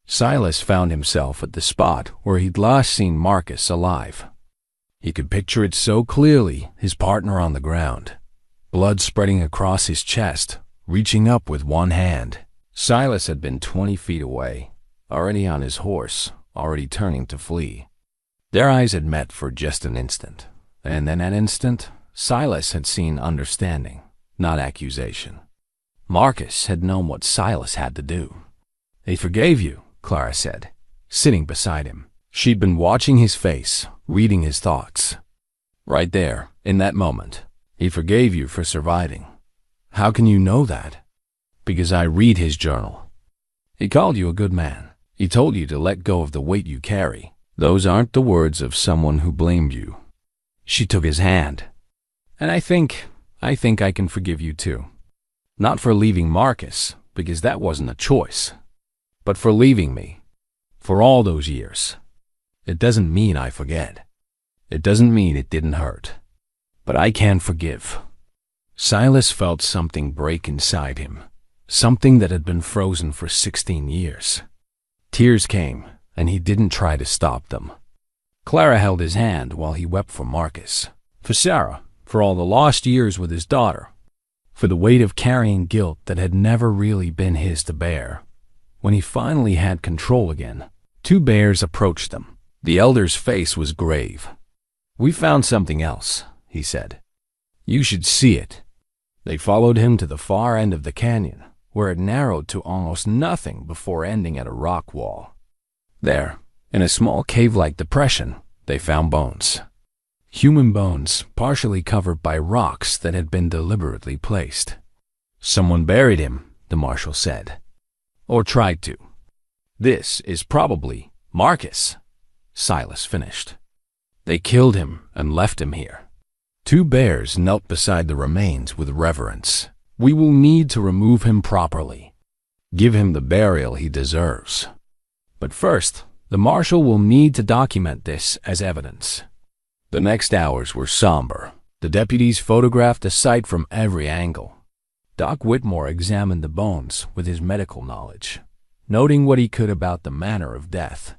Silas found himself at the spot where he'd last seen Marcus alive. He could picture it so clearly, his partner on the ground, blood spreading across his chest, reaching up with one hand. Silas had been 20 feet away, already on his horse, already turning to flee. Their eyes had met for just an instant, and in that instant, Silas had seen understanding, not accusation. Marcus had known what Silas had to do. He forgave you, Clara said, sitting beside him. She'd been watching his face, reading his thoughts. Right there, in that moment, he forgave you for surviving. How can you know that? Because I read his journal. He called you a good man. He told you to let go of the weight you carry. Those aren't the words of someone who blamed you. She took his hand. And I think I can forgive you too. Not for leaving Marcus, because that wasn't a choice, but for leaving me. For all those years. It doesn't mean I forget. It doesn't mean it didn't hurt. But I can forgive. Silas felt something break inside him, something that had been frozen for 16 years. Tears came, and he didn't try to stop them. Clara held his hand while he wept for Marcus, for Sarah, for all the lost years with his daughter, for the weight of carrying guilt that had never really been his to bear. When he finally had control again, 2 bears approached them. The elder's face was grave. "We found something else," he said. "You should see it." They followed him to the far end of the canyon, where it narrowed to almost nothing before ending at a rock wall. There, in a small cave-like depression, they found bones. Human bones, partially covered by rocks that had been deliberately placed. "Someone buried him," the marshal said. "Or tried to. This is probably Marcus," Silas finished. "They killed him and left him here." 2 bears knelt beside the remains with reverence. "We will need to remove him properly. Give him the burial he deserves. But first, the marshal will need to document this as evidence." The next hours were somber. The deputies photographed the site from every angle. Doc Whitmore examined the bones with his medical knowledge, noting what he could about the manner of death.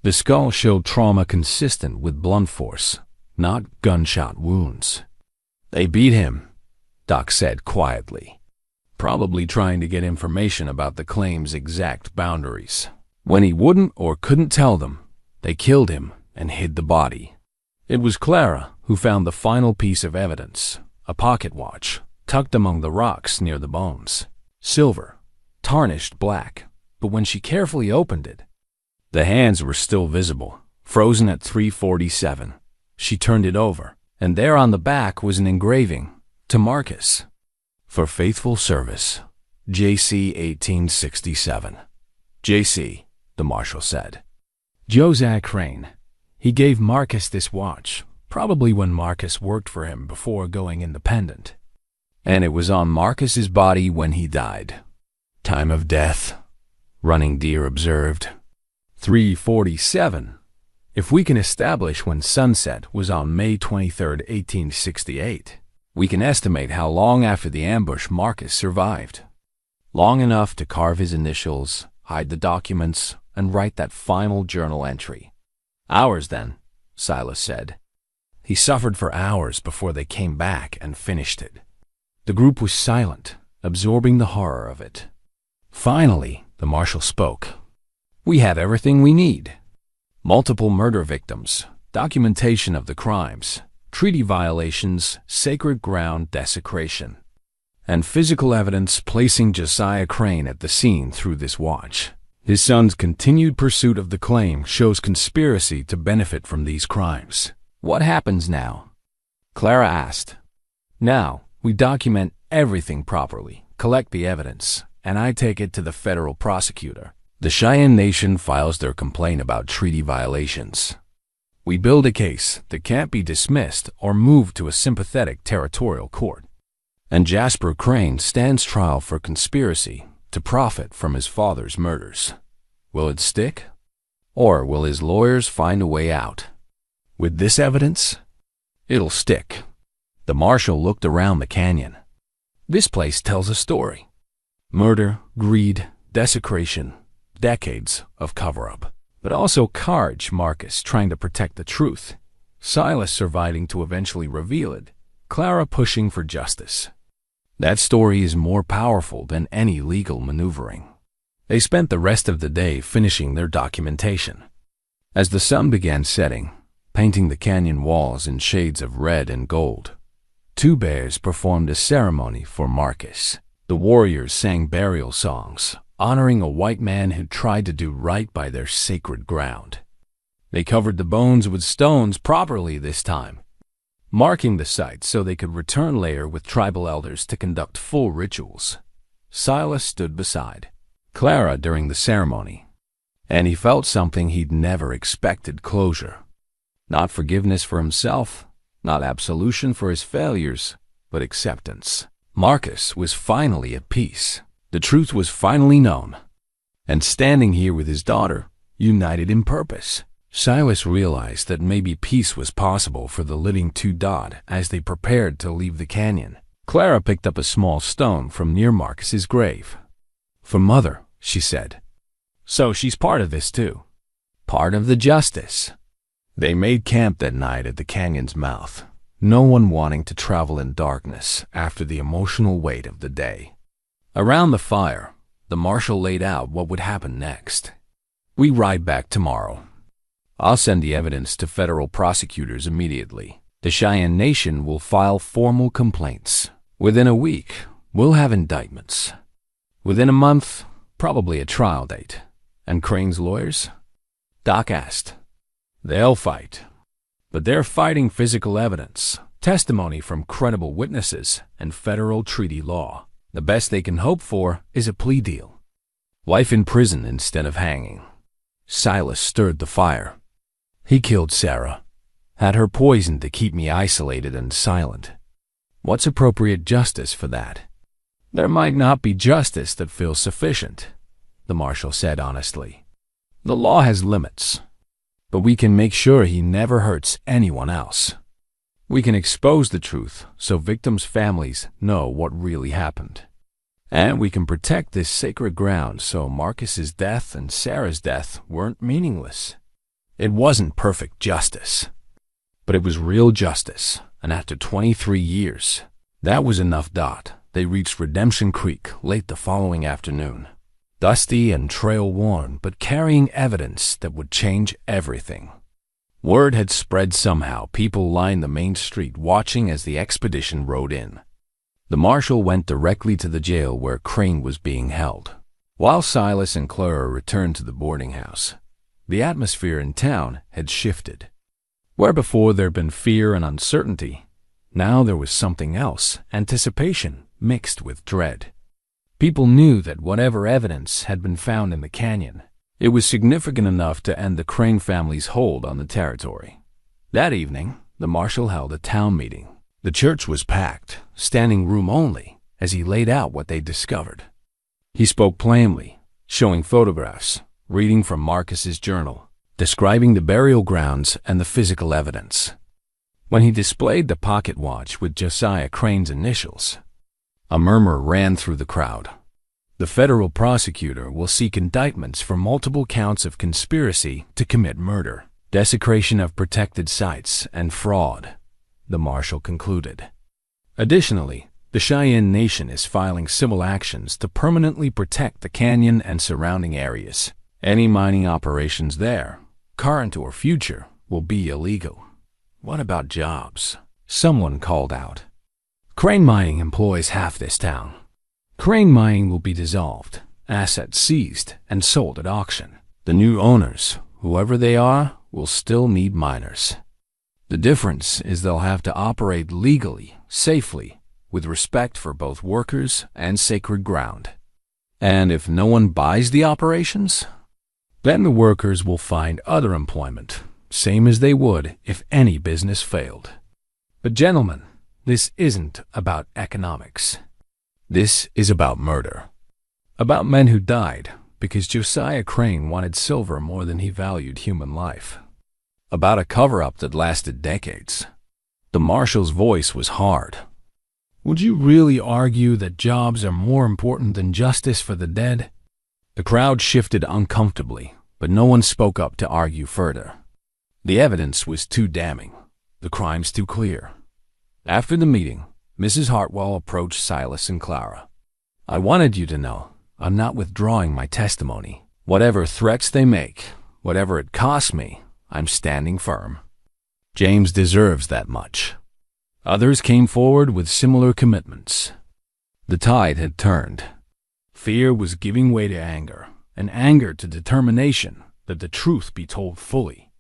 The skull showed trauma consistent with blunt force, not gunshot wounds. "They beat him," Doc said quietly, "probably trying to get information about the claim's exact boundaries. When he wouldn't or couldn't tell them, they killed him and hid the body." It was Clara who found the final piece of evidence, a pocket watch, tucked among the rocks near the bones. Silver, tarnished black, but when she carefully opened it, the hands were still visible, frozen at 3:47. She turned it over, and there on the back was an engraving, to Marcus. "For faithful service, J.C. 1867. J.C., the marshal said. "Josiah Crane. He gave Marcus this watch, probably when Marcus worked for him before going independent. And it was on Marcus's body when he died." "Time of death," Running Deer observed. 3:47. If we can establish when sunset was on May 23, 1868, We can estimate how long after the ambush Marcus survived. Long enough to carve his initials, hide the documents, and write that final journal entry. Hours then, Silas said. He suffered for hours before they came back and finished it. The group was silent, absorbing the horror of it. Finally, the marshal spoke. We have everything we need. Multiple murder victims, documentation of the crimes, treaty violations, sacred ground desecration, and physical evidence placing Josiah Crane at the scene through this watch. His son's continued pursuit of the claim shows conspiracy to benefit from these crimes. What happens now? Clara asked. Now, we document everything properly, collect the evidence, and I take it to the federal prosecutor. The Cheyenne Nation files their complaint about treaty violations. We build a case that can't be dismissed or moved to a sympathetic territorial court. And Jasper Crane stands trial for conspiracy to profit from his father's murders. Will it stick? Or will his lawyers find a way out? With this evidence, it'll stick. The marshal looked around the canyon. This place tells a story. Murder, greed, desecration, decades of cover-up. But also courage, Marcus trying to protect the truth, Silas surviving to eventually reveal it, Clara pushing for justice. That story is more powerful than any legal maneuvering. They spent the rest of the day finishing their documentation. As the sun began setting, painting the canyon walls in shades of red and gold, two bears performed a ceremony for Marcus. The warriors sang burial songs, honoring a white man who tried to do right by their sacred ground. They covered the bones with stones properly this time, marking the site so they could return later with tribal elders to conduct full rituals. Silas stood beside Clara during the ceremony, and he felt something he'd never expected: closure. Not forgiveness for himself, not absolution for his failures, but acceptance. Marcus was finally at peace. The truth was finally known, and standing here with his daughter, united in purpose. Silas realized that maybe peace was possible for the living two Dodd as they prepared to leave the canyon. Clara picked up a small stone from near Marcus's grave. For Mother, she said. So she's part of this too. Part of the justice. They made camp that night at the canyon's mouth, no one wanting to travel in darkness after the emotional weight of the day. Around the fire, the marshal laid out what would happen next. We ride back tomorrow. I'll send the evidence to federal prosecutors immediately. The Cheyenne Nation will file formal complaints. Within a week, we'll have indictments. Within a month, probably a trial date. And Crane's lawyers? Doc asked. They'll fight. But they're fighting physical evidence, testimony from credible witnesses, and federal treaty law. The best they can hope for is a plea deal. Life in prison instead of hanging. Silas stirred the fire. He killed Sarah, had her poisoned to keep me isolated and silent. What's appropriate justice for that? There might not be justice that feels sufficient, the marshal said honestly. The law has limits, but we can make sure he never hurts anyone else. We can expose the truth so victims' families know what really happened. And we can protect this sacred ground so Marcus's death and Sarah's death weren't meaningless. It wasn't perfect justice, but it was real justice, and after 23 years, that was enough. They reached Redemption Creek late the following afternoon. Dusty and trail-worn, but carrying evidence that would change everything. Word had spread somehow. People lined the main street watching as the expedition rode in. The marshal went directly to the jail where Crane was being held, while Silas and Clara returned to the boarding house. The atmosphere in town had shifted. Where before there had been fear and uncertainty, now there was something else, anticipation mixed with dread. People knew that whatever evidence had been found in the canyon, it was significant enough to end the Crane family's hold on the territory. That evening, the marshal held a town meeting. The church was packed, standing room only, as he laid out what they discovered. He spoke plainly, showing photographs, reading from Marcus's journal, describing the burial grounds and the physical evidence. when he displayed the pocket watch with Josiah Crane's initials. A murmur ran through the crowd. The federal prosecutor will seek indictments for multiple counts of conspiracy to commit murder, desecration of protected sites, and fraud, the marshal concluded. Additionally, the Cheyenne Nation is filing civil actions to permanently protect the canyon and surrounding areas. Any mining operations there, current or future, will be illegal. What about jobs? Someone called out. Crane Mining employs half this town. Crane Mining will be dissolved, assets seized, and sold at auction. The new owners, whoever they are, will still need miners. The difference is they'll have to operate legally, safely, with respect for both workers and sacred ground. And if no one buys the operations, then the workers will find other employment, same as they would if any business failed. But gentlemen, this isn't about economics. This is about murder. About men who died because Josiah Crane wanted silver more than he valued human life. About a cover-up that lasted decades. The marshal's voice was hard. Would you really argue that jobs are more important than justice for the dead? The crowd shifted uncomfortably, but no one spoke up to argue further. The evidence was too damning, the crimes too clear. After the meeting, Mrs. Hartwell approached Silas and Clara. I wanted you to know I'm not withdrawing my testimony. Whatever threats they make, whatever it costs me, I'm standing firm. James deserves that much. Others came forward with similar commitments. The tide had turned. Fear was giving way to anger, and anger to determination that the truth be told fully.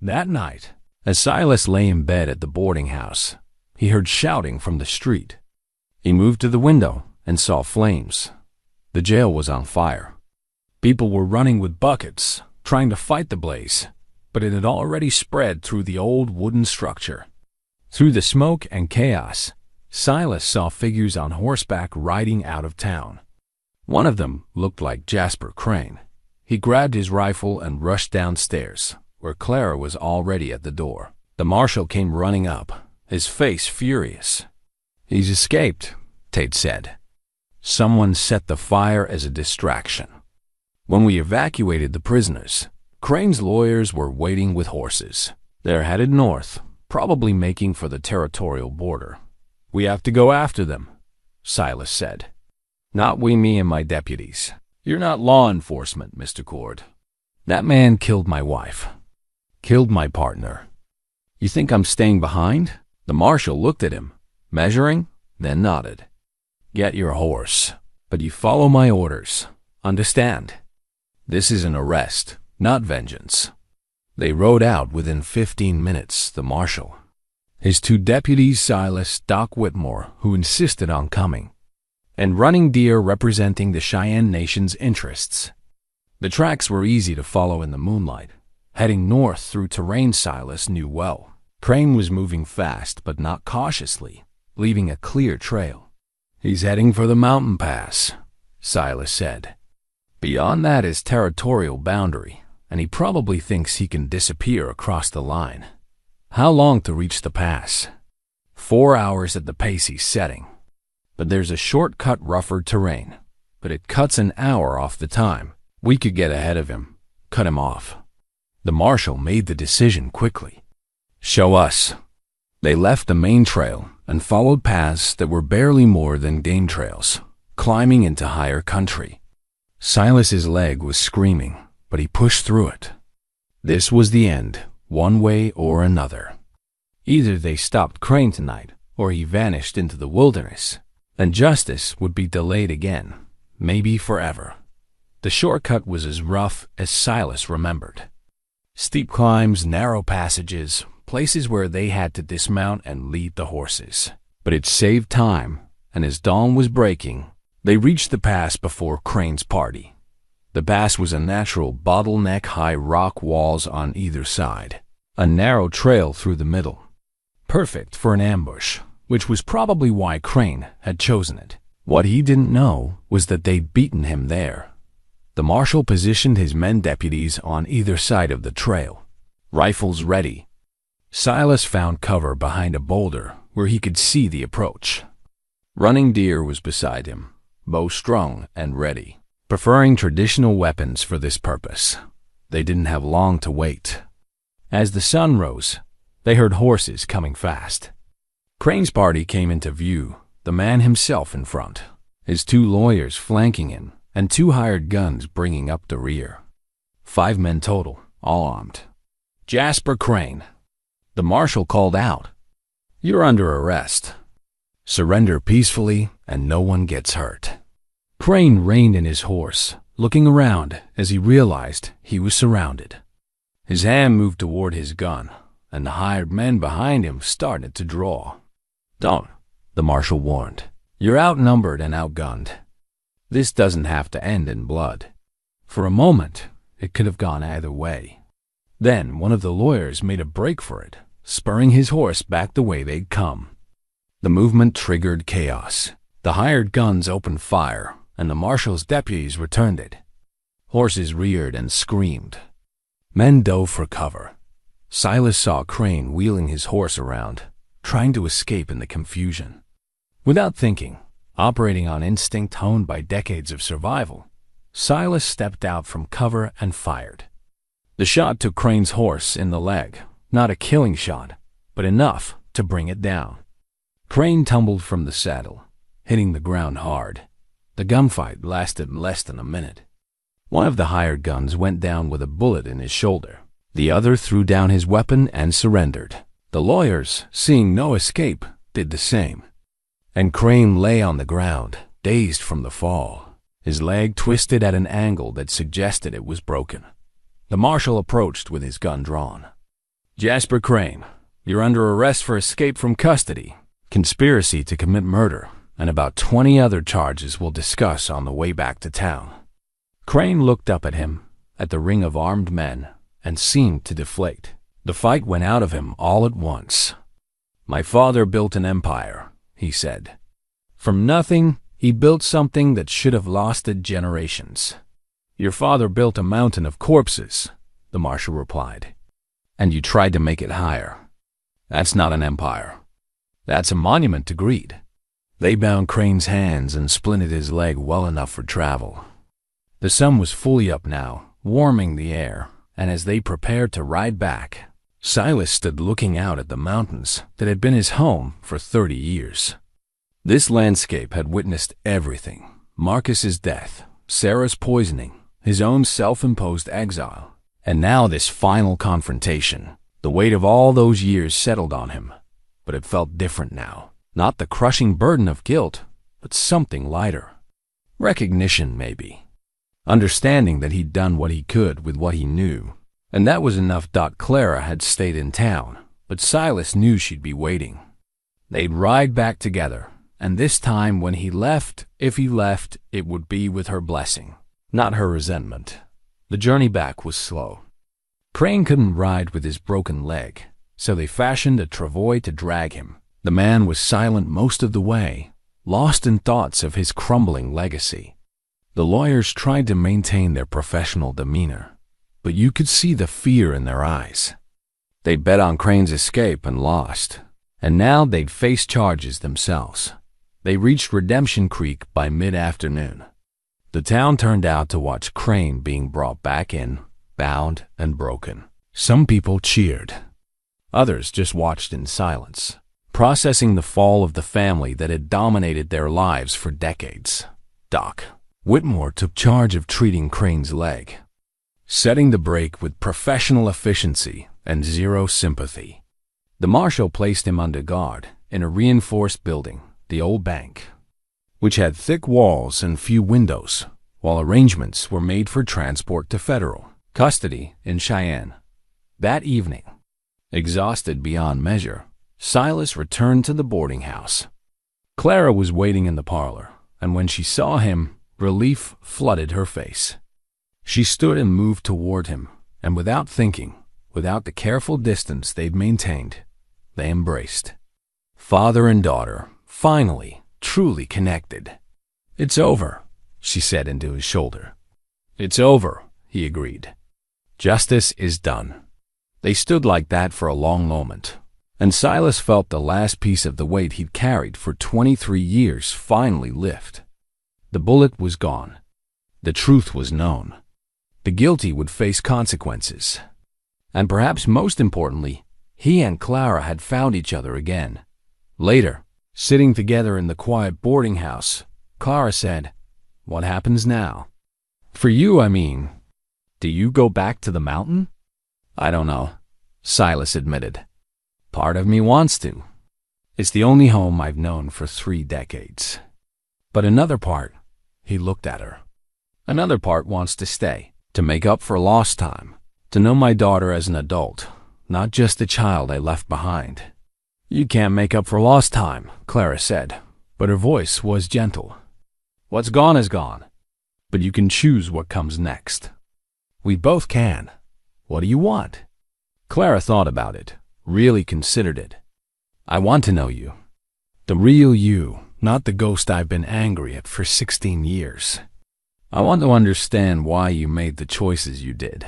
That night, as Silas lay in bed at the boarding house, he heard shouting from the street. He moved to the window and saw flames. The jail was on fire. People were running with buckets, trying to fight the blaze, but it had already spread through the old wooden structure. Through the smoke and chaos, Silas saw figures on horseback riding out of town. One of them looked like Jasper Crane. He grabbed his rifle and rushed downstairs, where Clara was already at the door. The marshal came running up, his face furious. He's escaped, Tate said. Someone set the fire as a distraction. When we evacuated the prisoners, Crane's lawyers were waiting with horses. They're headed north, probably making for the territorial border. We have to go after them, Silas said. Not we, me, and my deputies. You're not law enforcement, Mr. Cord. That man killed my wife. Killed my partner. You think I'm staying behind? The marshal looked at him, measuring, then nodded. Get your horse, but you follow my orders. Understand? This is an arrest, not vengeance. They rode out within 15 minutes, the marshal. His two deputies, Silas, Doc Whitmore, who insisted on coming, and Running Deer representing the Cheyenne Nation's interests. The tracks were easy to follow in the moonlight, heading north through terrain Silas knew well. Crane was moving fast, but not cautiously, leaving a clear trail. He's heading for the mountain pass, Silas said. Beyond that is territorial boundary, and he probably thinks he can disappear across the line. How long to reach the pass? 4 hours at the pace he's setting. But there's a shortcut, rougher terrain, but it cuts an hour off the time. We could get ahead of him, cut him off. The marshal made the decision quickly. Show us. They left the main trail and followed paths that were barely more than game trails, climbing into higher country. Silas's leg was screaming, but he pushed through it. This was the end, one way or another. Either they stopped Crane tonight, or he vanished into the wilderness, and justice would be delayed again, maybe forever. The shortcut was as rough as Silas remembered. Steep climbs, narrow passages, places where they had to dismount and lead the horses. But it saved time, and as dawn was breaking, they reached the pass before Crane's party. The pass was a natural bottleneck-high rock walls on either side, a narrow trail through the middle. Perfect for an ambush, which was probably why Crane had chosen it. What he didn't know was that they'd beaten him there. The marshal positioned his men deputies on either side of the trail, rifles ready. Silas found cover behind a boulder where he could see the approach. Running Deer was beside him, bow strung and ready, preferring traditional weapons for this purpose. They didn't have long to wait. As the sun rose, they heard horses coming fast. Crane's party came into view, the man himself in front, his 2 lawyers flanking him, and 2 hired guns bringing up the rear. 5 men total, all armed. "Jasper Crane," the marshal called out. "You're under arrest. Surrender peacefully and no one gets hurt." Crane reined in his horse, looking around as he realized he was surrounded. His hand moved toward his gun, and the hired men behind him started to draw. "Don't," the marshal warned. "You're outnumbered and outgunned. This doesn't have to end in blood." For a moment, it could have gone either way. Then one of the lawyers made a break for it, spurring his horse back the way they'd come. The movement triggered chaos. The hired guns opened fire, and the marshal's deputies returned it. Horses reared and screamed. Men dove for cover. Silas saw Crane wheeling his horse around, trying to escape in the confusion. Without thinking, operating on instinct honed by decades of survival, Silas stepped out from cover and fired. The shot took Crane's horse in the leg, not a killing shot, but enough to bring it down. Crane tumbled from the saddle, hitting the ground hard. The gunfight lasted less than a minute. One of the hired guns went down with a bullet in his shoulder. The other threw down his weapon and surrendered. The lawyers, seeing no escape, did the same. And Crane lay on the ground, dazed from the fall, his leg twisted at an angle that suggested it was broken. The marshal approached with his gun drawn. "Jasper Crane, you're under arrest for escape from custody, conspiracy to commit murder, and about 20 other charges we'll discuss on the way back to town." Crane looked up at him, at the ring of armed men, and seemed to deflate. The fight went out of him all at once. "My father built an empire," he said. "From nothing, he built something that should have lasted generations." "Your father built a mountain of corpses," the marshal replied. "And you tried to make it higher. That's not an empire. That's a monument to greed." They bound Crane's hands and splinted his leg well enough for travel. The sun was fully up now, warming the air, and as they prepared to ride back, Silas stood looking out at the mountains that had been his home for 30 years. This landscape had witnessed everything: Marcus's death, Sarah's poisoning, his own self-imposed exile, and now this final confrontation. The weight of all those years settled on him, but it felt different now. Not the crushing burden of guilt, but something lighter. Recognition, maybe. Understanding that he'd done what he could with what he knew. And that was enough. Clara had stayed in town, but Silas knew she'd be waiting. They'd ride back together, and this time when he left, if he left, it would be with her blessing, not her resentment. The journey back was slow. Crane couldn't ride with his broken leg, so they fashioned a travois to drag him. The man was silent most of the way, lost in thoughts of his crumbling legacy. The lawyers tried to maintain their professional demeanor, but you could see the fear in their eyes. They bet on Crane's escape and lost, and now they'd face charges themselves. They reached Redemption Creek by mid-afternoon. The town turned out to watch Crane being brought back in, bound and broken. Some people cheered. Others just watched in silence, processing the fall of the family that had dominated their lives for decades. Doc Whitmore took charge of treating Crane's leg, setting the break with professional efficiency and zero sympathy. The marshal placed him under guard in a reinforced building, the old bank, which had thick walls and few windows, while arrangements were made for transport to federal custody in Cheyenne. That evening, exhausted beyond measure, Silas returned to the boarding house. Clara was waiting in the parlor, and when she saw him, relief flooded her face. She stood and moved toward him, and without thinking, without the careful distance they'd maintained, they embraced. Father and daughter, finally, truly connected. "It's over," she said into his shoulder. "It's over," he agreed. "Justice is done." They stood like that for a long moment, and Silas felt the last piece of the weight he'd carried for 23 years finally lift. The bullet was gone. The truth was known. The guilty would face consequences. And perhaps most importantly, he and Clara had found each other again. Later, sitting together in the quiet boarding house, Clara said, "What happens now?" "For you, I mean. Do you go back to the mountain?" "I don't know," Silas admitted. "Part of me wants to. It's the only home I've known for 3 decades. But another part," he looked at her, "another part wants to stay, to make up for lost time, to know my daughter as an adult, not just the child I left behind." "You can't make up for lost time," Clara said, but her voice was gentle. "What's gone is gone, but you can choose what comes next." "We both can. What do you want?" Clara thought about it, really considered it. "I want to know you. The real you, not the ghost I've been angry at for 16 years. I want to understand why you made the choices you did,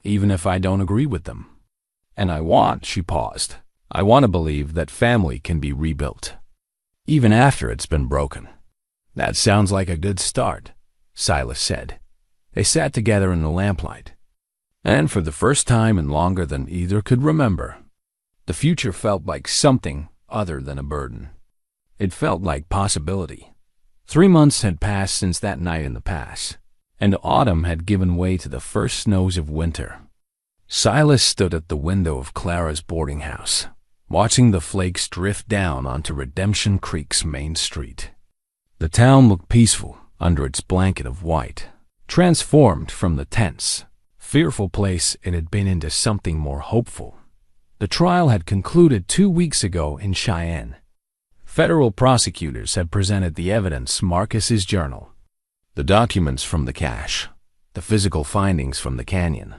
even if I don't agree with them. And I want," she paused, "I want to believe that family can be rebuilt, even after it's been broken." "That sounds like a good start," Silas said. They sat together in the lamplight, and for the first time in longer than either could remember, the future felt like something other than a burden. It felt like possibility. 3 months had passed since that night in the pass, and autumn had given way to the first snows of winter. Silas stood at the window of Clara's boarding house, watching the flakes drift down onto Redemption Creek's main street. The town looked peaceful under its blanket of white, transformed from the tense, fearful place it had been into something more hopeful. The trial had concluded 2 weeks ago in Cheyenne. Federal prosecutors had presented the evidence: Marcus's journal, the documents from the cache, the physical findings from the canyon,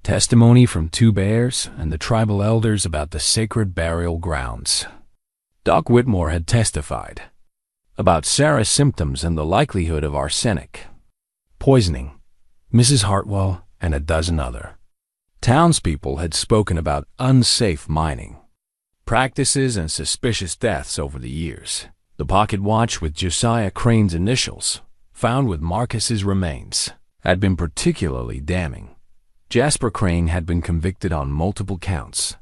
testimony from 2 bears and the tribal elders about the sacred burial grounds. Doc Whitmore had testified about Sarah's symptoms and the likelihood of arsenic poisoning, Mrs. Hartwell, and a dozen other. Townspeople had spoken about unsafe mining practices and suspicious deaths over the years. The pocket watch with Josiah Crane's initials, found with Marcus's remains, had been particularly damning. Jasper Crane had been convicted on multiple counts: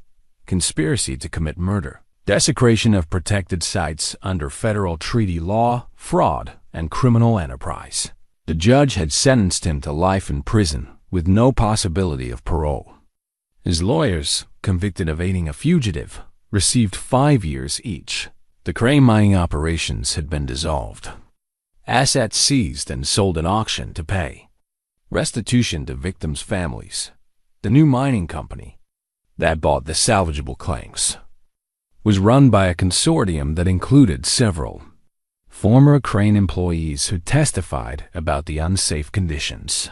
conspiracy to commit murder, desecration of protected sites under federal treaty law, fraud, and criminal enterprise. The judge had sentenced him to life in prison with no possibility of parole. His lawyers, convicted of aiding a fugitive, received 5 years each. The Crane mining operations had been dissolved. Assets seized and sold at auction to pay restitution to victims' families. The new mining company that bought the salvageable claims was run by a consortium that included several former Crane employees who testified about the unsafe conditions.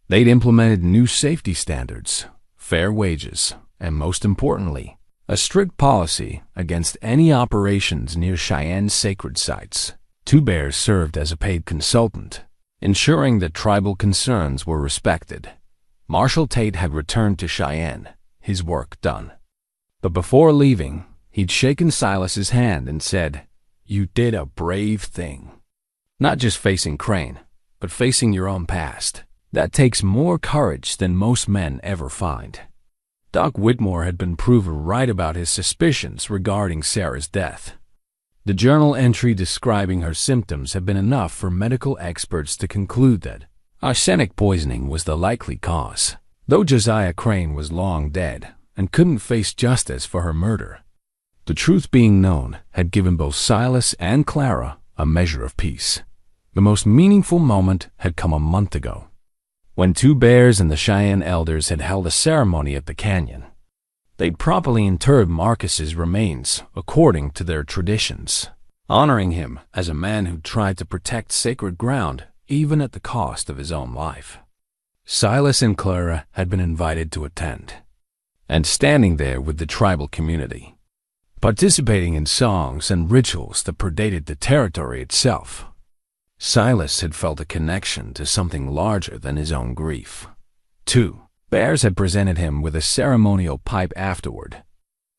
They'd implemented new safety standards, fair wages, and most importantly, a strict policy against any operations near Cheyenne's sacred sites. 2 Bears served as a paid consultant, ensuring that tribal concerns were respected. Marshall Tate had returned to Cheyenne, his work done. But before leaving, he'd shaken Silas's hand and said, "You did a brave thing. Not just facing Crane, but facing your own past. That takes more courage than most men ever find." Doc Whitmore had been proven right about his suspicions regarding Sarah's death. The journal entry describing her symptoms had been enough for medical experts to conclude that arsenic poisoning was the likely cause, though Josiah Crane was long dead and couldn't face justice for her murder. The truth being known had given both Silas and Clara a measure of peace. The most meaningful moment had come a month ago, when 2 Bears and the Cheyenne elders had held a ceremony at the canyon. They'd properly interred Marcus's remains according to their traditions, honoring him as a man who tried to protect sacred ground even at the cost of his own life. Silas and Clara had been invited to attend, and standing there with the tribal community, participating in songs and rituals that predated the territory itself. Silas had felt a connection to something larger than his own grief. 2 Bears had presented him with a ceremonial pipe afterward.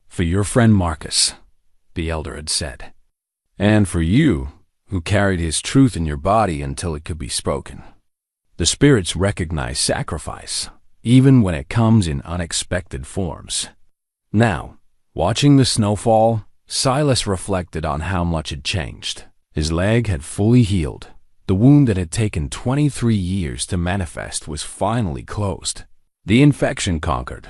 "For your friend Marcus," the elder had said. "And for you, who carried his truth in your body until it could be spoken." The spirits recognize sacrifice, even when it comes in unexpected forms. Now, watching the snowfall, Silas reflected on how much had changed. His leg had fully healed. The wound that had taken 23 years to manifest was finally closed. The infection conquered.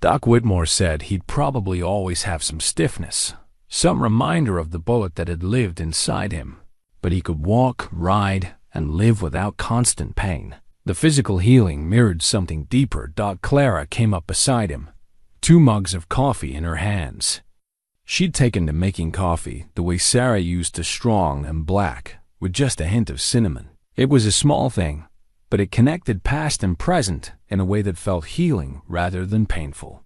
Doc Whitmore said he'd probably always have some stiffness, some reminder of the bullet that had lived inside him. But he could walk, ride, and live without constant pain. The physical healing mirrored something deeper. Clara came up beside him, 2 mugs of coffee in her hands. She'd taken to making coffee the way Sarah used to, strong and black, with just a hint of cinnamon. It was a small thing, but it connected past and present in a way that felt healing rather than painful.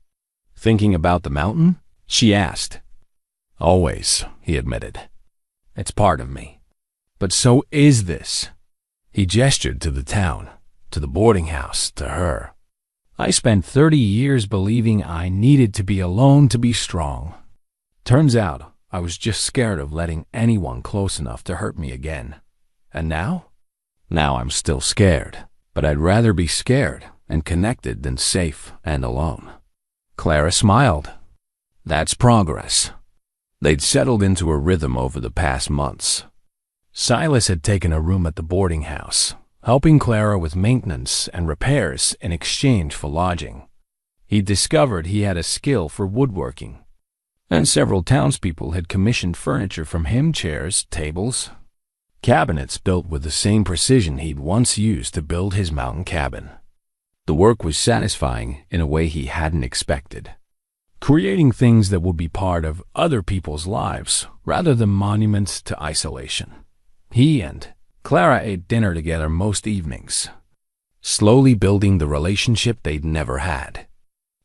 "Thinking about the mountain?" she asked. "Always," he admitted. "It's part of me. But so is this." He gestured to the town, to the boarding house, to her. "I spent 30 years believing I needed to be alone to be strong. Turns out I was just scared of letting anyone close enough to hurt me again. And now? Now I'm still scared, but I'd rather be scared and connected than safe and alone." Clara smiled. "That's progress." They'd settled into a rhythm over the past months. Silas had taken a room at the boarding house, helping Clara with maintenance and repairs in exchange for lodging. He'd discovered he had a skill for woodworking, and several townspeople had commissioned furniture from him: chairs, tables, cabinets built with the same precision he'd once used to build his mountain cabin. The work was satisfying in a way he hadn't expected, creating things that would be part of other people's lives rather than monuments to isolation. He and Clara ate dinner together most evenings, slowly building the relationship they'd never had.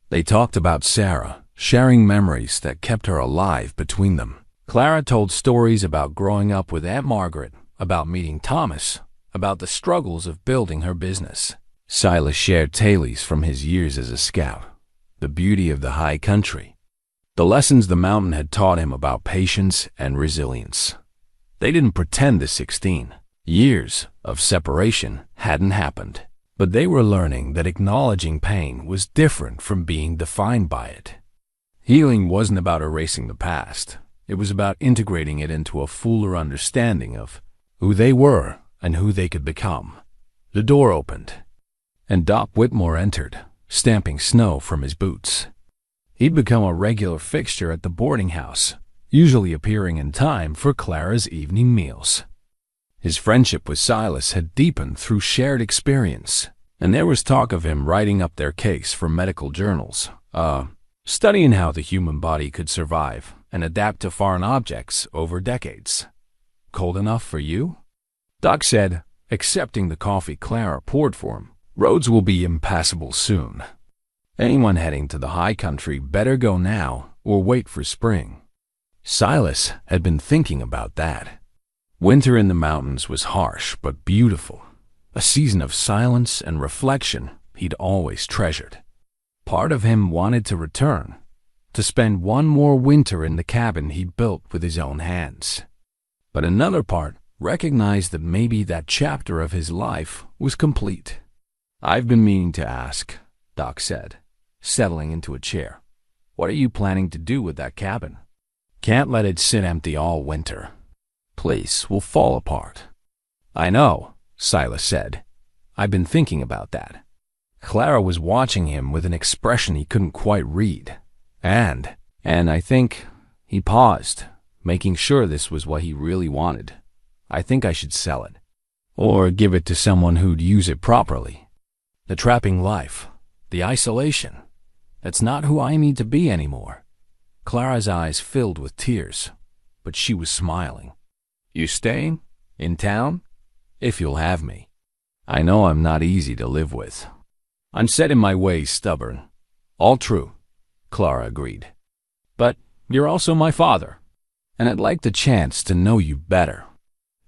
They talked about Sarah, sharing memories that kept her alive between them. Clara told stories about growing up with Aunt Margaret, about meeting Thomas, about the struggles of building her business. Silas shared tales from his years as a scout, the beauty of the high country, the lessons the mountain had taught him about patience and resilience. They didn't pretend the 16 years of separation hadn't happened, but they were learning that acknowledging pain was different from being defined by it. Healing wasn't about erasing the past. It was about integrating it into a fuller understanding of who they were and who they could become. The door opened, and Doc Whitmore entered, stamping snow from his boots. He'd become a regular fixture at the boarding house, usually appearing in time for Clara's evening meals. His friendship with Silas had deepened through shared experience, and there was talk of him writing up their case for medical journals, studying how the human body could survive and adapt to foreign objects over decades. "Cold enough for you?" Doc said, accepting the coffee Clara poured for him. "Roads will be impassable soon. Anyone heading to the high country better go now or wait for spring." Silas had been thinking about that. Winter in the mountains was harsh but beautiful, a season of silence and reflection he'd always treasured. Part of him wanted to return, to spend one more winter in the cabin he'd built with his own hands. But another part recognized that maybe that chapter of his life was complete. "I've been meaning to ask," Doc said, settling into a chair. "What are you planning to do with that cabin? Can't let it sit empty all winter. Place will fall apart." "I know," Silas said. "I've been thinking about that." Clara was watching him with an expression he couldn't quite read. And I think he paused, making sure this was what he really wanted. "I think I should sell it. Or give it to someone who'd use it properly. The trapping life, the isolation, that's not who I need to be anymore." Clara's eyes filled with tears, but she was smiling. "You staying? In town? If you'll have me. I know I'm not easy to live with. I'm set in my ways, stubborn." "All true," Clara agreed. "But you're also my father, and I'd like the chance to know you better."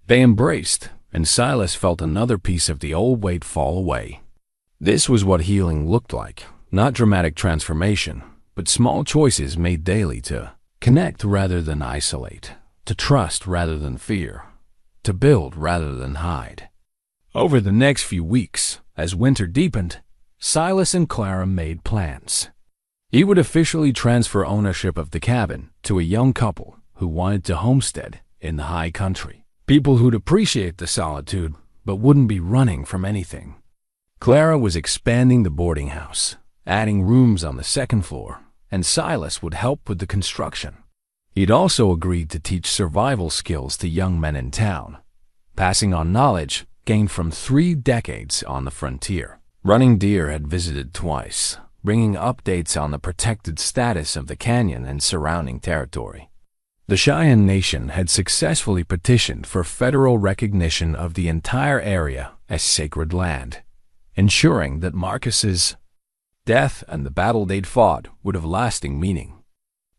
They embraced, and Silas felt another piece of the old weight fall away. This was what healing looked like. Not dramatic transformation, but small choices made daily to connect rather than isolate, to trust rather than fear, to build rather than hide. Over the next few weeks, as winter deepened, Silas and Clara made plans. He would officially transfer ownership of the cabin to a young couple who wanted to homestead in the high country. People who'd appreciate the solitude but wouldn't be running from anything. Clara was expanding the boarding house, adding rooms on the second floor, and Silas would help with the construction. He'd also agreed to teach survival skills to young men in town, passing on knowledge gained from 3 decades on the frontier. Running Deer had visited twice, bringing updates on the protected status of the canyon and surrounding territory. The Cheyenne Nation had successfully petitioned for federal recognition of the entire area as sacred land, ensuring that Marcus's death and the battle they'd fought would have lasting meaning.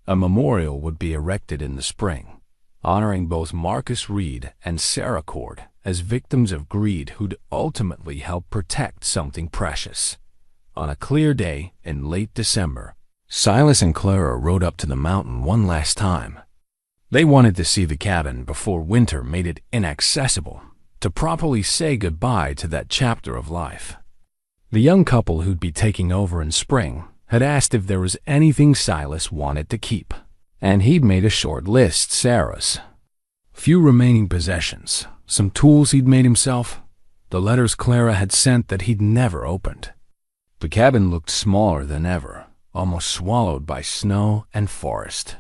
A memorial would be erected in the spring, honoring both Marcus Reed and Sarah Cord as victims of greed who'd ultimately help protect something precious. On a clear day in late December, Silas and Clara rode up to the mountain one last time. They wanted to see the cabin before winter made it inaccessible, to properly say goodbye to that chapter of life. The young couple who'd be taking over in spring had asked if there was anything Silas wanted to keep, and he'd made a short list: Sarah's few remaining possessions, some tools he'd made himself, the letters Clara had sent that he'd never opened. The cabin looked smaller than ever, almost swallowed by snow and forest.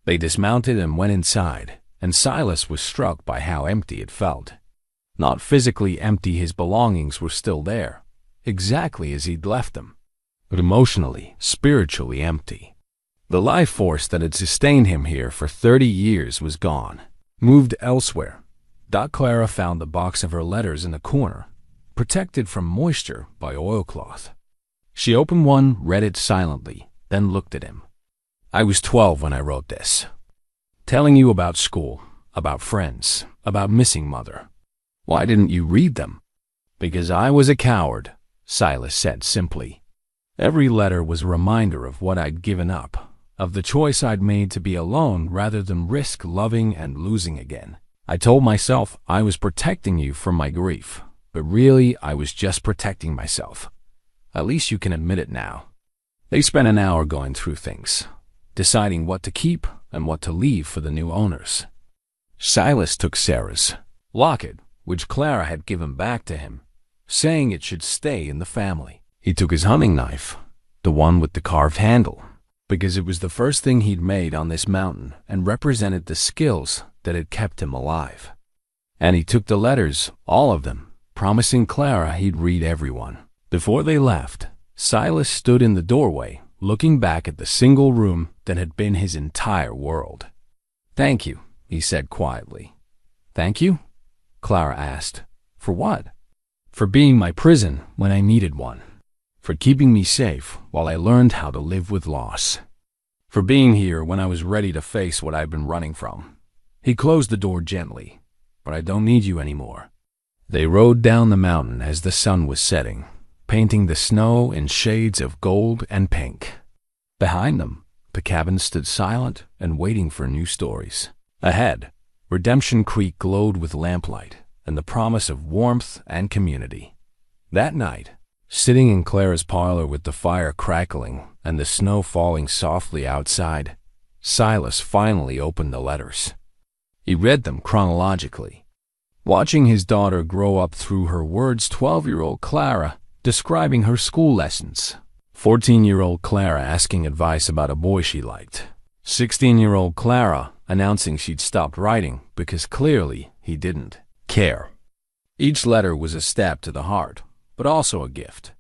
They dismounted and went inside, and Silas was struck by how empty it felt. Not physically empty, his belongings were still there, exactly as he'd left them, but emotionally, spiritually empty. The life force that had sustained him here for 30 years was gone, moved elsewhere. Clara found the box of her letters in the corner, protected from moisture by oilcloth. She opened one, read it silently, then looked at him. I was 12 when I wrote this. Telling you about school, about friends, about missing mother. Why didn't you read them? Because I was a coward, Silas said simply. Every letter was a reminder of what I'd given up, of the choice I'd made to be alone rather than risk loving and losing again. I told myself I was protecting you from my grief, but really I was just protecting myself. At least you can admit it now. They spent an hour going through things, deciding what to keep and what to leave for the new owners. Silas took Sarah's locket, which Clara had given back to him, saying it should stay in the family. He took his hunting knife, the one with the carved handle, because it was the first thing he'd made on this mountain and represented the skills that had kept him alive. And he took the letters, all of them, promising Clara he'd read every one. Before they left, Silas stood in the doorway, looking back at the single room that had been his entire world. Thank you, he said quietly. Thank you? Clara asked. For what? For being my prison when I needed one. For keeping me safe while I learned how to live with loss. For being here when I was ready to face what I'd been running from. He closed the door gently. But I don't need you anymore. They rode down the mountain as the sun was setting, painting the snow in shades of gold and pink. Behind them, the cabin stood silent and waiting for new stories. Ahead, Redemption Creek glowed with lamplight and the promise of warmth and community. That night, sitting in Clara's parlor with the fire crackling and the snow falling softly outside, Silas finally opened the letters. He read them chronologically, watching his daughter grow up through her words. 12-year-old Clara describing her school lessons, 14-year-old Clara asking advice about a boy she liked, 16-year-old Clara announcing she'd stopped writing because clearly he didn't care. Each letter was a stab to the heart, but also a gift.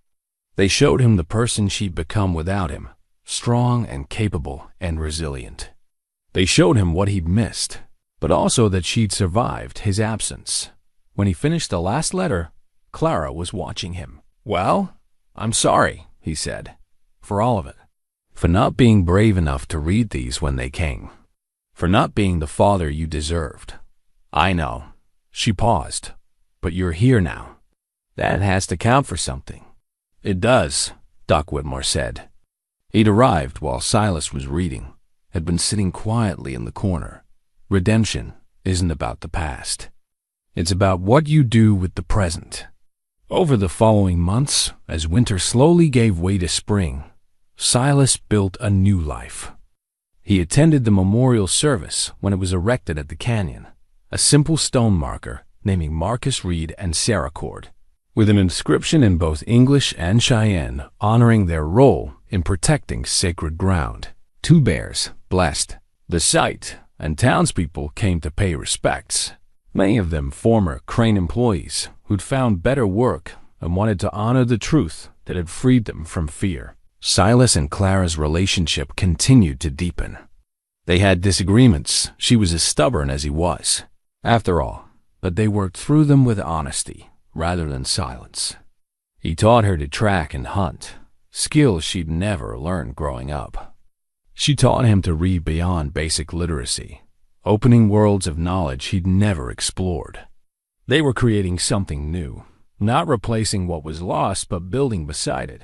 They showed him the person she'd become without him, strong and capable and resilient. They showed him what he'd missed, but also that she'd survived his absence. When he finished the last letter, Clara was watching him. Well, I'm sorry, he said, for all of it. For not being brave enough to read these when they came. For not being the father you deserved. I know. She paused. But you're here now. That has to count for something. "It does," Doc Whitmore said. He'd arrived while Silas was reading, had been sitting quietly in the corner. Redemption isn't about the past. It's about what you do with the present. Over the following months, as winter slowly gave way to spring, Silas built a new life. He attended the memorial service when it was erected at the canyon, a simple stone marker naming Marcus Reed and Sarah Cord, with an inscription in both English and Cheyenne honoring their role in protecting sacred ground. 2 bears blessed the site, and townspeople came to pay respects, many of them former Crane employees who'd found better work and wanted to honor the truth that had freed them from fear. Silas and Clara's relationship continued to deepen. They had disagreements. She was as stubborn as he was, after all, but they worked through them with honesty rather than silence. He taught her to track and hunt, skills she'd never learned growing up. She taught him to read beyond basic literacy, opening worlds of knowledge he'd never explored. They were creating something new, not replacing what was lost but building beside it.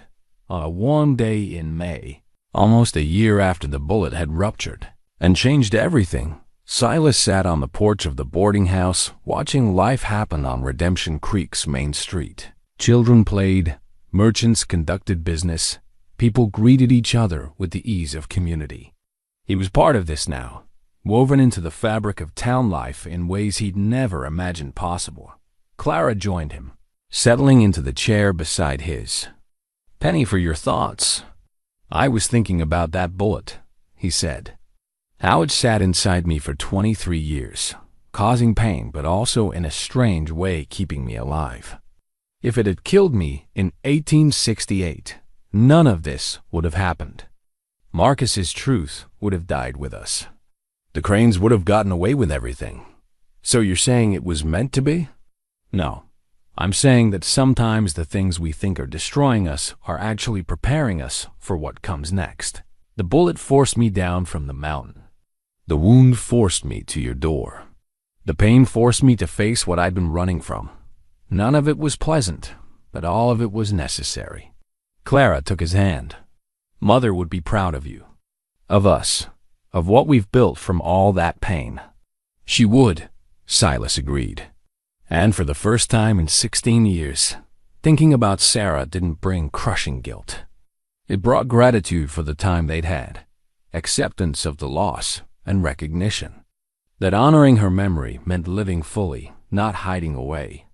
On a warm day in May, almost a year after the bullet had ruptured and changed everything, Silas sat on the porch of the boarding house watching life happen on Redemption Creek's main street. Children played, merchants conducted business, people greeted each other with the ease of community. He was part of this now, woven into the fabric of town life in ways he'd never imagined possible. Clara joined him, settling into the chair beside his. "Penny for your thoughts." "I was thinking about that bullet," he said. "How it sat inside me for 23 years, causing pain but also in a strange way keeping me alive. If it had killed me in 1868, none of this would have happened. Marcus's truth would have died with us. The Cranes would have gotten away with everything." "So you're saying it was meant to be?" "No. I'm saying that sometimes the things we think are destroying us are actually preparing us for what comes next. The bullet forced me down from the mountain. The wound forced me to your door. The pain forced me to face what I'd been running from. None of it was pleasant, but all of it was necessary." Clara took his hand. "Mother would be proud of you, of us, of what we've built from all that pain." "She would," Silas agreed. And for the first time in 16 years, thinking about Sarah didn't bring crushing guilt. It brought gratitude for the time they'd had, acceptance of the loss, and recognition that honoring her memory meant living fully, not hiding away.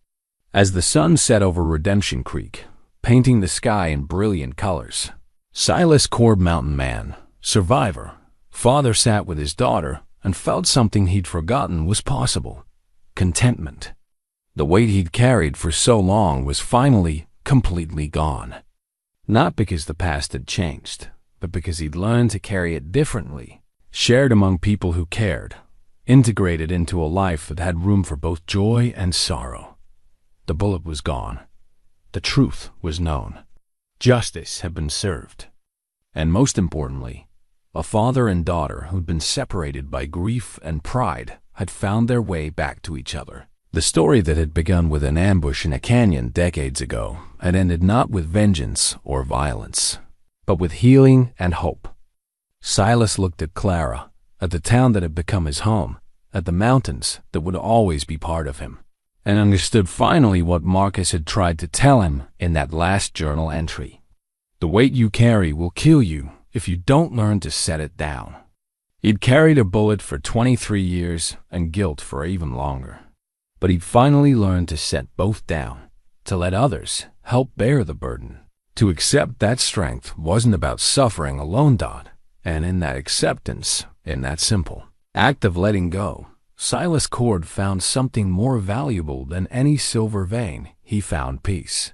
As the sun set over Redemption Creek, painting the sky in brilliant colors, Silas Cord, mountain man, survivor, father, sat with his daughter and felt something he'd forgotten was possible: contentment. The weight he'd carried for so long was finally completely gone. Not because the past had changed, but because he'd learned to carry it differently, shared among people who cared, integrated into a life that had room for both joy and sorrow. The bullet was gone. The truth was known. Justice had been served. And most importantly, a father and daughter who'd been separated by grief and pride had found their way back to each other. The story that had begun with an ambush in a canyon decades ago had ended not with vengeance or violence, but with healing and hope. Silas looked at Clara, at the town that had become his home, at the mountains that would always be part of him, and understood finally what Marcus had tried to tell him in that last journal entry. The weight you carry will kill you if you don't learn to set it down. He'd carried a bullet for 23 years and guilt for even longer. But he'd finally learned to set both down, to let others help bear the burden. To accept that strength wasn't about suffering alone, and in that acceptance, in that simple act of letting go, Silas Cord found something more valuable than any silver vein. He found peace.